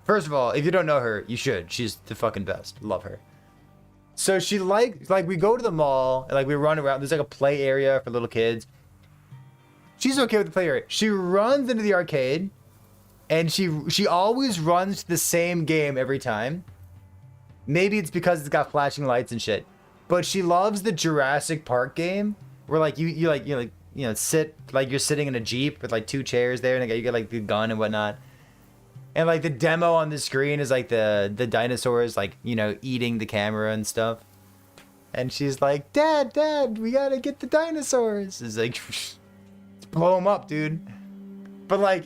First of all, if you don't know her, you should. She's the fucking best. Love her. So she like we go to the mall and like we run around. There's like a play area for little kids. She's okay with the play area. She runs into the arcade and she always runs to the same game every time. Maybe it's because it's got flashing lights and shit. But she loves the Jurassic Park game where like you sit like you're sitting in a Jeep with like 2 chairs there and you get like the gun and whatnot. And like the demo on the screen is like the dinosaurs like, you know, eating the camera and stuff. And she's like, Dad, we gotta get the dinosaurs. It's like, blow them up, dude. But like,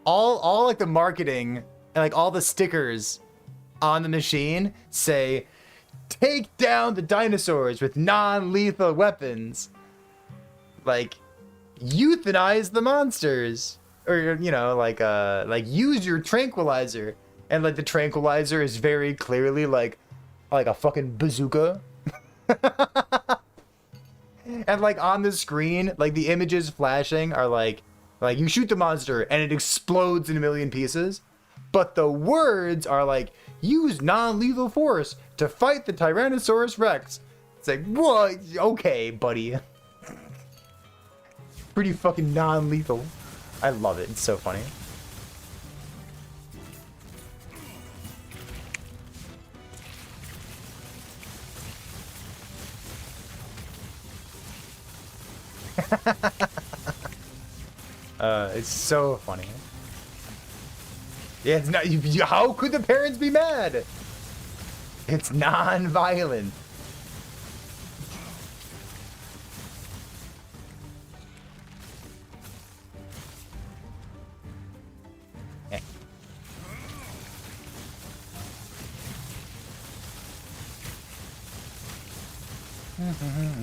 all like the marketing and like all the stickers on the machine say, take down the dinosaurs with non-lethal weapons. Like, euthanize the monsters. Or, you know, like use your tranquilizer. And like the tranquilizer is very clearly like a fucking bazooka. And like on the screen, like the images flashing are like you shoot the monster and it explodes in a million pieces. But the words are like, use non-lethal force to fight the Tyrannosaurus Rex. It's like, what? Okay, buddy. Pretty fucking non-lethal. I love it. It's so funny. It's so funny. Yeah, it's not. How could the parents be mad? It's non-violent.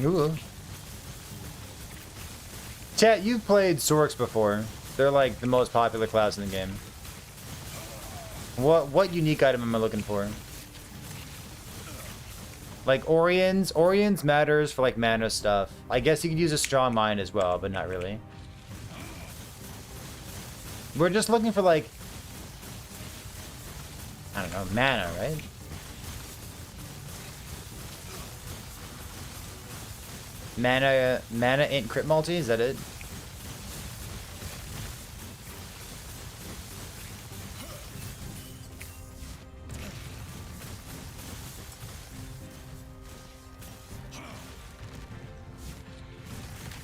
Ooh. Chat, you've played Sorks before. They're like the most popular class in the game. What unique item am I looking for? Like Orions matters for like mana stuff. I guess you could use a strong mind as well, but not really. We're just looking for like, I don't know, mana, right? Mana int crit multi, is that it?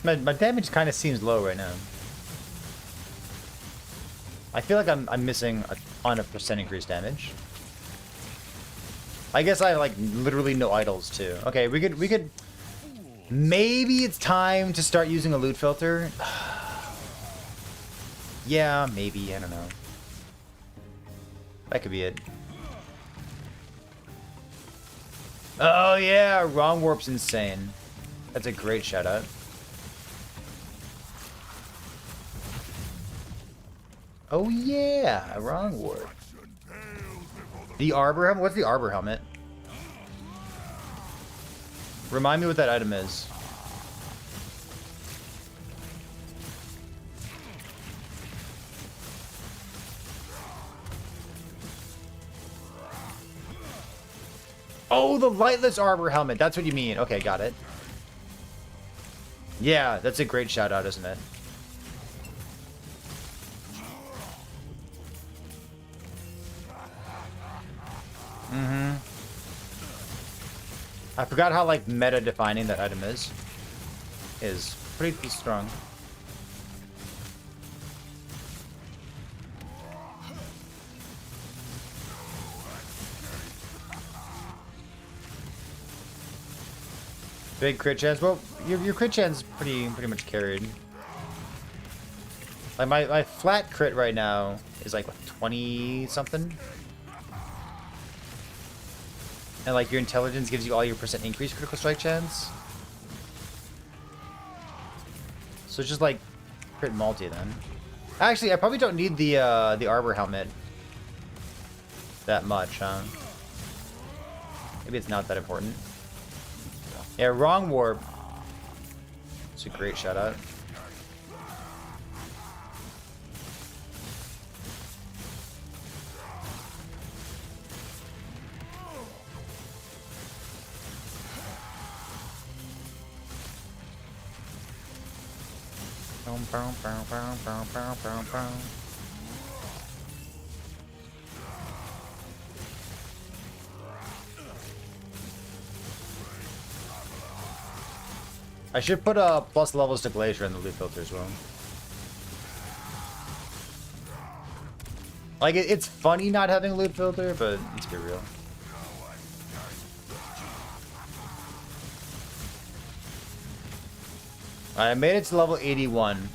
My damage kind of seems low right now. I feel like I'm missing a ton of percent increased damage. I guess I have like literally no idols too. Okay, we could maybe it's time to start using a loot filter. Yeah, maybe. I don't know. That could be it. Oh yeah, Wrong Warp's insane. That's a great shout out. Oh yeah, Wrong Warp. The Arbor helmet? What's the Arbor helmet? Remind me what that item is. Oh, the Lightless Arbor helmet. That's what you mean. Okay, got it. Yeah, that's a great shout out, isn't it? I forgot how like meta defining that item is. Is pretty strong. Big crit chance. Well, your crit chance is pretty much carried. Like my flat crit right now is like what, 20 something. And like your intelligence gives you all your percent increased critical strike chance. So it's just like crit multi then. Actually, I probably don't need the Arbor helmet that much, huh? Maybe it's not that important. Yeah, Wrong Warp. It's a great shout out. I should put plus levels to Glacier in the loot filter as well. Like it's funny not having a loot filter, but let's be real. I made it to level 81.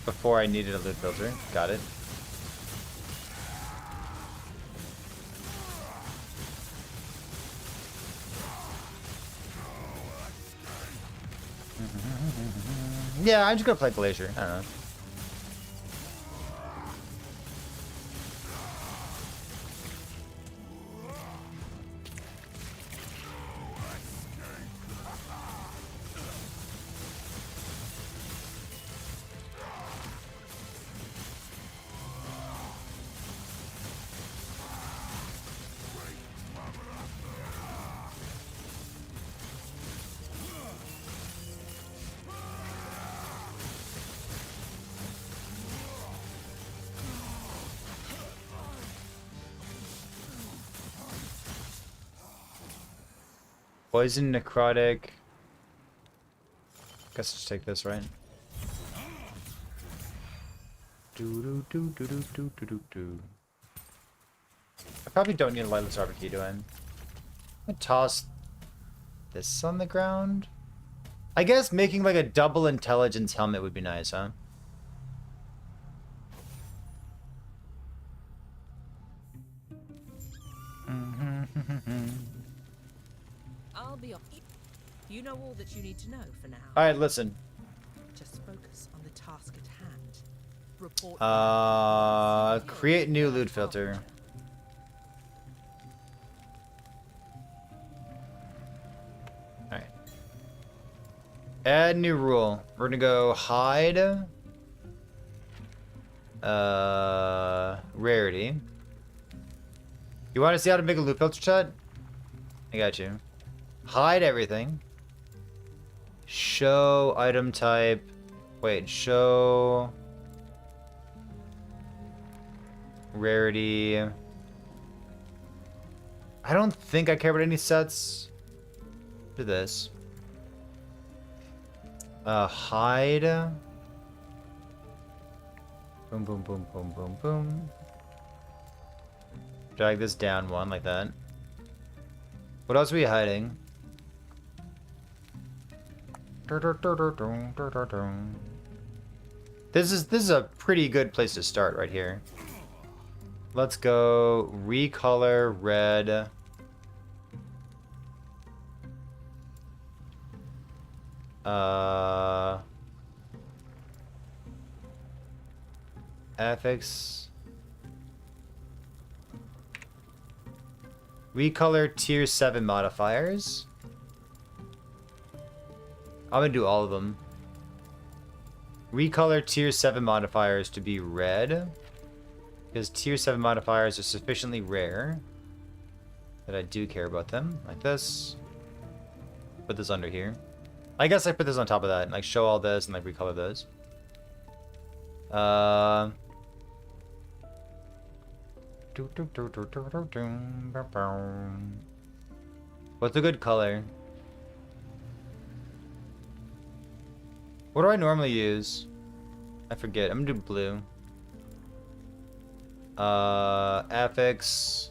Before I needed a loot filter. Got it. Yeah, I'm just gonna play Glacier. I don't know. Poison, necrotic. Guess just take this, right? I probably don't need a Lightless Arbor key, do I? I'm gonna toss this on the ground. I guess making like a double intelligence helmet would be nice, huh?
I'll be off. You know all that you need to know for now.
Alright, listen.
Just focus on the task at hand. Report.
Create new loot filter. Alright. Add new rule. We're gonna go hide. Rarity. You want to see how to make a loot filter, chat? I got you. Hide everything. Show item type. Wait, show rarity. I don't think I care about any sets. Do this. Hide. Boom, boom, boom, boom, boom, boom. Drag this down one like that. What else are we hiding? This is a pretty good place to start right here. Let's go recolor red. Affix. Recolor tier 7 modifiers. I'm gonna do all of them. Recolor tier 7 modifiers to be red. Because tier 7 modifiers are sufficiently rare that I do care about them. Like this. Put this under here. I guess I put this on top of that and like show all this and like recolor those. What's a good color? What do I normally use? I forget. I'm gonna do blue. Affix.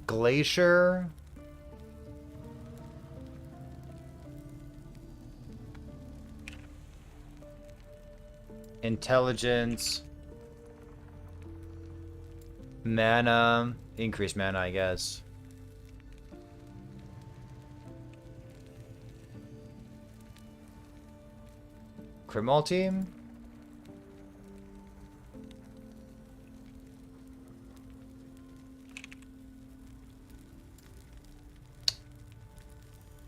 Glacier. Intelligence. Mana. Increase mana, I guess. Multi.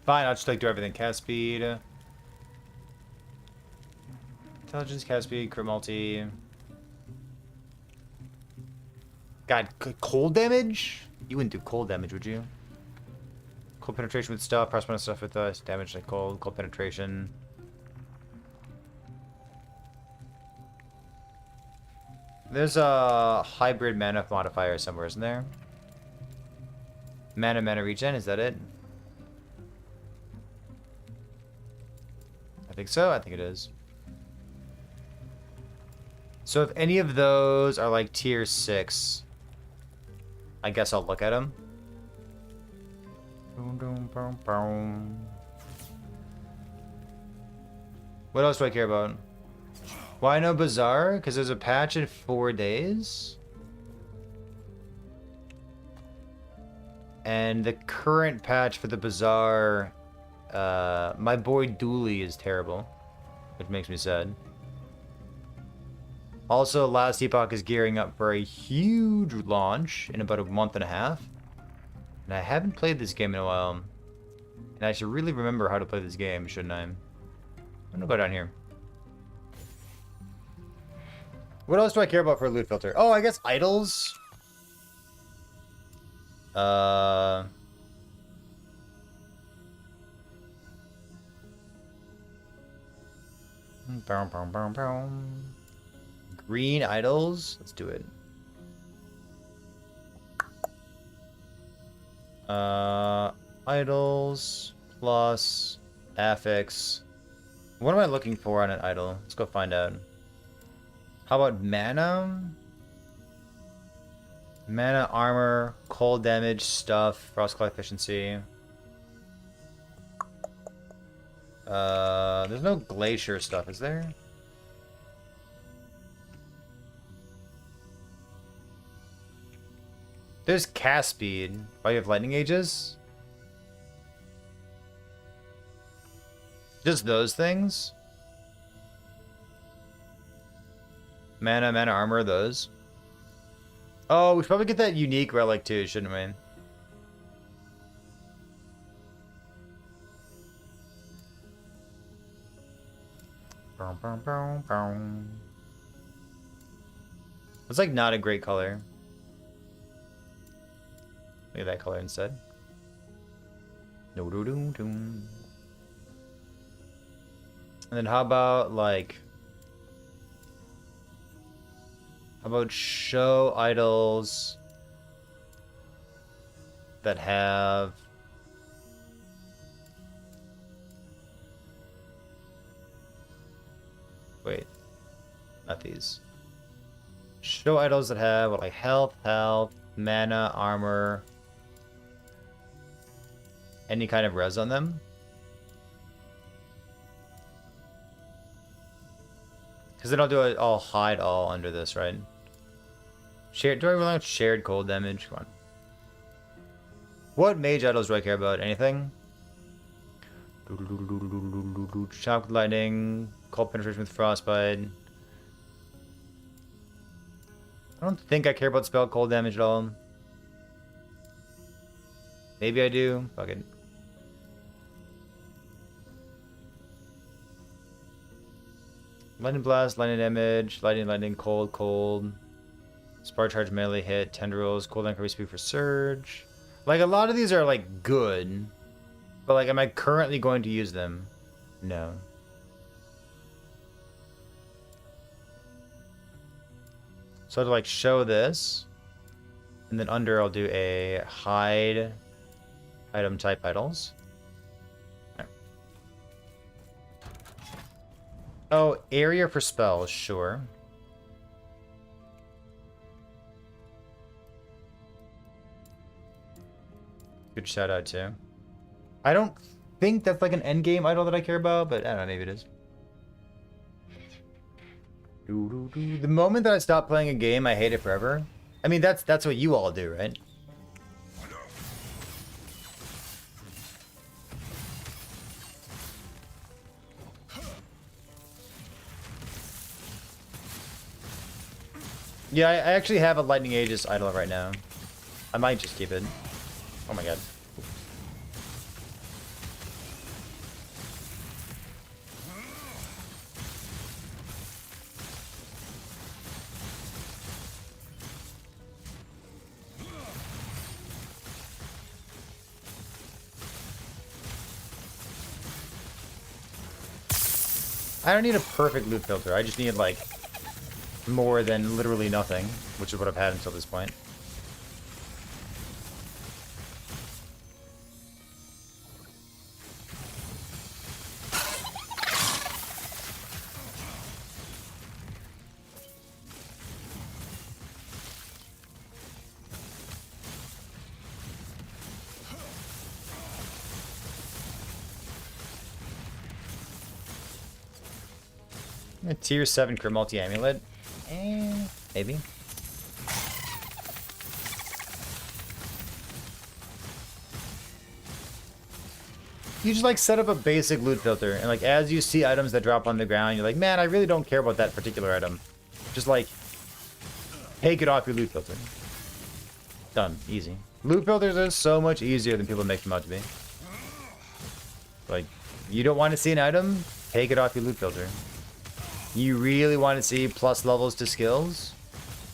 Fine, I'll just like do everything. Cast speed. Intelligence, cast speed, crit multi. God, cold damage? You wouldn't do cold damage, would you? Cold penetration with stuff, press one stuff with us, damage like cold penetration. There's a hybrid mana modifier somewhere, isn't there? Mana regen, is that it? I think so, I think it is. So if any of those are like tier 6, I guess I'll look at them. What else do I care about? Why no Bazaar? Because there's a patch in 4 days. And the current patch for the Bazaar, my boy Dooley is terrible, which makes me sad. Also, Last Epoch is gearing up for a huge launch in about a month and a half. And I haven't played this game in a while. And I should really remember how to play this game, shouldn't I? I'm gonna go down here. What else do I care about for a loot filter? Oh, I guess idols. Green idols. Let's do it. Idols plus affix. What am I looking for on an idol? Let's go find out. How about mana? Mana, armor, cold damage, stuff, frost claw efficiency. There's no glacier stuff, is there? There's cast speed. Why you have lightning ages? Just those things? Mana, armor, those. Oh, we should probably get that unique relic too, shouldn't we? It's like not a great color. Look at that color instead. And then how about like... How about show idols that have... Wait, not these. Show idols that have like health, Mana, armor, any kind of res on them. Because then I'll do it, I'll hide all under this, right? Shared, do I really want shared cold damage? Come on. What mage idols do I care about? Anything? Shock with lightning, cold penetration with frostbite. I don't think I care about spell cold damage at all. Maybe I do. Fuck it. Lightning blast, lightning damage, lightning, cold, cold. Spark charge, melee hit, tendrils, cooldown increase speed for surge. Like a lot of these are like good, but like, am I currently going to use them? No. So to like show this, and then under I'll do a hide item type idols. Right. Oh, area for spells, sure. Good shout out too. I don't think that's like an end game idol that I care about, but I don't know, maybe it is. The moment that I stop playing a game, I hate it forever. I mean, that's what you all do, right? Yeah, I actually have a Lightning Aegis idol right now. I might just keep it. Oh my god. I don't need a perfect loot filter. I just need like more than literally nothing, which is what I've had until this point. A tier 7 crit multi amulet? Maybe. You just like set up a basic loot filter, and like as you see items that drop on the ground, you're like, man, I really don't care about that particular item. Just like take it off your loot filter. Done. Easy. Loot filters are so much easier than people make them out to be. Like, you don't want to see an item? Take it off your loot filter. You really want to see plus levels to skills?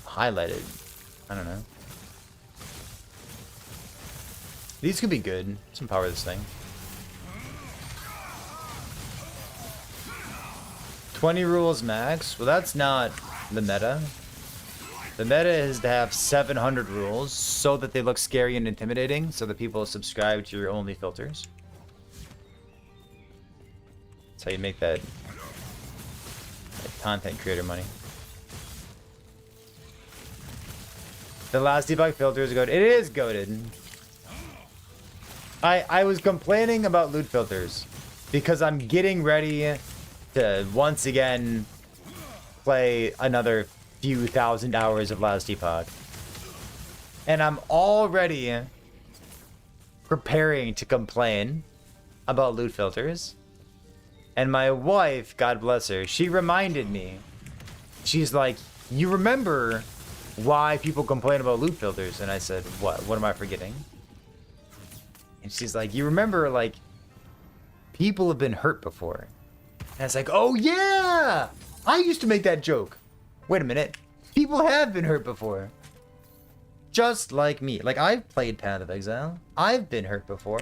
Highlight it. I don't know. These could be good. Let's empower this thing. 20 rules max. Well, that's not the meta. The meta is to have 700 rules so that they look scary and intimidating, so that people subscribe to your only filters. That's how you make that content creator money. The last debug filter is goated. It is goated. I was complaining about loot filters because I'm getting ready to once again play another few thousand hours of Last Epoch. And I'm already preparing to complain about loot filters. And my wife, God bless her, she reminded me. She's like, you remember why people complain about loot filters? And I said, what? What am I forgetting? And she's like, you remember, like, people have been hurt before. And I was like, oh yeah! I used to make that joke. Wait a minute. People have been hurt before. Just like me. Like, I've played Path of Exile. I've been hurt before.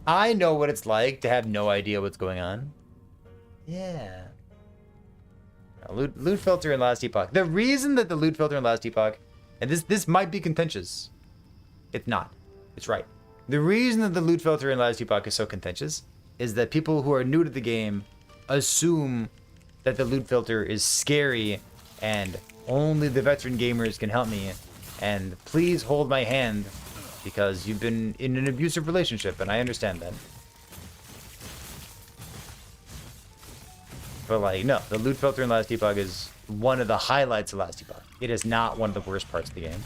I know what it's like to have no idea what's going on. Yeah. Loot filter in Last Epoch. The reason that the loot filter in Last Epoch, and this might be contentious. It's not. It's right. The reason that the loot filter in Last Epoch is so contentious is that people who are new to the game assume that the loot filter is scary and Only the veteran gamers can help me. And please hold my hand, because you've been in an abusive relationship, and I understand that. But like, no, the loot filter in Last Epoch is one of the highlights of Last Epoch. It is not one of the worst parts of the game.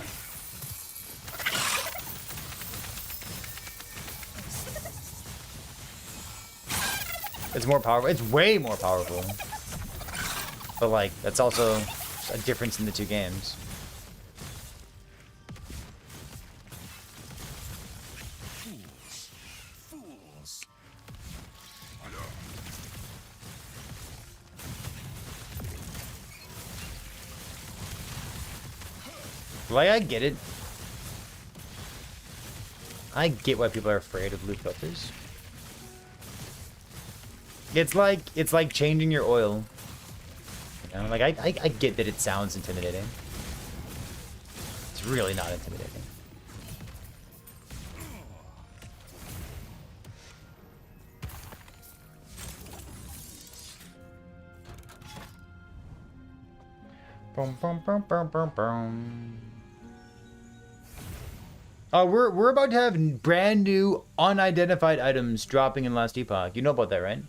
It's more powerful. It's way more powerful. But like, that's also a difference in the two games.
Fools.
Like, I get it. I get why people are afraid of loot filters. It's like changing your oil. You know, like I get that it sounds intimidating. It's really not intimidating. Boom, boom, boom, boom, boom, boom. We're about to have brand new unidentified items dropping in Last Epoch. You know about that, right?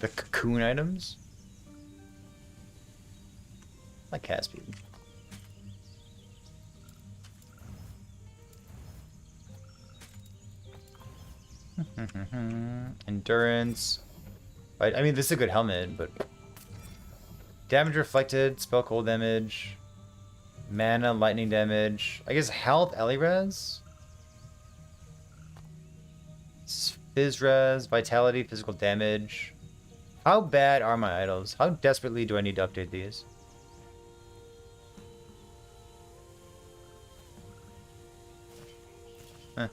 The cocoon items? Like Caspian. Endurance. I mean, this is a good helmet, but... Damage reflected, spell cold damage. Mana, lightning damage. I guess health, Elirez? Fizz res, vitality, physical damage. How bad are my idols? How desperately do I need to update these? Huh.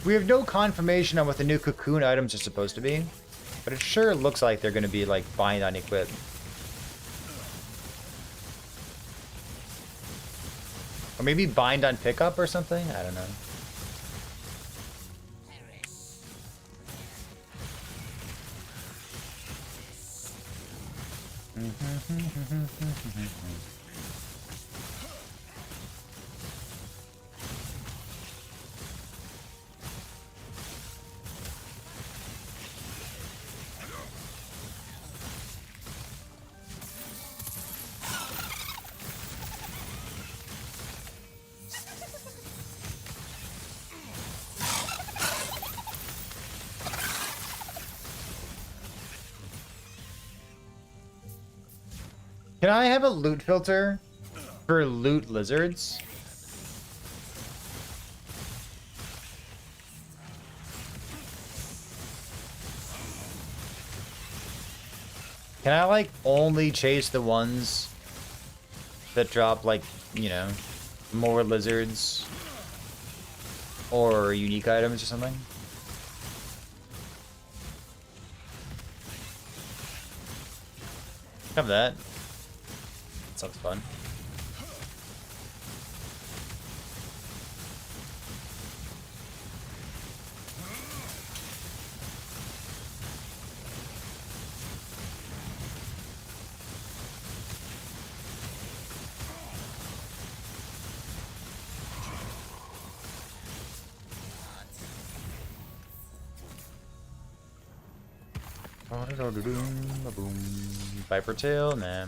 We have no confirmation on what the new cocoon items are supposed to be, but it sure looks like they're going to be like bind on equip. Or maybe bind on pickup or something? I don't know. Can I have a loot filter for loot lizards? Can I like only chase the ones that drop like, you know, more lizards or unique items or something? Have that. Sounds fun. Boom. Viper tail, nah.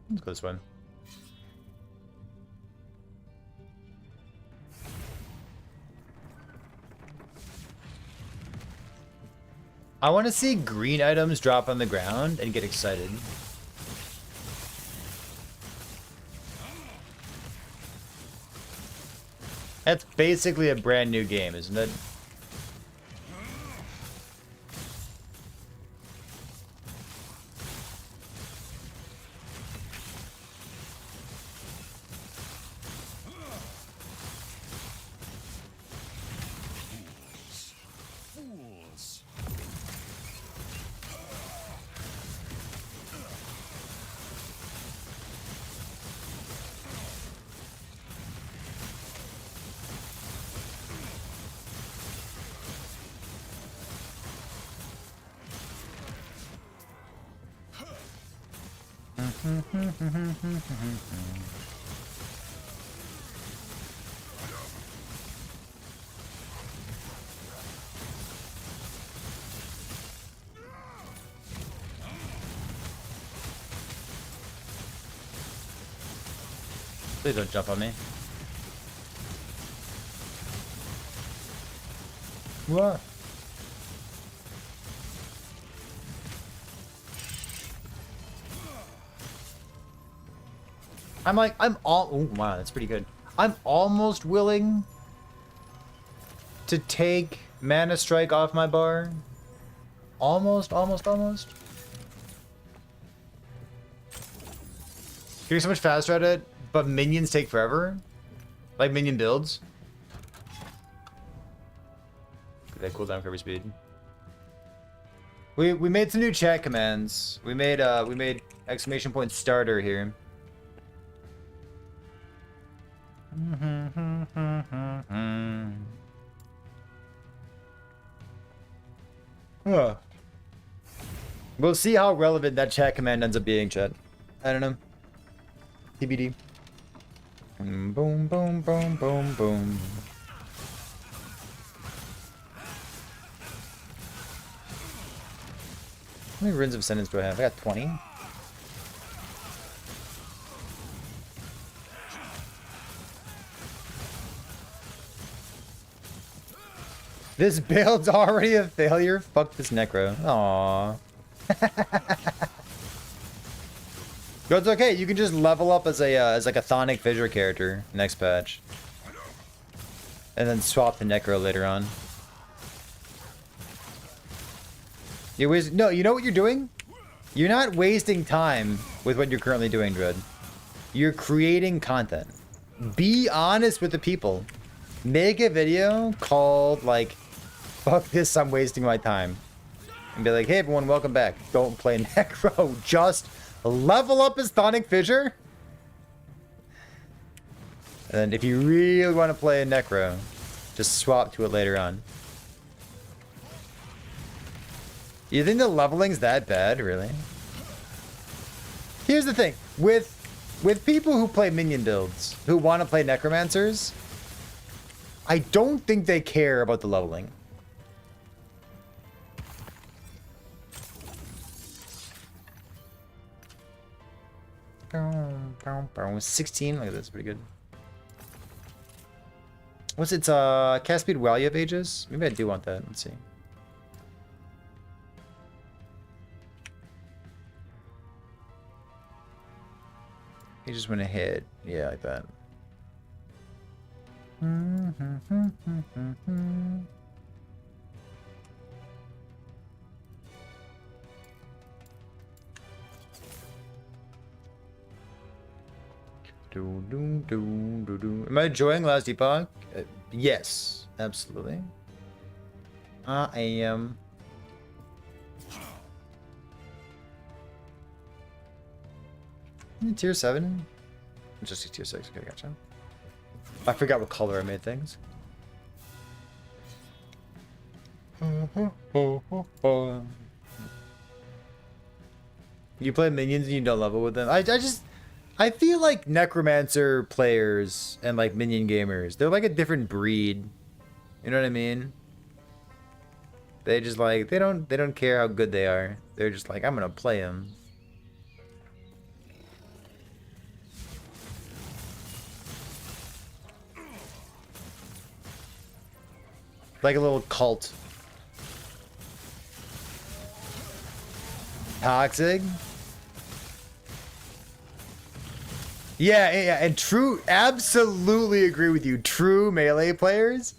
Let's go this way. I want to see green items drop on the ground and get excited. That's basically a brand new game, isn't it? Please don't jump on me. What? Oh wow, that's pretty good. I'm almost willing to take Mana Strike off my bar. Almost. You're so much faster at it, but minions take forever. Like minion builds. That cooldown cover speed. We made some new chat commands. We made exclamation point starter here. We'll see how relevant that chat command ends up being, chat. I don't know. TBD. Boom, boom, boom, boom. How many runes of sentence do I have? I got 20. This build's already a failure? Fuck this necro. Aww. But it's okay, you can just level up as like a Thonic Fissure character next patch. And then swap the necro later on. No, you know what you're doing? You're not wasting time with what you're currently doing, Dread. You're creating content. Be honest with the people. Make a video called, like, fuck this, I'm wasting my time. And be like, hey everyone, welcome back. Don't play Necro. Just level up his Thonic Fissure. And if you really want to play a Necro, just swap to it later on. You think the leveling's that bad, really? Here's the thing. With people who play minion builds, who want to play Necromancers, I don't think they care about the leveling. Boom, 16, look at this, pretty good. What's it, cast speed while you have Aegis? Maybe I do want that, let's see. He just went ahead. Yeah, like that. Am I enjoying Last Epoch? Yes, absolutely. I am. Tier 7? Just tier 6. Okay, gotcha. I forgot what color I made things. You play minions and you don't level with them. I feel like Necromancer players and like minion gamers, they're like a different breed. You know what I mean? They just like they don't care how good they are. They're just like, I'm gonna play them. Like a little cult. Toxic. Yeah, and true, absolutely agree with you. True melee players,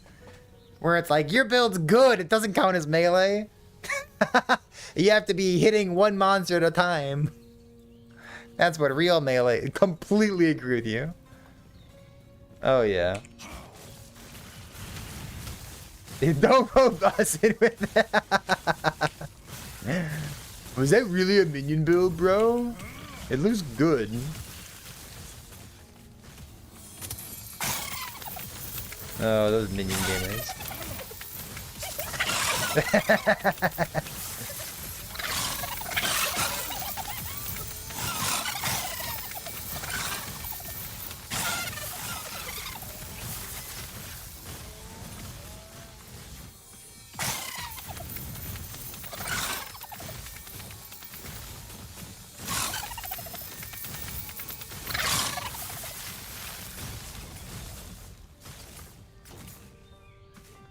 where it's like, your build's good, it doesn't count as melee. You have to be hitting one monster at a time. That's what real melee, completely agree with you. Oh yeah. Don't rope us in with that. Was that really a minion build, bro? It looks good. Oh, those minion gamers.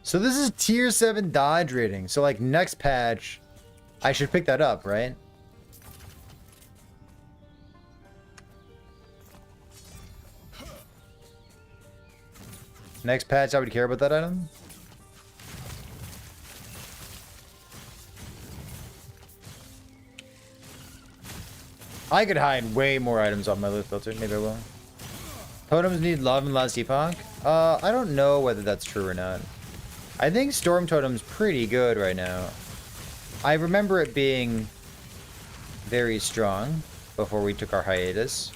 So this is tier 7 dodge rating. So like next patch, I should pick that up, right? Next patch, I would care about that item. I could hide way more items off my loot filter. Maybe I will. Totems need love in last epoch. I don't know whether that's true or not. I think Storm Totem's pretty good right now. I remember it being very strong before we took our hiatus.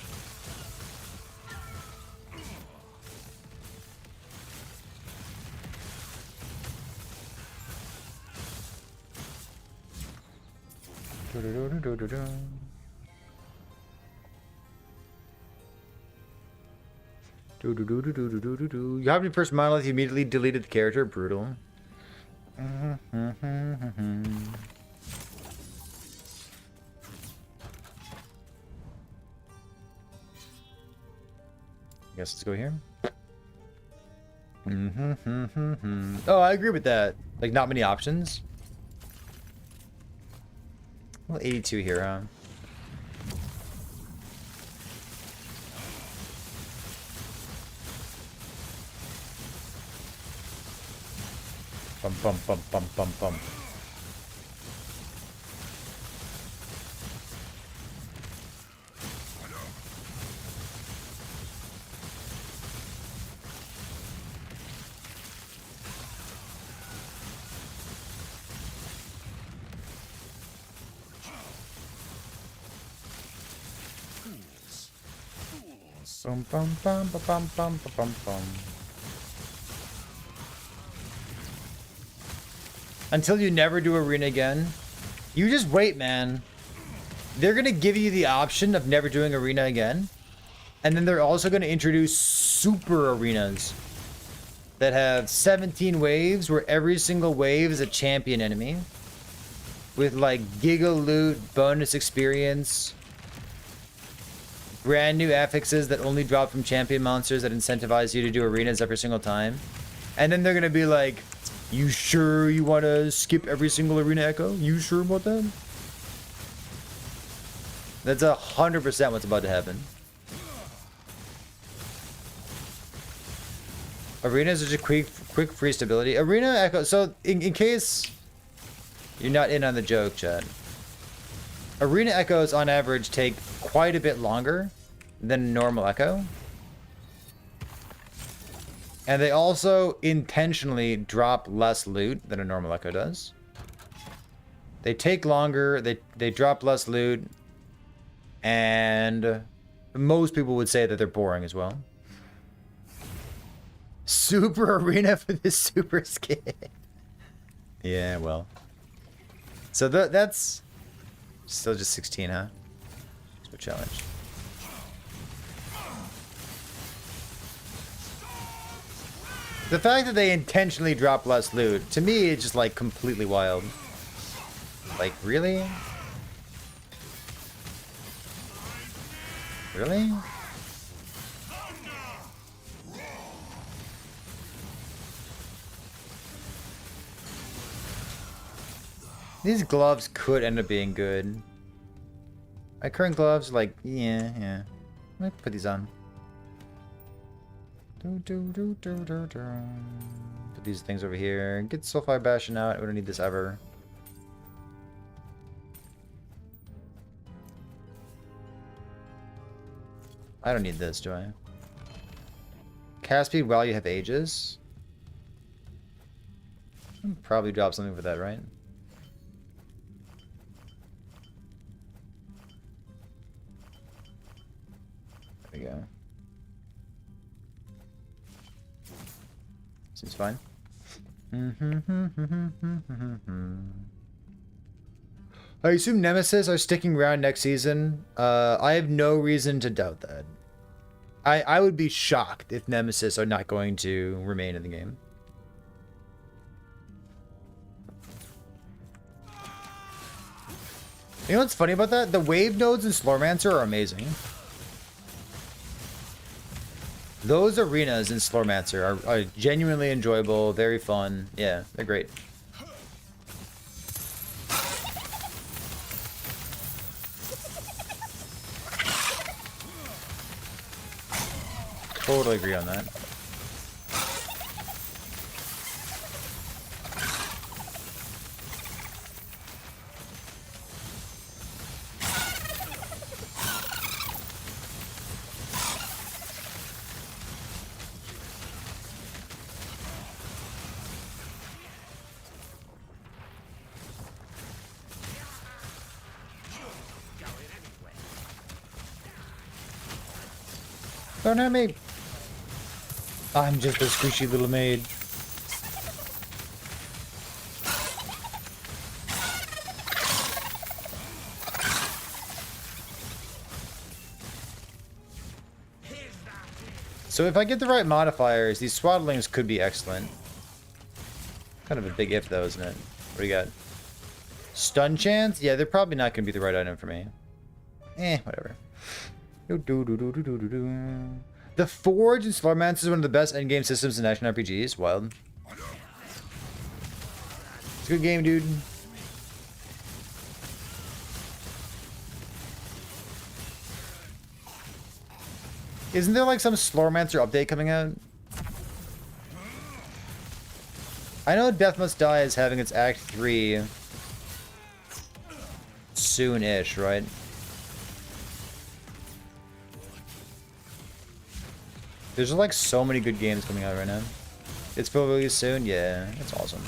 You have your first monolith, you immediately deleted the character. Brutal. Guess let's go here. Oh, I agree with that. Like, not many options. Well, 82 here, huh? Bum bum bum bum bum bum. Bum bum bum bum bum bum bum bum. Until you never do arena again, you just wait, man. They're gonna give you the option of never doing arena again, and then they're also gonna introduce super arenas that have 17 waves, where every single wave is a champion enemy, with like giga loot, bonus experience, brand new affixes that only drop from champion monsters that incentivize you to do arenas every single time. And then they're gonna be like, you sure you want to skip every single arena echo? You sure about that? That's 100% what's about to happen. Arenas are just quick free stability. Arena echo. So in case you're not in on the joke, Chad, arena echoes on average take quite a bit longer than normal echo. And they also intentionally drop less loot than a normal echo does. They take longer, they drop less loot, and most people would say that they're boring as well. Super arena for this super skin. Yeah, well. So that's still just 16, huh? Super challenge. The fact that they intentionally drop less loot, to me, it's just like completely wild. Like, really? Really? These gloves could end up being good. My current gloves, like, yeah. Let me put these on. Put these things over here. Get Sulfide Bastion out. We don't need this ever. I don't need this, do I? Cast speed while you have Aegis. I'll probably drop something for that, right? There we go. Seems fine. I assume Nemesis are sticking around next season. I have no reason to doubt that. I would be shocked if Nemesis are not going to remain in the game. You know what's funny about that? The wave nodes in Slormancer are amazing. Those arenas in Slormancer are genuinely enjoyable, very fun. Yeah, they're great. Totally agree on that. Don't hurt me. I'm just a squishy little maid. So if I get the right modifiers, these swaddlings could be excellent. Kind of a big if though, isn't it? What do you got? Stun chance? Yeah, they're probably not going to be the right item for me. Whatever. The Forge in Slormancer is one of the best endgame systems in action RPGs. Wild. It's a good game, dude. Isn't there like some Slormancer update coming out? I know Death Must Die is having its Act 3 soon-ish, right? There's like so many good games coming out right now. It's probably soon. Yeah, that's awesome.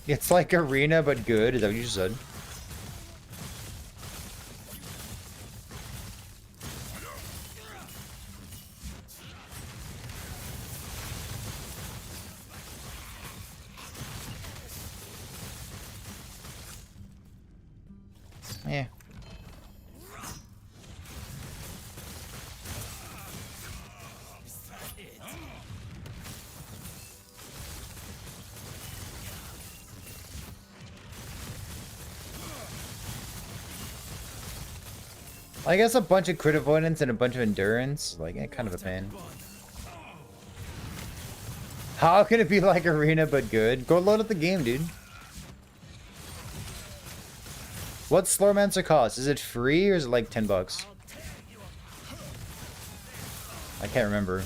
It's like Arena, but good. Is that what you just said? Yeah. I guess a bunch of crit avoidance and a bunch of endurance, like, kind of a pain. How can it be like Arena but good? Go load up the game, dude. What's Slormancer cost? Is it free or is it like 10 bucks? I can't remember.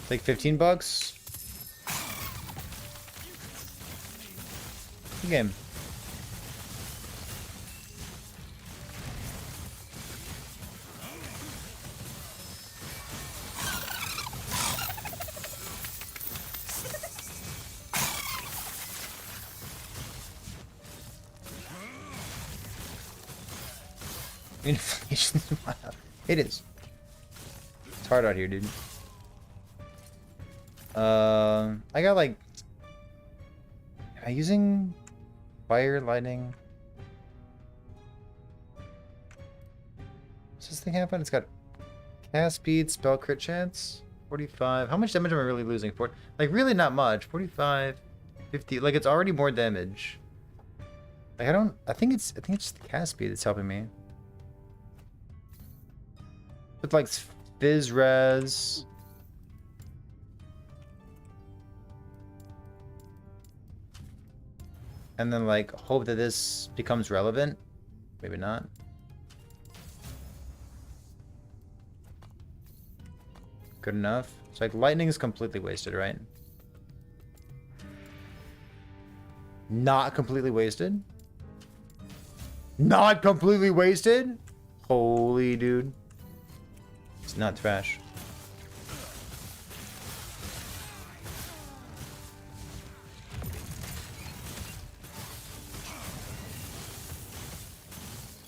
Like 15 bucks? Good game. Inflation. It is. It's hard out here, dude. I got like. Am I using fire, lightning? What's this thing happen? It's got cast speed, spell crit chance, 45. How much damage am I really losing? Like really not much. 45, 50. Like it's already more damage. Like I think it's just the cast speed that's helping me. With like Fizz Res. And then like hope that this becomes relevant. Maybe not. Good enough. So like lightning is completely wasted, right? Not completely wasted. Not completely wasted? Holy dude. It's not trash.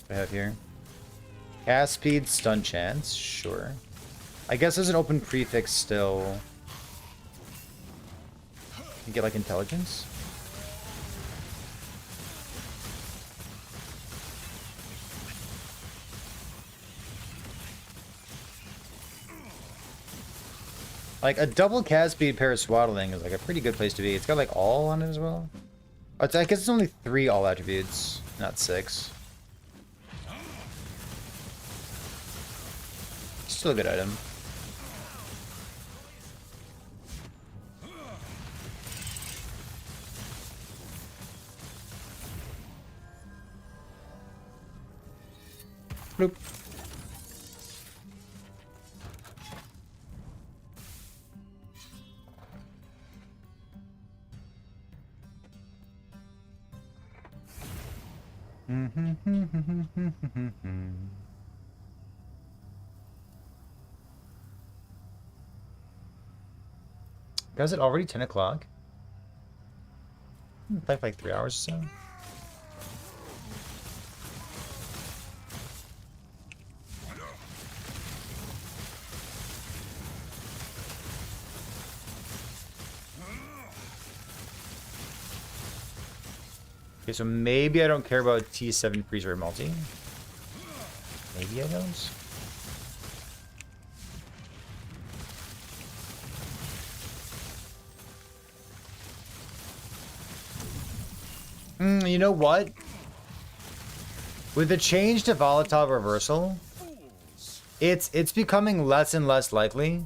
What do I have here? Cast speed, stun chance, sure. I guess there's an open prefix still. You get like intelligence. Like a double cast speed pair of swaddling is like a pretty good place to be. It's got like all on it as well. I guess it's only 3 all attributes, not 6. Still a good item. Bloop. Guys, it already 10 o'clock? Play for like 3 hours or so. Okay, so maybe I don't care about T7 freezer or multi. Maybe I don't. You know what? With the change to volatile reversal, it's becoming less and less likely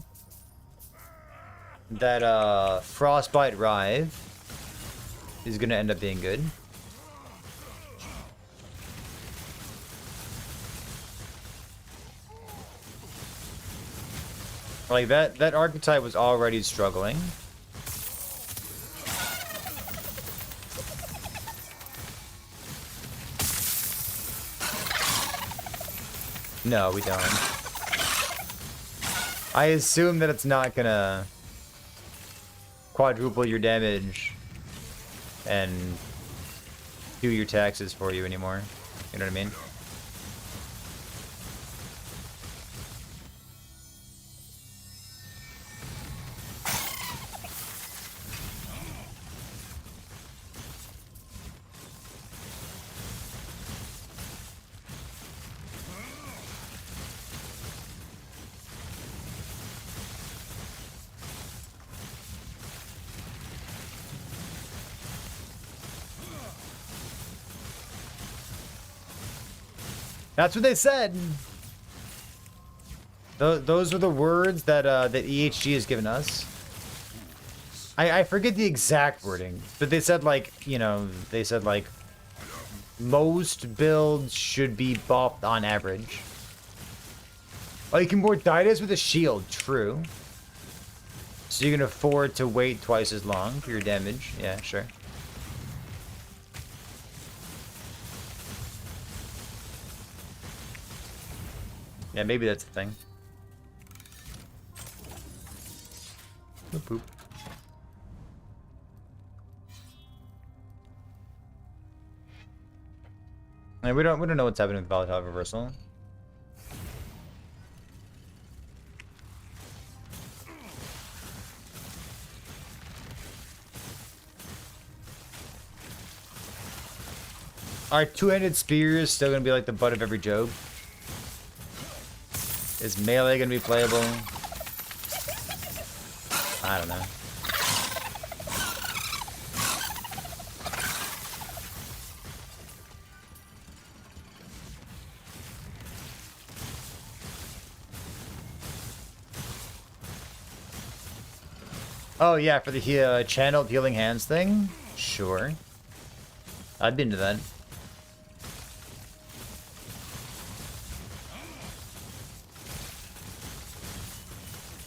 that Frostbite Rive is gonna end up being good. Like that archetype was already struggling. No, we don't. I assume that it's not gonna quadruple your damage and do your taxes for you anymore. You know what I mean? That's what they said. Those were the words that that EHG has given us. I forget the exact wording, but they said like, you know, they said like most builds should be buffed on average. Oh, you can board Dydas with a shield, true. So you can afford to wait twice as long for your damage. Yeah, sure. Yeah, maybe that's the thing. Boop, boop. And we don't know what's happening with volatile reversal. Are two-handed spears still gonna be like the butt of every joke? Is melee gonna be playable? I don't know. Oh yeah, for the channeled healing hands thing? Sure. I've been to that.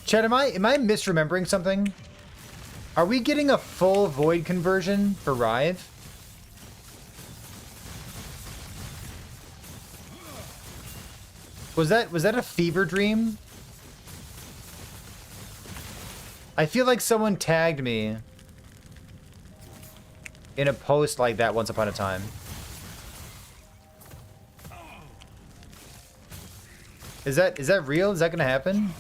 Chad, am I misremembering something? Are we getting a full void conversion for Rive? Was that a fever dream? I feel like someone tagged me in a post like that once upon a time. Is that real? Is that gonna happen?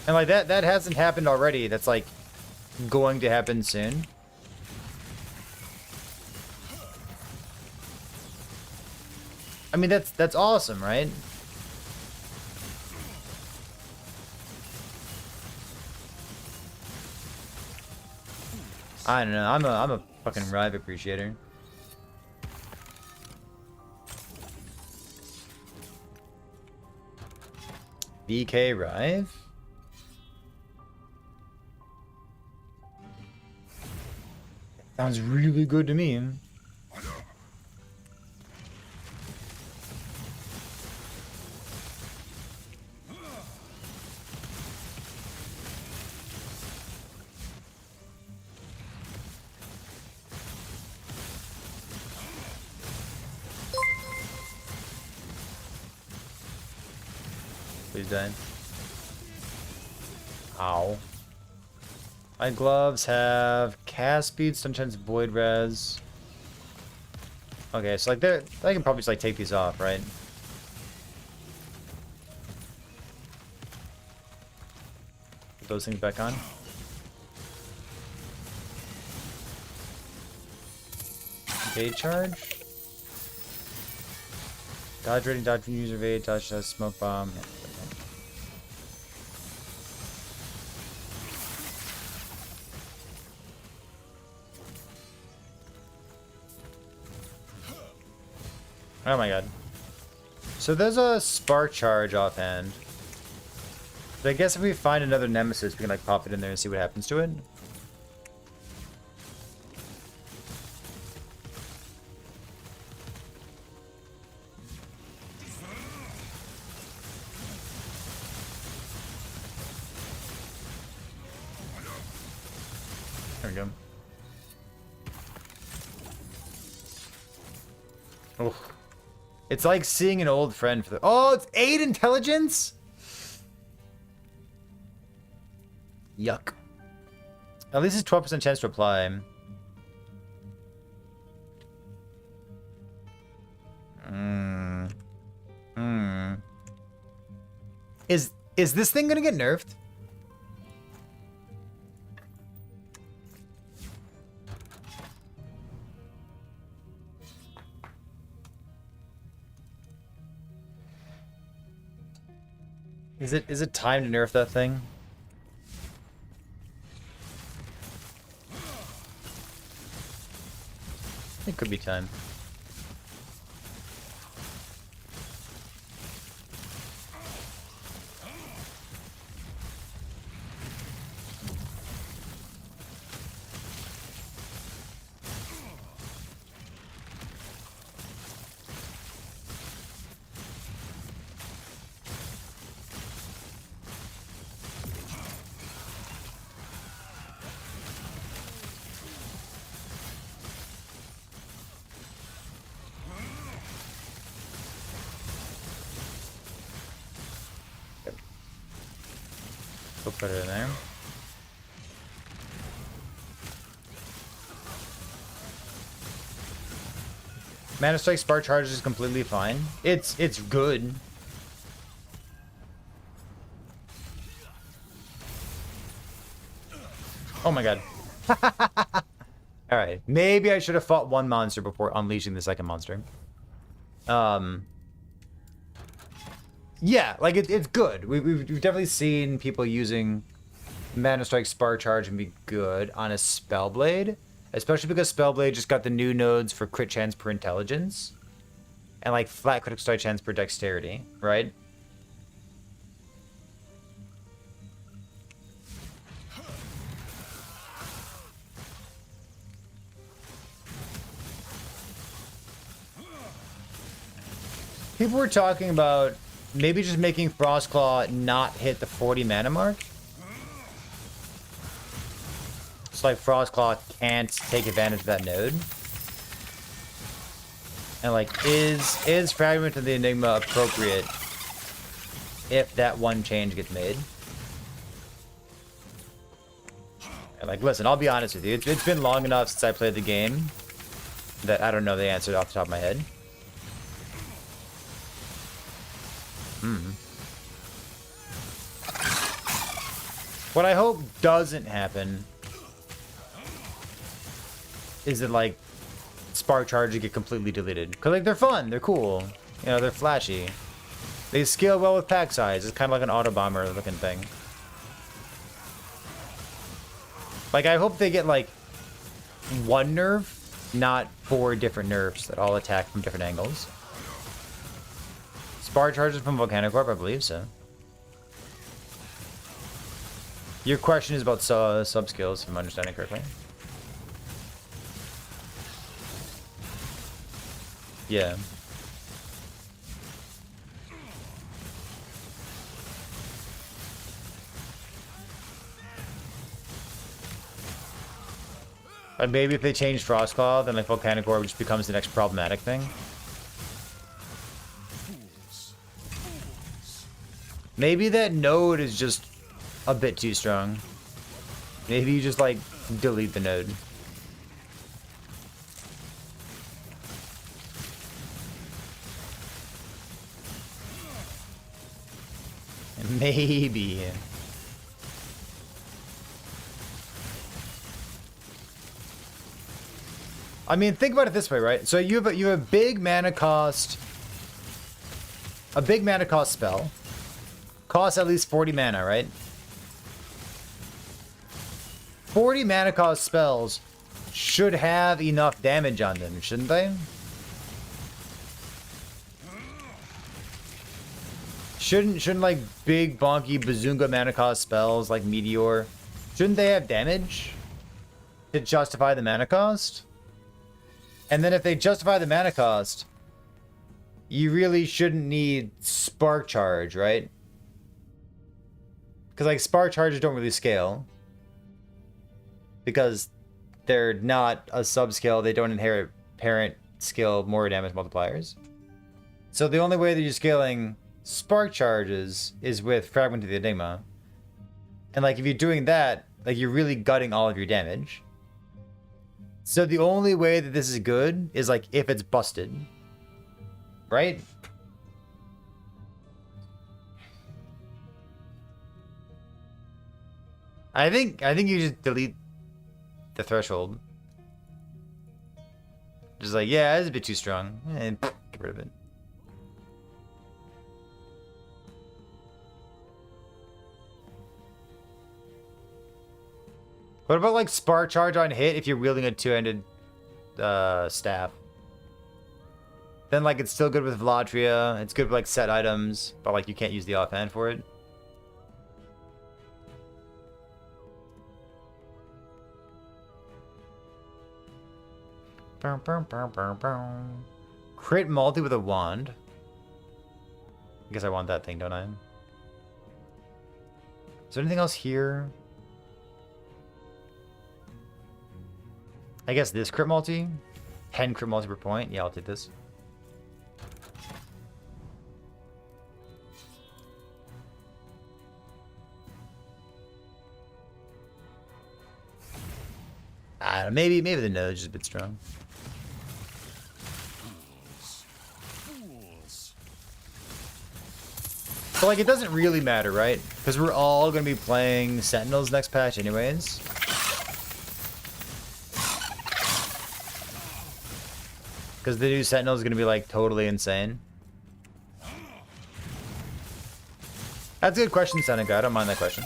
And like that hasn't happened already. That's like going to happen soon. I mean, that's awesome, right? I don't know. I'm a fucking Rive appreciator. VK Rive? Sounds really good to me. Please die. Ow. My gloves have cast speed, sometimes void res. Okay, so like I can probably just like take these off, right? Put those things back on. Day charge. Dodge rating, dodge from user evade, dodge does smoke bomb. Yeah. Oh my god. So there's a spark charge offhand. But I guess if we find another nemesis, we can like pop it in there and see what happens to it. There we go. Oh. It's like seeing an old friend for the— oh, it's 8 intelligence? Yuck. At least it's 12% chance to apply. Is this thing gonna get nerfed? Is it time to nerf that thing? It could be time. We'll put it in there. Mana Strike Spark Charge is completely fine. It's good. Oh my god. Alright. Maybe I should have fought one monster before unleashing the second monster. Yeah, like it's good. We've definitely seen people using Mana Strike Spark Charge and be good on a Spellblade, especially because Spellblade just got the new nodes for crit chance per intelligence and like flat critical strike chance per dexterity, right? People were talking about maybe just making Frostclaw not hit the 40 mana mark. It's like Frostclaw can't take advantage of that node. And like, is Fragment of the Enigma appropriate if that one change gets made? And like, listen, I'll be honest with you. It's been long enough since I played the game that I don't know the answer off the top of my head. What I hope doesn't happen is that, like, Spark Charges get completely deleted. Because, like, they're fun. They're cool. You know, they're flashy. They scale well with pack size. It's kind of like an auto bomber looking thing. Like, I hope they get, like, one nerf, not 4 different nerfs that all attack from different angles. Spark Charges from Volcanicorp, I believe so. Your question is about sub skills, if I'm understanding correctly. Yeah. Like maybe if they change Frostclaw, then like Volcanicorp just becomes the next problematic thing. Maybe that node is just a bit too strong. Maybe you just like delete the node. Maybe. I mean, think about it this way, right? So you have a big mana cost, spell, costs at least 40 mana, right? 40 mana cost spells should have enough damage on them, shouldn't they? Shouldn't like big bonky bazunga mana cost spells like Meteor, shouldn't they have damage to justify the mana cost? And then if they justify the mana cost, you really shouldn't need Spark Charge, right? Because like Spark Charges don't really scale. Because they're not a subscale, they don't inherit parent skill more damage multipliers. So the only way that you're scaling Spark Charges is with Fragment of the Enigma. And like if you're doing that, like you're really gutting all of your damage. So the only way that this is good is like if it's busted. Right? I think you just delete the threshold. Just like, yeah, it's a bit too strong. And get rid of it. What about like Spark Charge on hit if you're wielding a two-handed staff? Then like it's still good with Velatria. It's good with like set items, but like you can't use the offhand for it. Crit multi with a wand. I guess I want that thing, don't I? Is there anything else here? I guess this crit multi. 10 crit multi per point. Yeah, I'll take this. I don't know, maybe the node is a bit strong. But like it doesn't really matter, right? Because we're all gonna be playing Sentinels next patch anyways. Because the new Sentinel is going to be, like, totally insane. That's a good question, Seneca. I don't mind that question.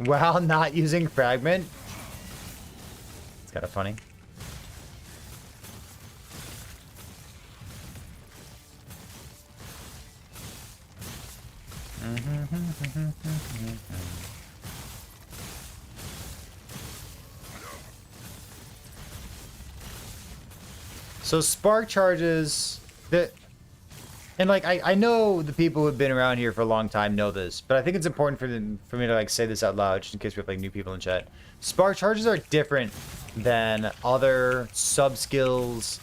While not using Fragment? It's kind of funny. So Spark Charges that, and like I know the people who've been around here for a long time know this, but I think it's important for me to like say this out loud just in case we have like new people in chat. Spark Charges are different than other sub skills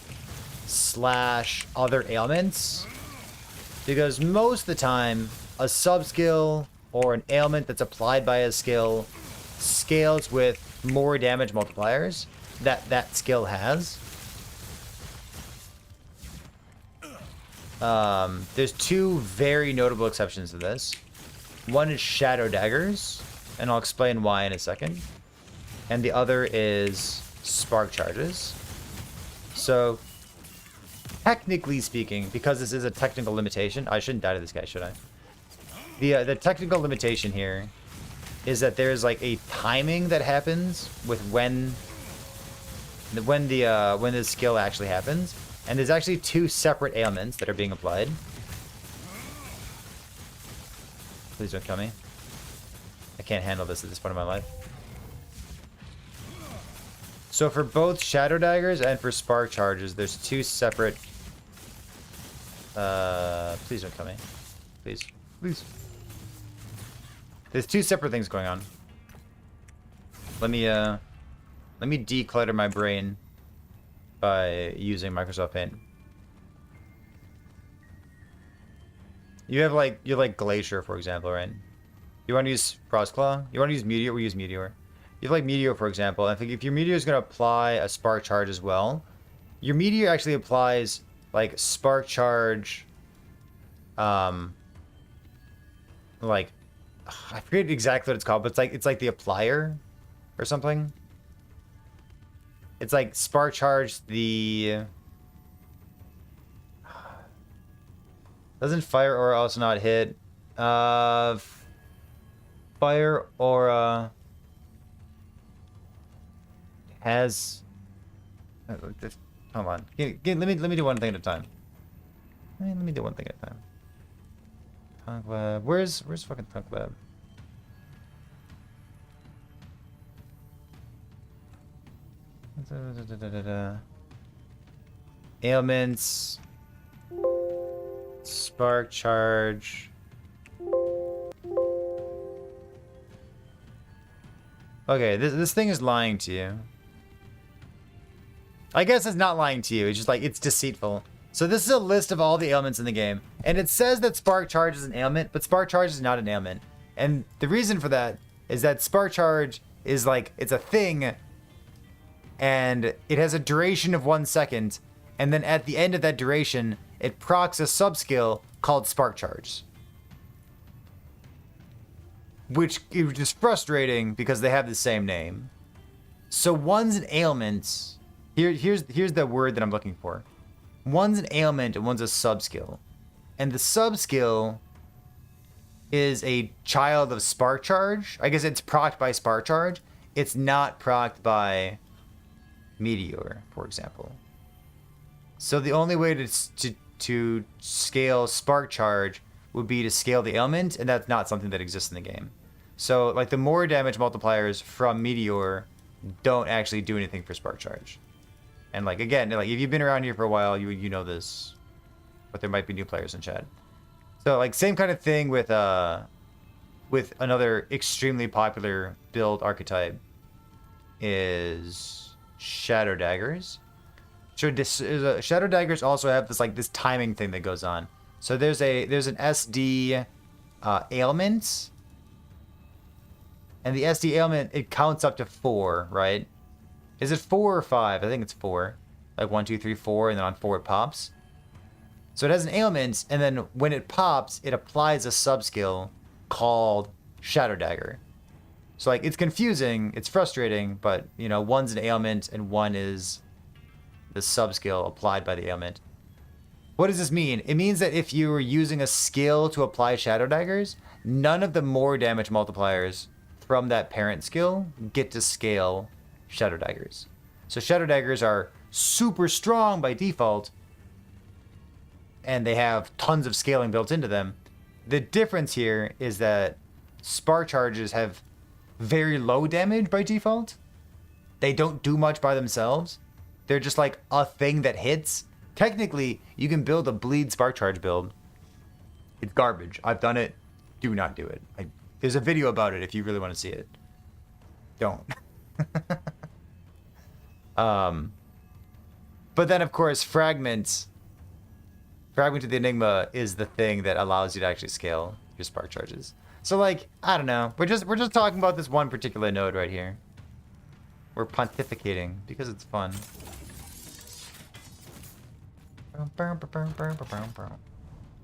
/ other ailments, because most of the time a sub skill or an ailment that's applied by a skill scales with more damage multipliers that that skill has. There's two very notable exceptions to this. One is Shadow Daggers, and I'll explain why in a second. And the other is Spark Charges. So, technically speaking, because this is a technical limitation, I shouldn't die to this guy, should I? The technical limitation here is that there's like a timing that happens with when the skill actually happens, and there's actually two separate ailments that are being applied. Please don't kill me. I can't handle this at this point in my life. So for both Shadow Daggers and for Spark Charges, there's two separate... please don't kill me. Please. Please. There's two separate things going on. Let me declutter my brain by using Microsoft Paint. You have like Glacier, for example, right? You want to use Frostclaw? You want to use Meteor? We use Meteor. You have like Meteor, for example. I think if your Meteor is going to apply a Spark Charge as well, your Meteor actually applies like Spark Charge, like I forget exactly what it's called, but it's like the applier or something. It's like Spark Charge the... Doesn't Fire Aura also not hit? Fire Aura has... Hold on. Let me do one thing at a time. Let me do one thing at a time. Conclave. Where's fucking Conclave? Ailments. Spark Charge. Okay, this thing is lying to you. I guess it's not lying to you. It's just like, it's deceitful. So this is a list of all the ailments in the game. And it says that Spark Charge is an ailment, but Spark Charge is not an ailment. And the reason for that is that Spark Charge is like, it's a thing, and it has a duration of 1 second, and then at the end of that duration, it procs a sub-skill called Spark Charge. Which is frustrating because they have the same name. So one's an ailment. Here's the word that I'm looking for. One's an ailment and one's a sub-skill. And the sub-skill is a child of Spark Charge. I guess it's procced by Spark Charge. It's not procced by Meteor, for example. So the only way to scale Spark Charge would be to scale the ailment, and that's not something that exists in the game. So like the more damage multipliers from Meteor don't actually do anything for Spark Charge. And like again, like if you've been around here for a while, you know this, but there might be new players in chat. So like same kind of thing with another extremely popular build archetype is Shadow Daggers. Shadow Daggers also have this timing thing that goes on. So there's an SD ailment, and the SD ailment, it counts up to 4, right? Is it 4 or 5? I think it's 4. Like 1, 2, 3, 4, and then on 4 it pops. So it has an ailment, and then when it pops, it applies a sub-skill called Shadow Dagger. So like it's confusing, it's frustrating, but you know, one's an ailment and one is the sub-skill applied by the ailment. What does this mean? It means that if you were using a skill to apply Shadow Daggers, none of the more damage multipliers from that parent skill get to scale Shadow Daggers. So Shadow Daggers are super strong by default, and they have tons of scaling built into them. The difference here is that Spark Charges have very low damage by default. They don't do much by themselves. They're just like a thing that hits. Technically, you can build a bleed Spark Charge build. It's garbage. I've done it. Do not do it. There's a video about it if you really want to see it. Don't. But then, of course, Fragment of the Enigma is the thing that allows you to actually scale your spark charges. So like, I don't know. We're just talking about this one particular node right here. We're pontificating because it's fun.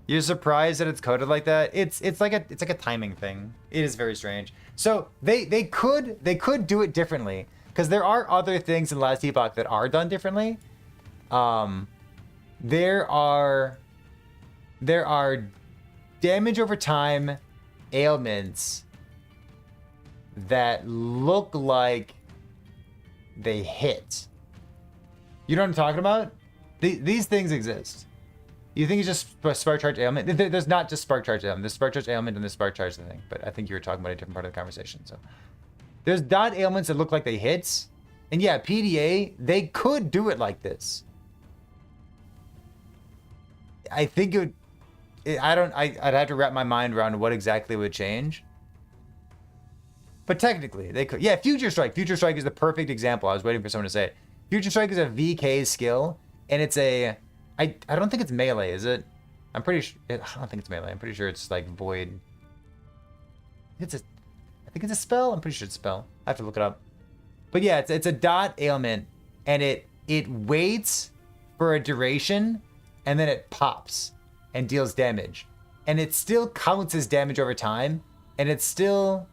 You're surprised that it's coded like that? It's like a timing thing. It is very strange. So they could do it differently, because there are other things in Last Epoch that are done differently. There are damage over time ailments that look like they hit. You know what I'm talking about? These things exist. You think it's just spark charge ailment? There's not just spark charge ailment. There's spark charge ailment and there's spark charge thing. But I think you were talking about a different part of the conversation. So there's dot ailments that look like they hit. And yeah, PDA, they could do it like this. I think I'd have to wrap my mind around what exactly would change. But technically, they could. Yeah, Future Strike. Future Strike is the perfect example. I was waiting for someone to say it. Future Strike is a VK skill, and it's a... I don't think it's melee, is it? I'm pretty sure... I don't think it's melee. I'm pretty sure it's like void. I think it's a spell. I'm pretty sure it's a spell. I have to look it up. But yeah, it's a dot ailment, and it waits for a duration, and then it pops and deals damage. And it still counts as damage over time, and it's just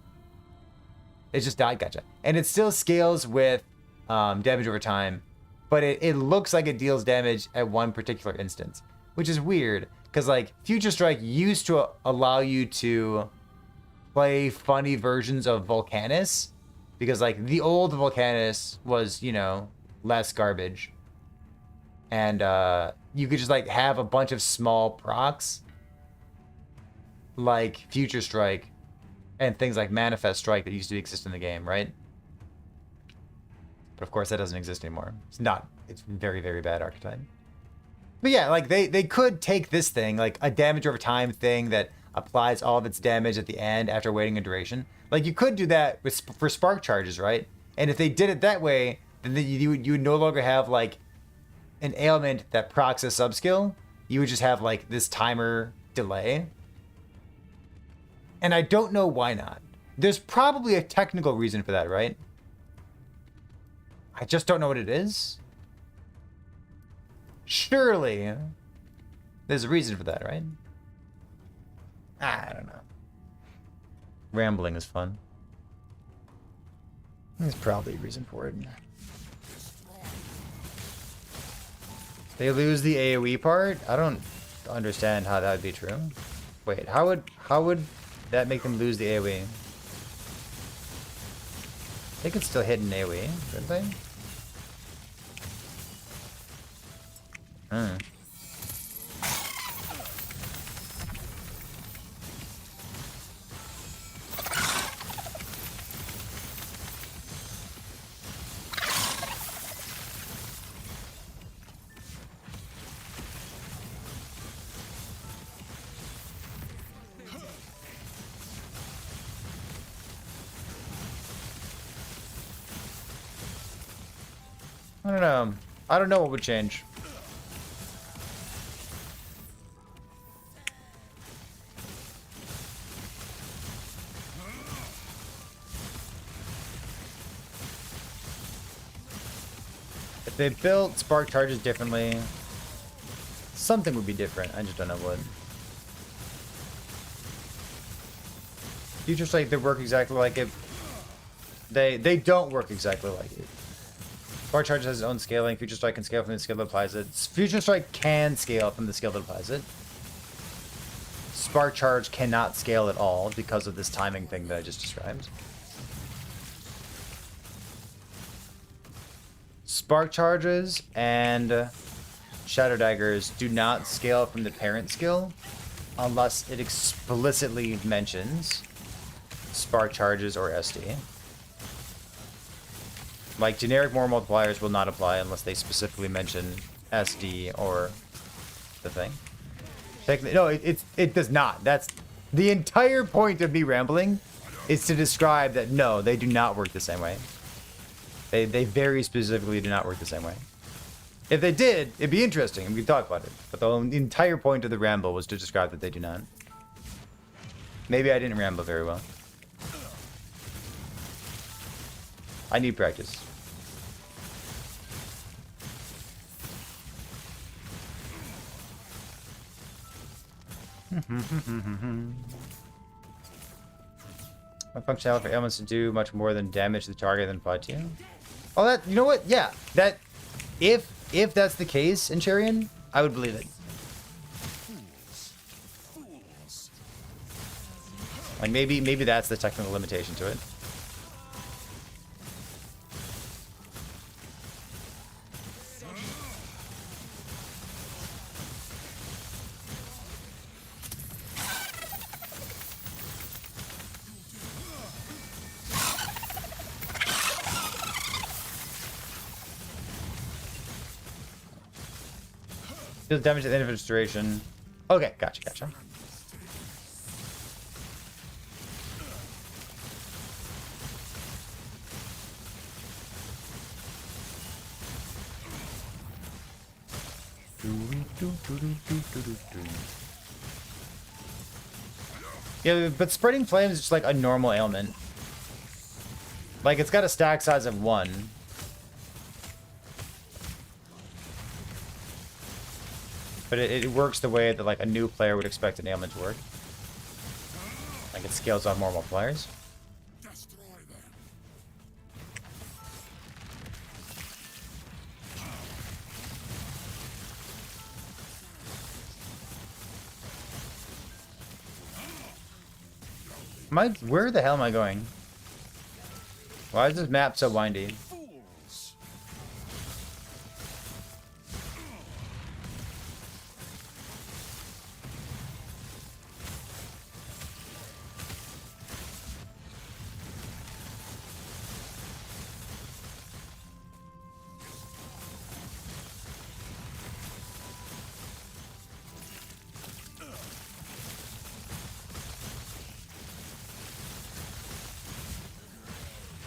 dot, gotcha. And it still scales with damage over time, but it looks like it deals damage at one particular instance, which is weird, because like Future Strike used to allow you to play funny versions of Volcanus, because like the old Volcanus was, you know, less garbage, and you could just like have a bunch of small procs like Future Strike and things like Manifest Strike that used to exist in the game, right? But of course that doesn't exist anymore. It's very, very bad archetype. But yeah, like they could take this thing, like a damage over time thing that applies all of its damage at the end after waiting a duration. Like you could do that for spark charges, right? And if they did it that way, then you would no longer have like an ailment that procs a subskill. You would just have like this timer delay. And I don't know why not. There's probably a technical reason for that, right? I just don't know what it is. Surely there's a reason for that, right? I don't know. Rambling is fun. There's probably a reason for it. They lose the AoE part? I don't understand how that would be true. Wait, how would that make them lose the AoE? They could still hit an AoE, couldn't they? Hmm. I don't know. I don't know what would change. If they built spark charges differently, something would be different. I just don't know what. Future Strike, they work exactly like it. They don't work exactly like it. Spark Charge has its own scaling. Future Strike can scale from the skill that applies it. Future Strike can scale from the skill that applies it. Spark Charge cannot scale at all because of this timing thing that I just described. Spark Charges and Shadow Daggers do not scale from the parent skill unless it explicitly mentions Spark Charges or SD. Like, generic more multipliers will not apply unless they specifically mention SD or the thing. No, it does not. That's the entire point of me rambling, is to describe that no, they do not work the same way. They very specifically do not work the same way. If they did, it'd be interesting and we could talk about it. But the entire point of the ramble was to describe that they do not. Maybe I didn't ramble very well. I need practice. My functionality for ailments to do much more than damage to the target than apply to you. Oh, that, you know what? Yeah, that, if that's the case in Charion, I would believe it. Like maybe that's the technical limitation to it. Deals damage at the end of its duration. Okay, gotcha. Yeah, but spreading flames is just like a normal ailment. Like it's got a stack size of 1. But it works the way that like a new player would expect an ailment to work. Like it scales off more multipliers.
Destroy them.
Where the hell am I going? Why is this map so windy?
Fools.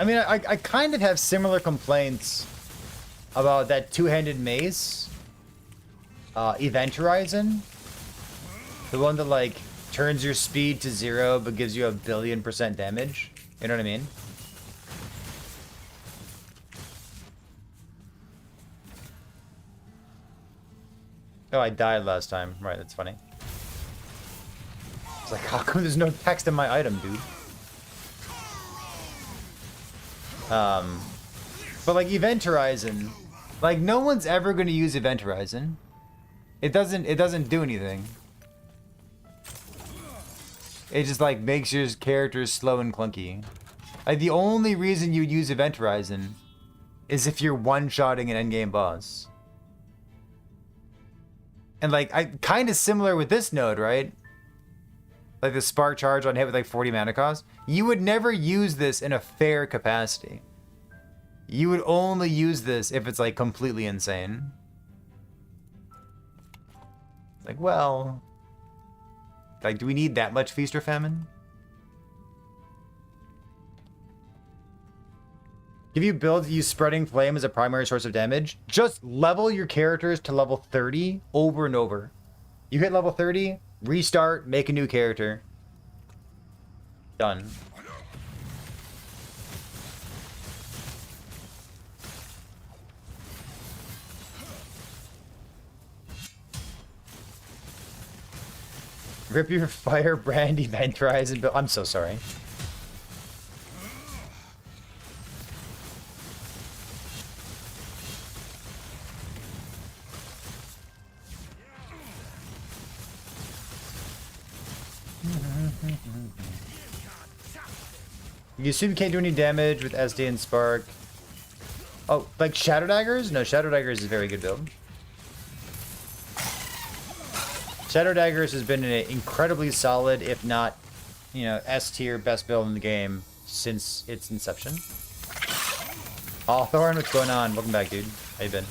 I mean, I kind of have similar complaints about that two-handed mace. Event Horizon. The one that, like, turns your speed to 0 but gives you 1,000,000,000% damage. You know what I mean? Oh, I died last time. Right, that's funny. It's like, how come there's no text in my item, dude? But like Event Horizon, like no one's ever going to use Event Horizon. It doesn't do anything. It just like makes your characters slow and clunky. Like the only reason you'd use Event Horizon is if you're one-shotting an endgame boss. And like I kind of similar with this node, right? Like the spark charge on hit with like 40 mana cost. You would never use this in a fair capacity. You would only use this if it's like completely insane. Like, well, like, do we need that much feast or famine? If you build, use spreading flame as a primary source of damage, just level your characters to level 30 over and over. You hit level 30, restart, make a new character. Done. Rip your firebrand, Event Horizon build. I'm so sorry. You assume you can't do any damage with SD and Spark. Oh, like Shadow Daggers? No, Shadow Daggers is a very good build. Shadow Daggers has been an incredibly solid, if not, you know, S-tier best build in the game since its inception. Oh, Thorn, what's going on? Welcome back, dude. How you been?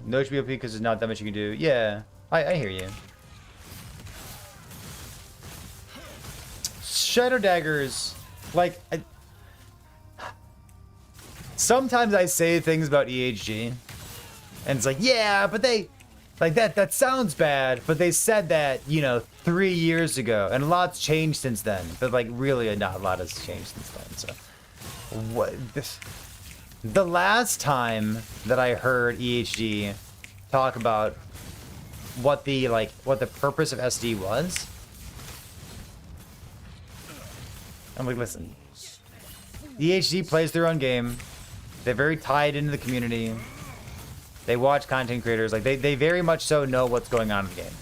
No HP OP because there's not that much you can do. Yeah. I hear you. Shadow daggers, like, sometimes I say things about EHG, and it's like, yeah, but they, like, that sounds bad, but they said that, you know, 3 years ago, and a lot's changed since then, but, like, really not a lot has changed since then, so. What, the last time that I heard EHG talk about what the purpose of SD was, I'm like, listen, EHG plays their own game. They're very tied into the community. They watch content creators. Like, they very much so know what's going on in the game.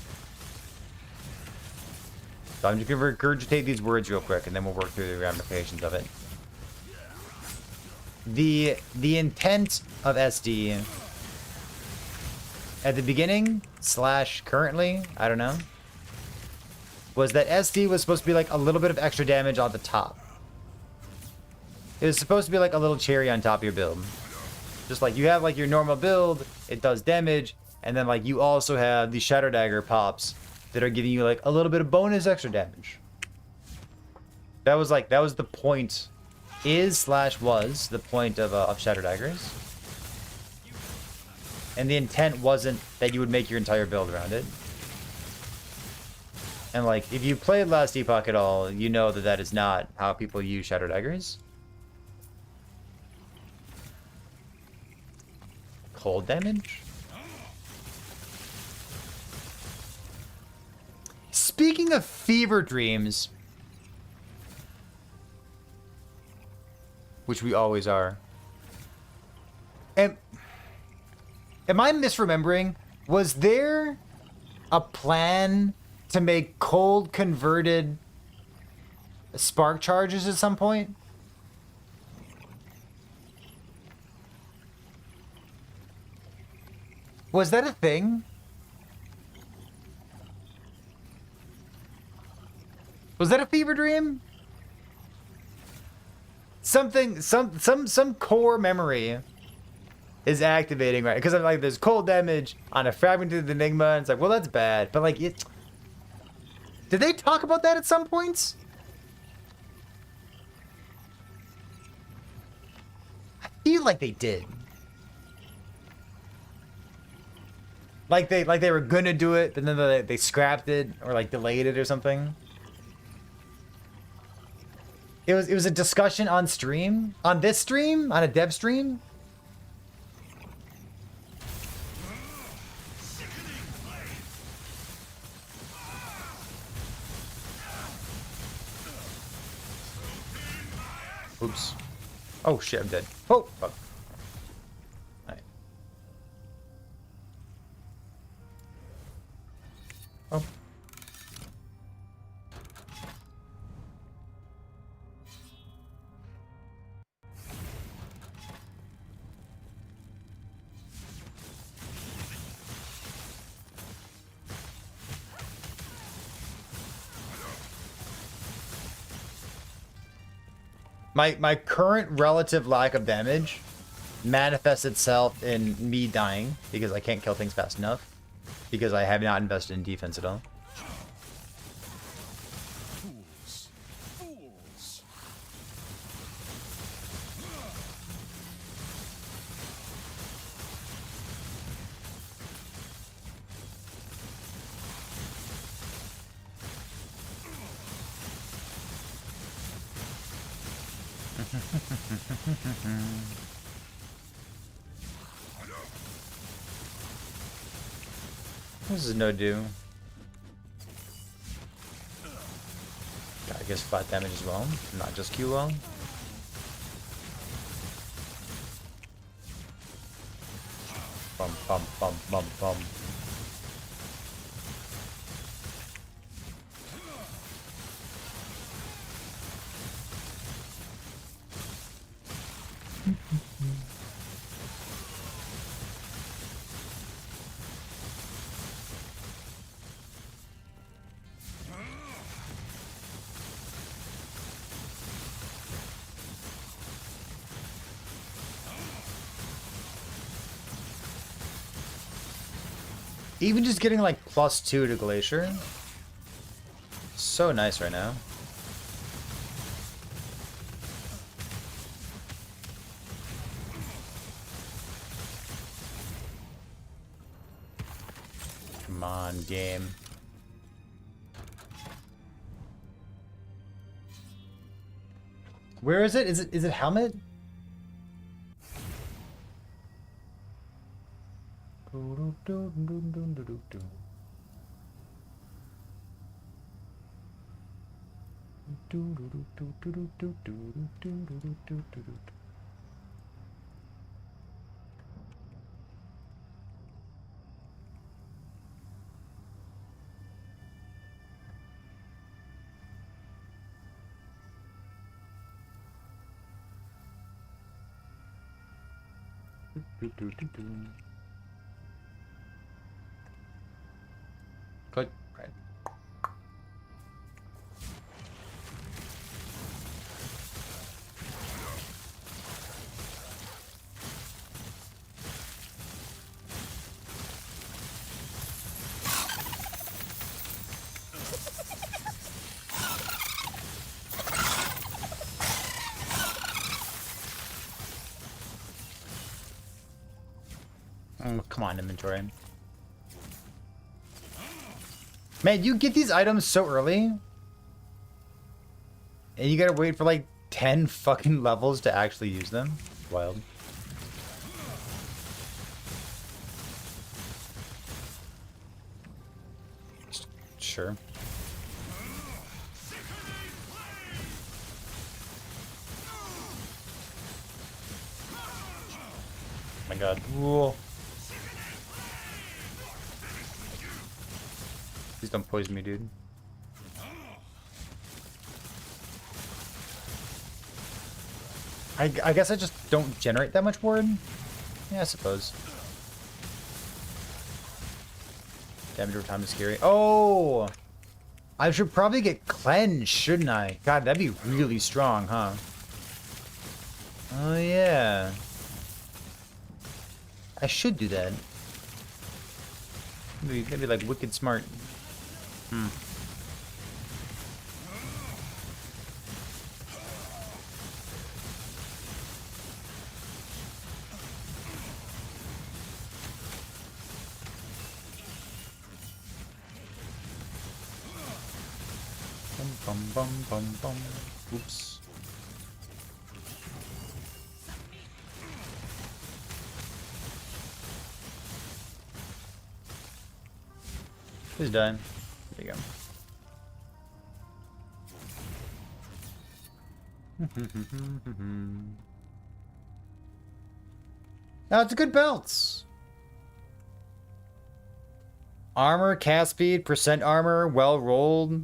So I'm just going to regurgitate these words real quick, and then we'll work through the ramifications of it. The intent of SD at the beginning / currently, I don't know, was that SD was supposed to be like a little bit of extra damage on the top. It was supposed to be like a little cherry on top of your build. Just like you have like your normal build, it does damage, and then like you also have the Shadow Dagger pops that are giving you like a little bit of bonus extra damage. That was the point, was the point of Shadow Daggers. And the intent wasn't that you would make your entire build around it. And like, if you played Last Epoch at all, you know that that is not how people use Shadow Daggers. Cold damage? Speaking of fever dreams, which we always are, am I misremembering? Was there a plan to make cold converted spark charges at some point? Was that a thing? Was that a fever dream? Something, some core memory is activating, right? Because I'm like, there's cold damage on a fragmented Enigma, and it's like, well, that's bad. But like, it. Did they talk about that at some points? I feel like they did. Like they were gonna do it, but then they scrapped it or like delayed it or something. It was a discussion on stream, on this stream, on a dev stream. Oops. Oh shit, I'm dead. Oh, fuck. Alright. Oh. My current relative lack of damage manifests itself in me dying because I can't kill things fast enough because I have not invested in defense at all.
Fools. Fools.
This is no do. I guess flat damage as well, not just Q well. Bum bum bum bum bum. Even just getting like +2 to Glacier. So nice right now. Come on, game. Where is it? Is it Helmet? Click. Right. Oh, come on, inventory. Man, you get these items so early. And you gotta wait for like 10 fucking levels to actually use them. Wild. Sure. Oh my god. Whoa. Please don't poison me, dude. I guess I just don't generate that much ward. Yeah, I suppose. Damage over time is scary. Oh! I should probably get cleansed, shouldn't I? God, that'd be really strong, huh? Oh, yeah. I should do that. Maybe like wicked smart. Hmm. Bum bum bum bum. Oops. Please die. There you go. Now it's a good belts. Armor, cast speed, percent armor, well rolled.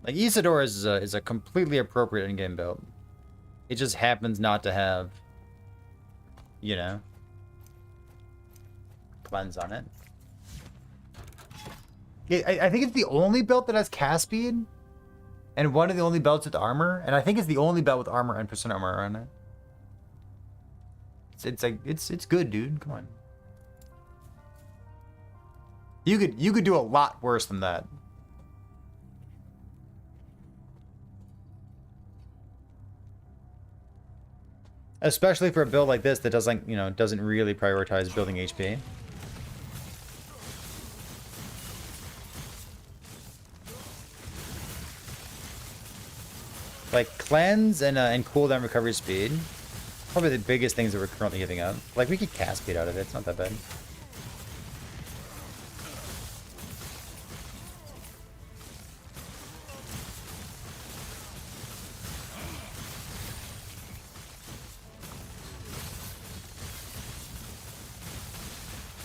Like Isidore is a completely appropriate in-game belt. It just happens not to have, you know, cleanse on it. I think it's the only belt that has cast speed, and one of the only belts with armor, and I think it's the only belt with armor and percent armor on it. It's like it's good, dude. Come on. You could do a lot worse than that. Especially for a build like this that doesn't, you know, doesn't really prioritize building HP. Like cleanse and cooldown recovery speed, probably the biggest things that we're currently giving up. Like we could cast speed out of it. It's not that bad.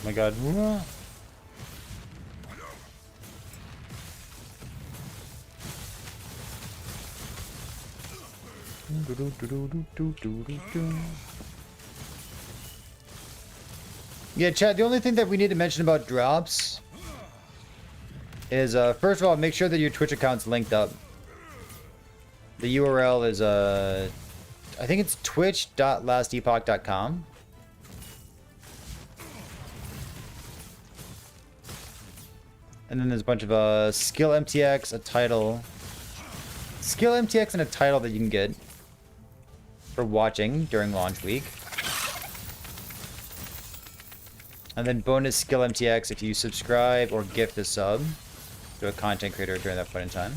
Oh my god. Yeah, chat, the only thing that we need to mention about drops is, first of all, make sure that your Twitch account's linked up. The URL is, I think it's twitch.lastepoch.com. And then there's a bunch of skill MTX, a title. Skill MTX and a title that you can get for watching during launch week. And then bonus skill MTX if you subscribe or gift a sub to a content creator during that point in time.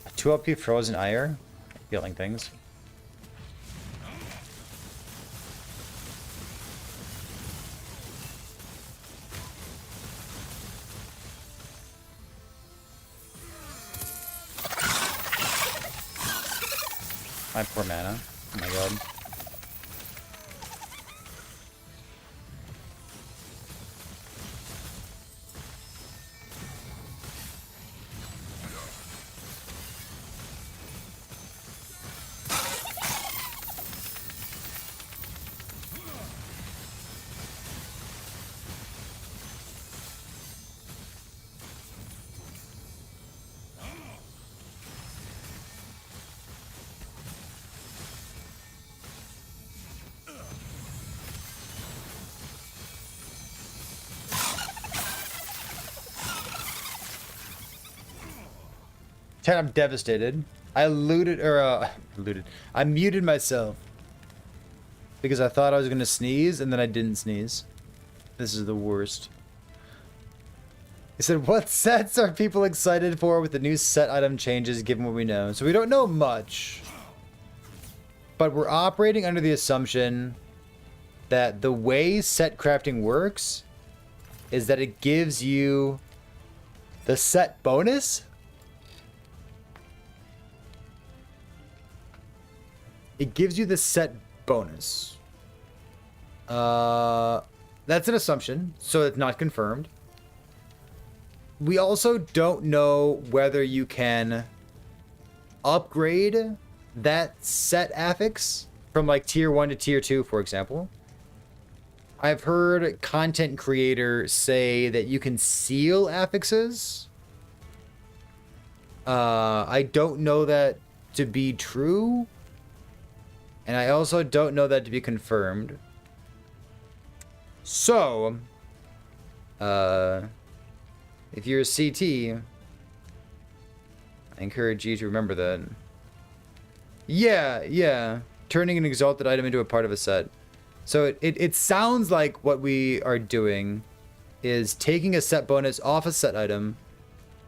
A 2 LP Frozen Ire. Healing things. My poor mana. Oh my god. I'm devastated. I I muted myself because I thought I was gonna sneeze and then I didn't sneeze. This is the worst. He said, what sets are people excited for with the new set item changes given what we know? So we don't know much, but we're operating under the assumption that the way set crafting works is that it gives you the set bonus. It gives you the set bonus. That's an assumption, so it's not confirmed. We also don't know whether you can upgrade that set affix from like tier 1 to tier 2, for example. I've heard content creators say that you can seal affixes. I don't know that to be true. And I also don't know that to be confirmed. So, if you're a CT, I encourage you to remember that. Yeah. Turning an exalted item into a part of a set. So it sounds like what we are doing is taking a set bonus off a set item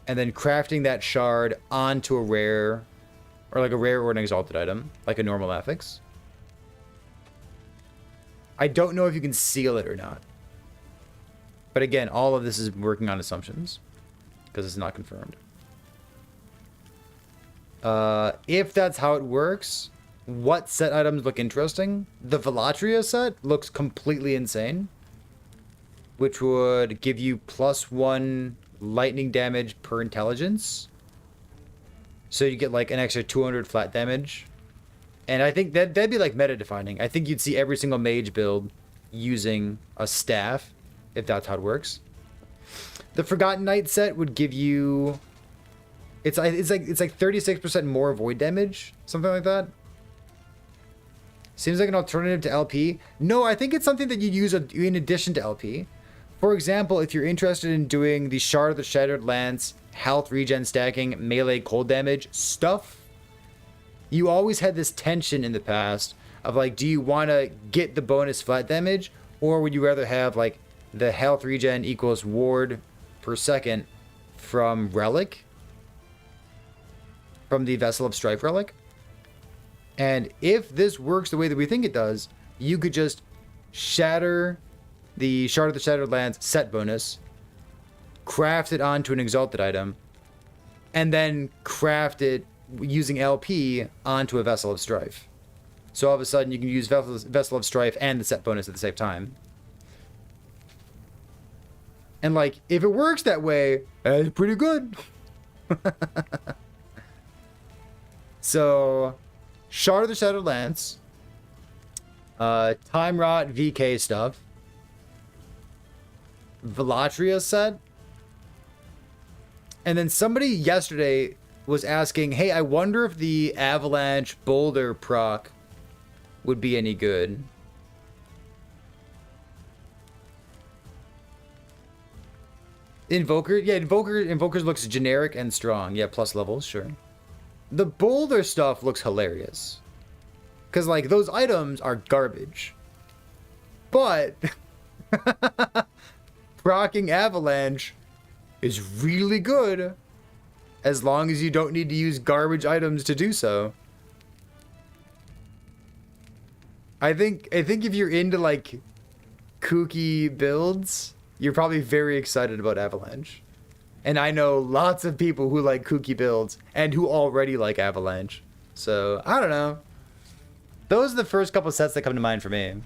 and then crafting that shard onto a rare, or like a rare or an exalted item, like a normal affix. I don't know if you can seal it or not. But again, all of this is working on assumptions because it's not confirmed. If that's how it works, what set items look interesting? The Velatria set looks completely insane, which would give you +1 lightning damage per intelligence. So you get like an extra 200 flat damage. And I think that'd be like meta defining. I think you'd see every single mage build using a staff, if that's how it works. The Forgotten Knight set would give you, it's like 36% more void damage, something like that. Seems like an alternative to LP. No, I think it's something that you use in addition to LP. For example, if you're interested in doing the Shard of the Shattered Lance, health regen stacking, melee cold damage stuff, you always had this tension in the past of like, do you want to get the bonus flat damage, or would you rather have like the health regen equals ward per second from relic, from the Vessel of Strife relic? And if this works the way that we think it does, you could just shatter the Shard of the Shattered Lance set bonus, craft it onto an exalted item, and then craft it using LP onto a Vessel of Strife. So all of a sudden you can use Vessel of Strife and the set bonus at the same time. And like, if it works that way, it's pretty good. So, Shard of the Shattered Lance, Time Rot VK stuff, Velatria set, and then somebody yesterday was asking, hey, I wonder if the Avalanche Boulder proc would be any good. Invoker? Yeah, Invokers looks generic and strong. Yeah, plus levels, sure. The Boulder stuff looks hilarious. Because, like, those items are garbage. But proccing Avalanche is really good as long as you don't need to use garbage items to do so. I think if you're into, like, kooky builds, you're probably very excited about Avalanche. And I know lots of people who like kooky builds and who already like Avalanche. So, I don't know. Those are the first couple sets that come to mind for me.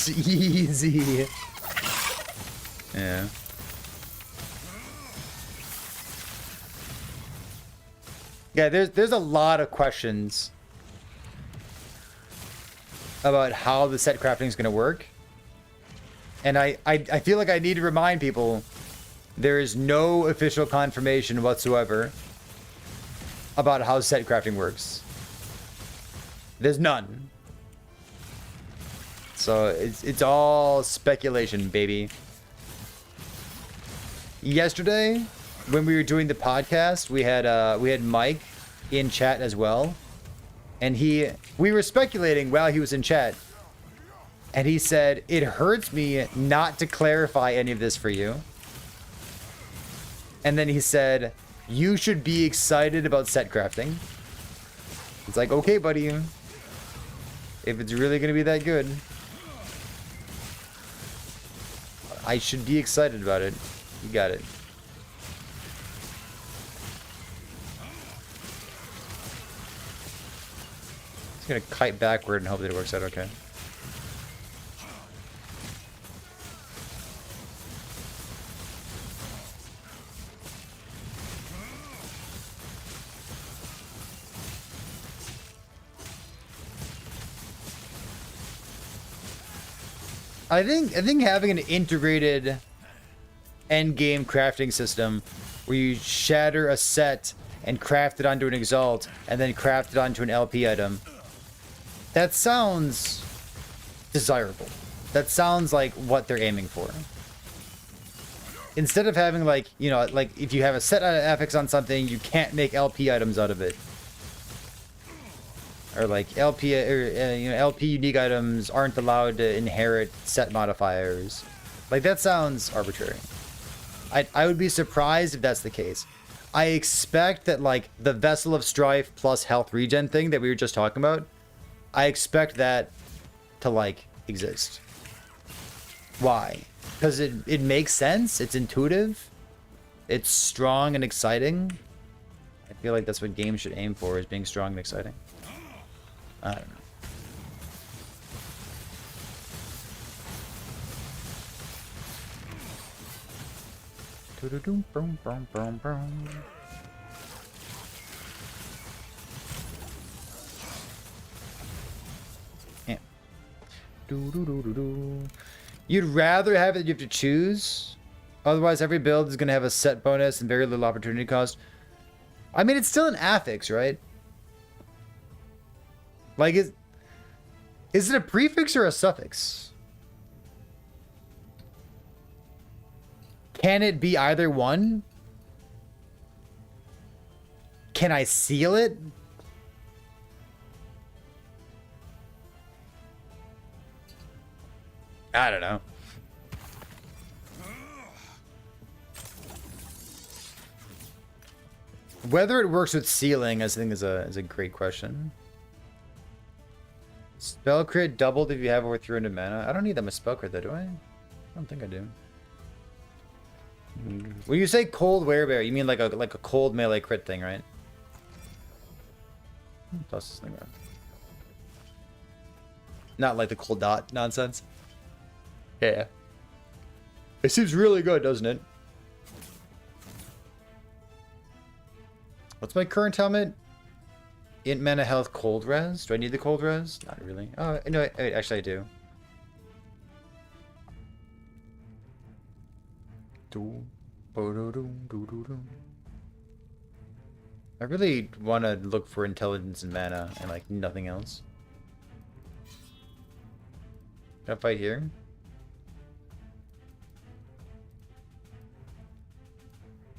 Easy. Yeah. Yeah, there's a lot of questions about how the set crafting is going to work. And I feel like I need to remind people there is no official confirmation whatsoever about how set crafting works. There's none. So it's all speculation, baby. Yesterday, when we were doing the podcast, we had Mike in chat as well, and we were speculating while he was in chat, and he said, it hurts me not to clarify any of this for you. And then he said, you should be excited about set crafting. It's like, okay, buddy, if it's really gonna be that good, I should be excited about it. You got it. Just gonna kite backward and hope that it works out okay. I think having an integrated end game crafting system where you shatter a set and craft it onto an exalt and then craft it onto an LP item, that sounds desirable. That sounds like what they're aiming for. Instead of having, like, you know, like if you have a set affix on something, you can't make LP items out of it. Or like LP LP unique items aren't allowed to inherit set modifiers. Like, that sounds arbitrary. I would be surprised if that's the case. I expect that, like, the Vessel of Strife plus health regen thing that we were just talking about, I expect that to, like, exist. Why? Because it makes sense. It's intuitive. It's strong and exciting. I feel like that's what games should aim for, is being strong and exciting. I don't know. Yeah. You'd rather have it you have to choose? Otherwise, every build is going to have a set bonus and very little opportunity cost. I mean, it's still an affix, right? Like, is it a prefix or a suffix? Can it be either one? Can I seal it? I don't know. Whether it works with sealing, I think is a great question. Spell crit doubled if you have over 300 mana. I don't need that much spell crit though, do I? I don't think I do. When you say cold werebear, you mean like a cold melee crit thing, right? Plus this thing around. Not like the cold dot nonsense. Yeah. It seems really good, doesn't it? What's my current helmet? Int mana health cold res. Do I need the cold res? Not really. Oh no, wait, actually I do. I really want to look for intelligence and mana and like nothing else. Can I fight here?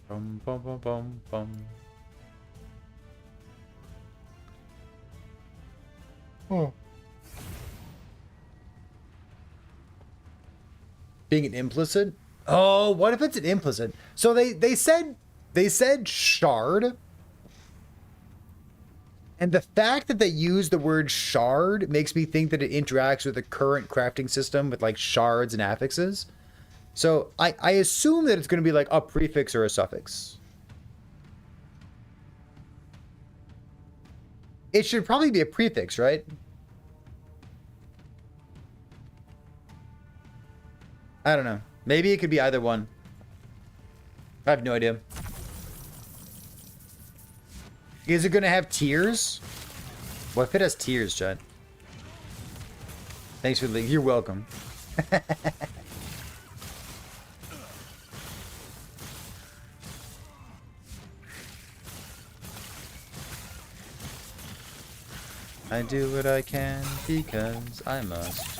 Bum bum bum bum bum. Oh. Being an implicit? Oh, what if it's an implicit? So they said shard. And the fact that they use the word shard makes me think that it interacts with the current crafting system with like shards and affixes. So I assume that it's going to be like a prefix or a suffix. It should probably be a prefix, right? I don't know. Maybe it could be either one. I have no idea. Is it going to have tears? What if it has tears, Chad? Thanks for the link. You're welcome. I do what I can because I must.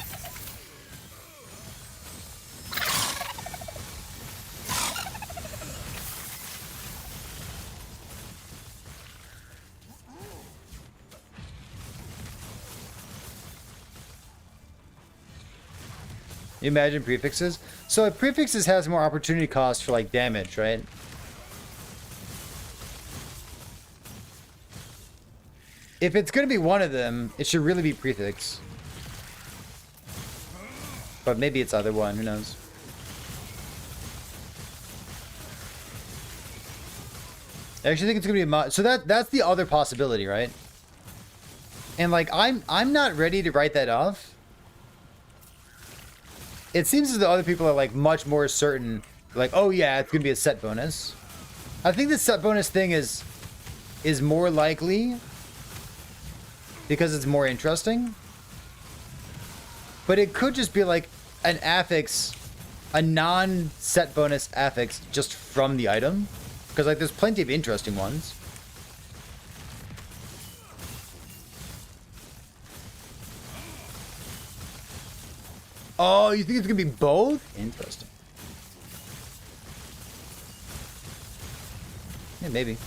You imagine prefixes? So prefixes has more opportunity cost for like damage, right? If it's gonna be one of them, it should really be prefix. But maybe it's either one, who knows? I actually think it's gonna be a mod. So that's the other possibility, right? And like I'm not ready to write that off. It seems as though other people are like much more certain, like, oh yeah, it's gonna be a set bonus. I think the set bonus thing is more likely because it's more interesting. But it could just be like an affix, a non-set bonus affix just from the item. Because like there's plenty of interesting ones. Oh, you think it's gonna be both? Interesting. Yeah, maybe.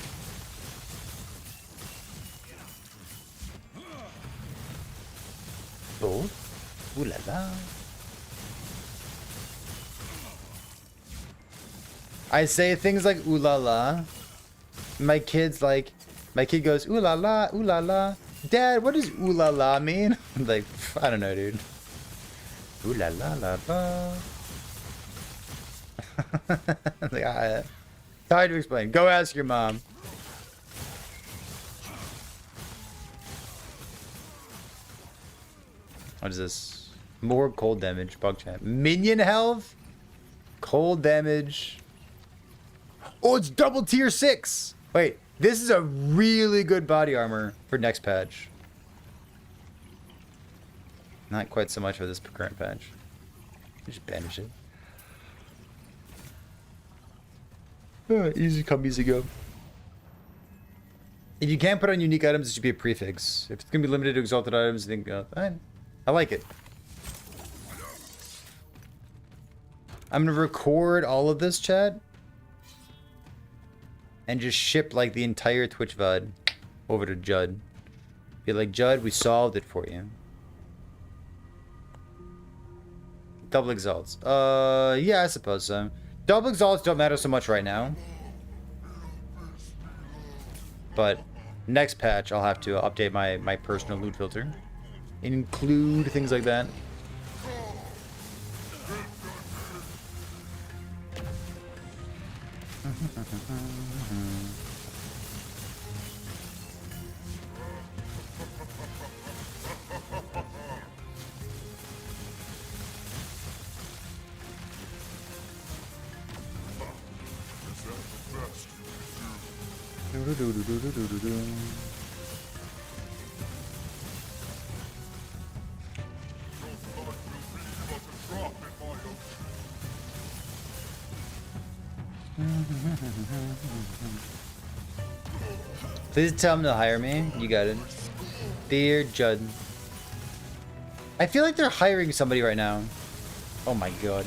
Both? Ooh la la. I say things like ooh la la. My kid goes ooh la la, ooh la la. Dad, what does ooh la la mean? I'm like, I don't know, dude. Ooh la la la la. Like, it's hard to explain. Go ask your mom. What is this? More cold damage. Bug chat. Minion health? Cold damage. Oh, it's double tier 6. Wait, this is a really good body armor for next patch. Not quite so much for this current patch. Just banish it. Easy come, easy go. If you can't put on unique items, it should be a prefix. If it's gonna be limited to exalted items, I think fine. I like it. I'm gonna record all of this, chat, and just ship like the entire Twitch VOD over to Judd. Be like, Judd, we solved it for you. Double exalts. Yeah, I suppose so. Double exalts don't matter so much right now. But next patch, I'll have to update my personal loot filter. Include things like that. Please tell him to hire me. You got it. Dear Judd. I feel like they're hiring somebody right now. Oh my god.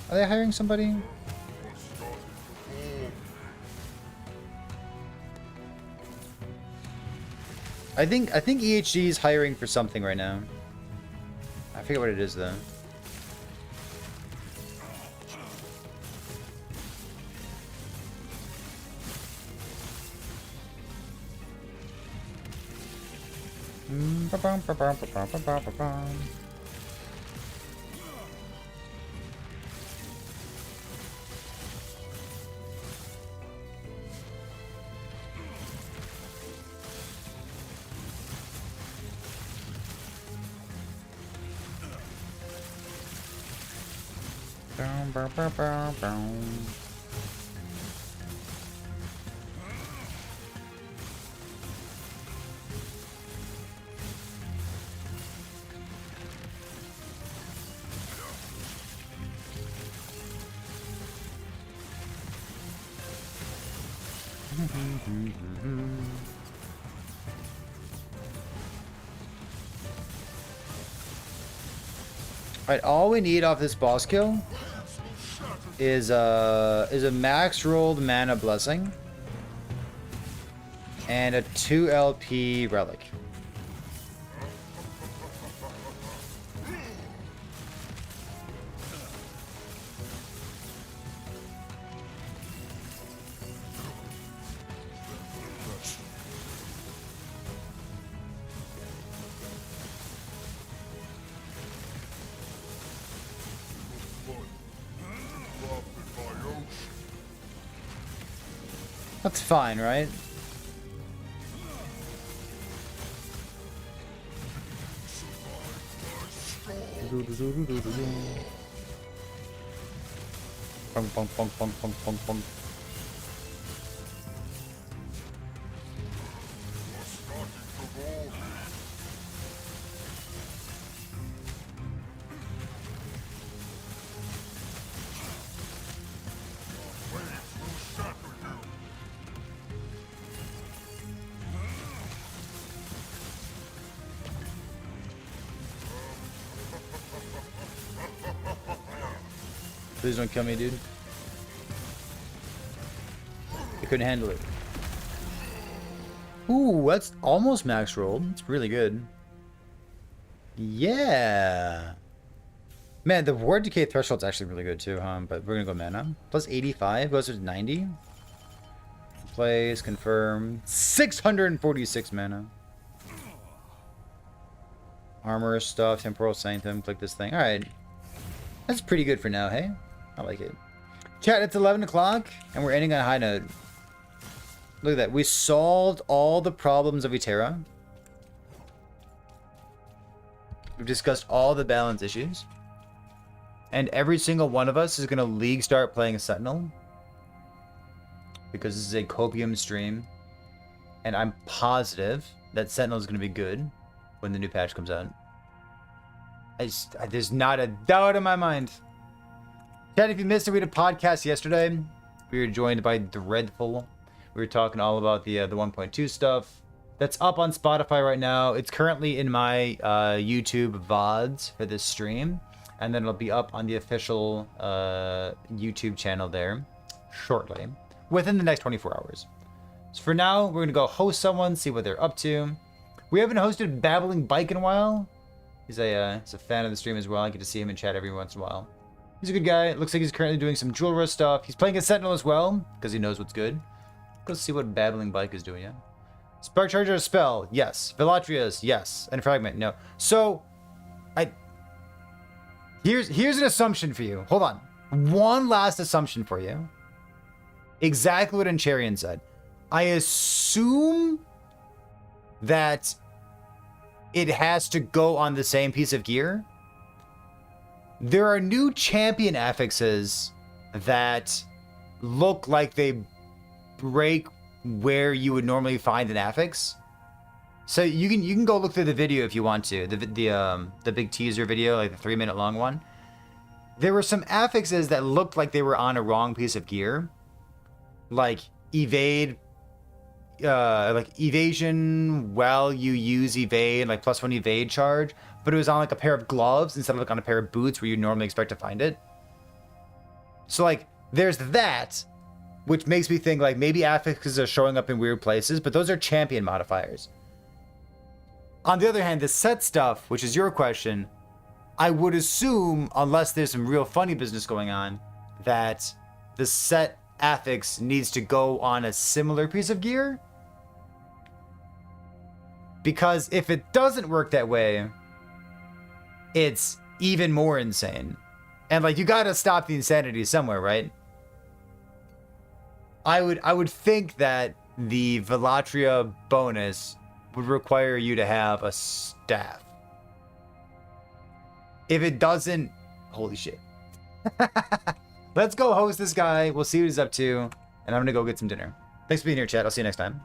Are they hiring somebody? I think EHG is hiring for something right now. I forget what it is though. Alright, all we need off this boss kill is a max rolled mana blessing and a 2 LP relic. That's fine, right? Pong, pong, pong, pong, pong, pong, pong. Please don't kill me, dude. I couldn't handle it. Ooh, that's almost max rolled. It's really good. Yeah. Man, the ward decay threshold's actually really good too, huh? But we're gonna go mana. Plus 85 goes to 90. Place, confirm. 646 mana. Armor stuff, temporal sanctum, click this thing. Alright. That's pretty good for now, hey? I like it. Chat, it's 11 o'clock, and we're ending on a high note. Look at that. We solved all the problems of Eterra. We've discussed all the balance issues. And every single one of us is going to league start playing a Sentinel. Because this is a Copium stream. And I'm positive that Sentinel is going to be good when the new patch comes out. There's not a doubt in my mind. Chad, if you missed it, we had a podcast yesterday. We were joined by Dreadful. We were talking all about the 1.2 stuff. That's up on Spotify right now. It's currently in my YouTube VODs for this stream. And then it'll be up on the official YouTube channel there shortly. Within the next 24 hours. So for now, we're going to go host someone, see what they're up to. We haven't hosted Babbling Bike in a while. He's a fan of the stream as well. I get to see him in chat every once in a while. He's a good guy. It looks like he's currently doing some Jewel Rush stuff. He's playing a Sentinel as well, because he knows what's good. Go see what Babbling Bike is doing, yeah? Spark Charger spell, yes. Velatrias, yes. And Fragment, no. So, here's an assumption for you. Hold on. One last assumption for you. Exactly what Encharian said. I assume that it has to go on the same piece of gear. There are new champion affixes that look like they break where you would normally find an affix. So you can go look through the video if you want to. The big teaser video, like the 3-minute long one. there were some affixes that looked like they were on a wrong piece of gear. Like evade, like evasion while you use evade, like +1 evade charge, but it was on like a pair of gloves instead of like on a pair of boots where you normally expect to find it. So like there's that, which makes me think like maybe affixes are showing up in weird places, but those are champion modifiers. On the other hand, the set stuff, which is your question, I would assume, unless there's some real funny business going on, that the set affix needs to go on a similar piece of gear. Because if it doesn't work that way, it's even more insane. And like, you gotta stop the insanity somewhere, right? I would think that the Velatria bonus would require you to have a staff. If it doesn't, holy shit. Let's go host this guy. We'll see what he's up to. And I'm gonna go get some dinner. Thanks for being here, chat. I'll see you next time.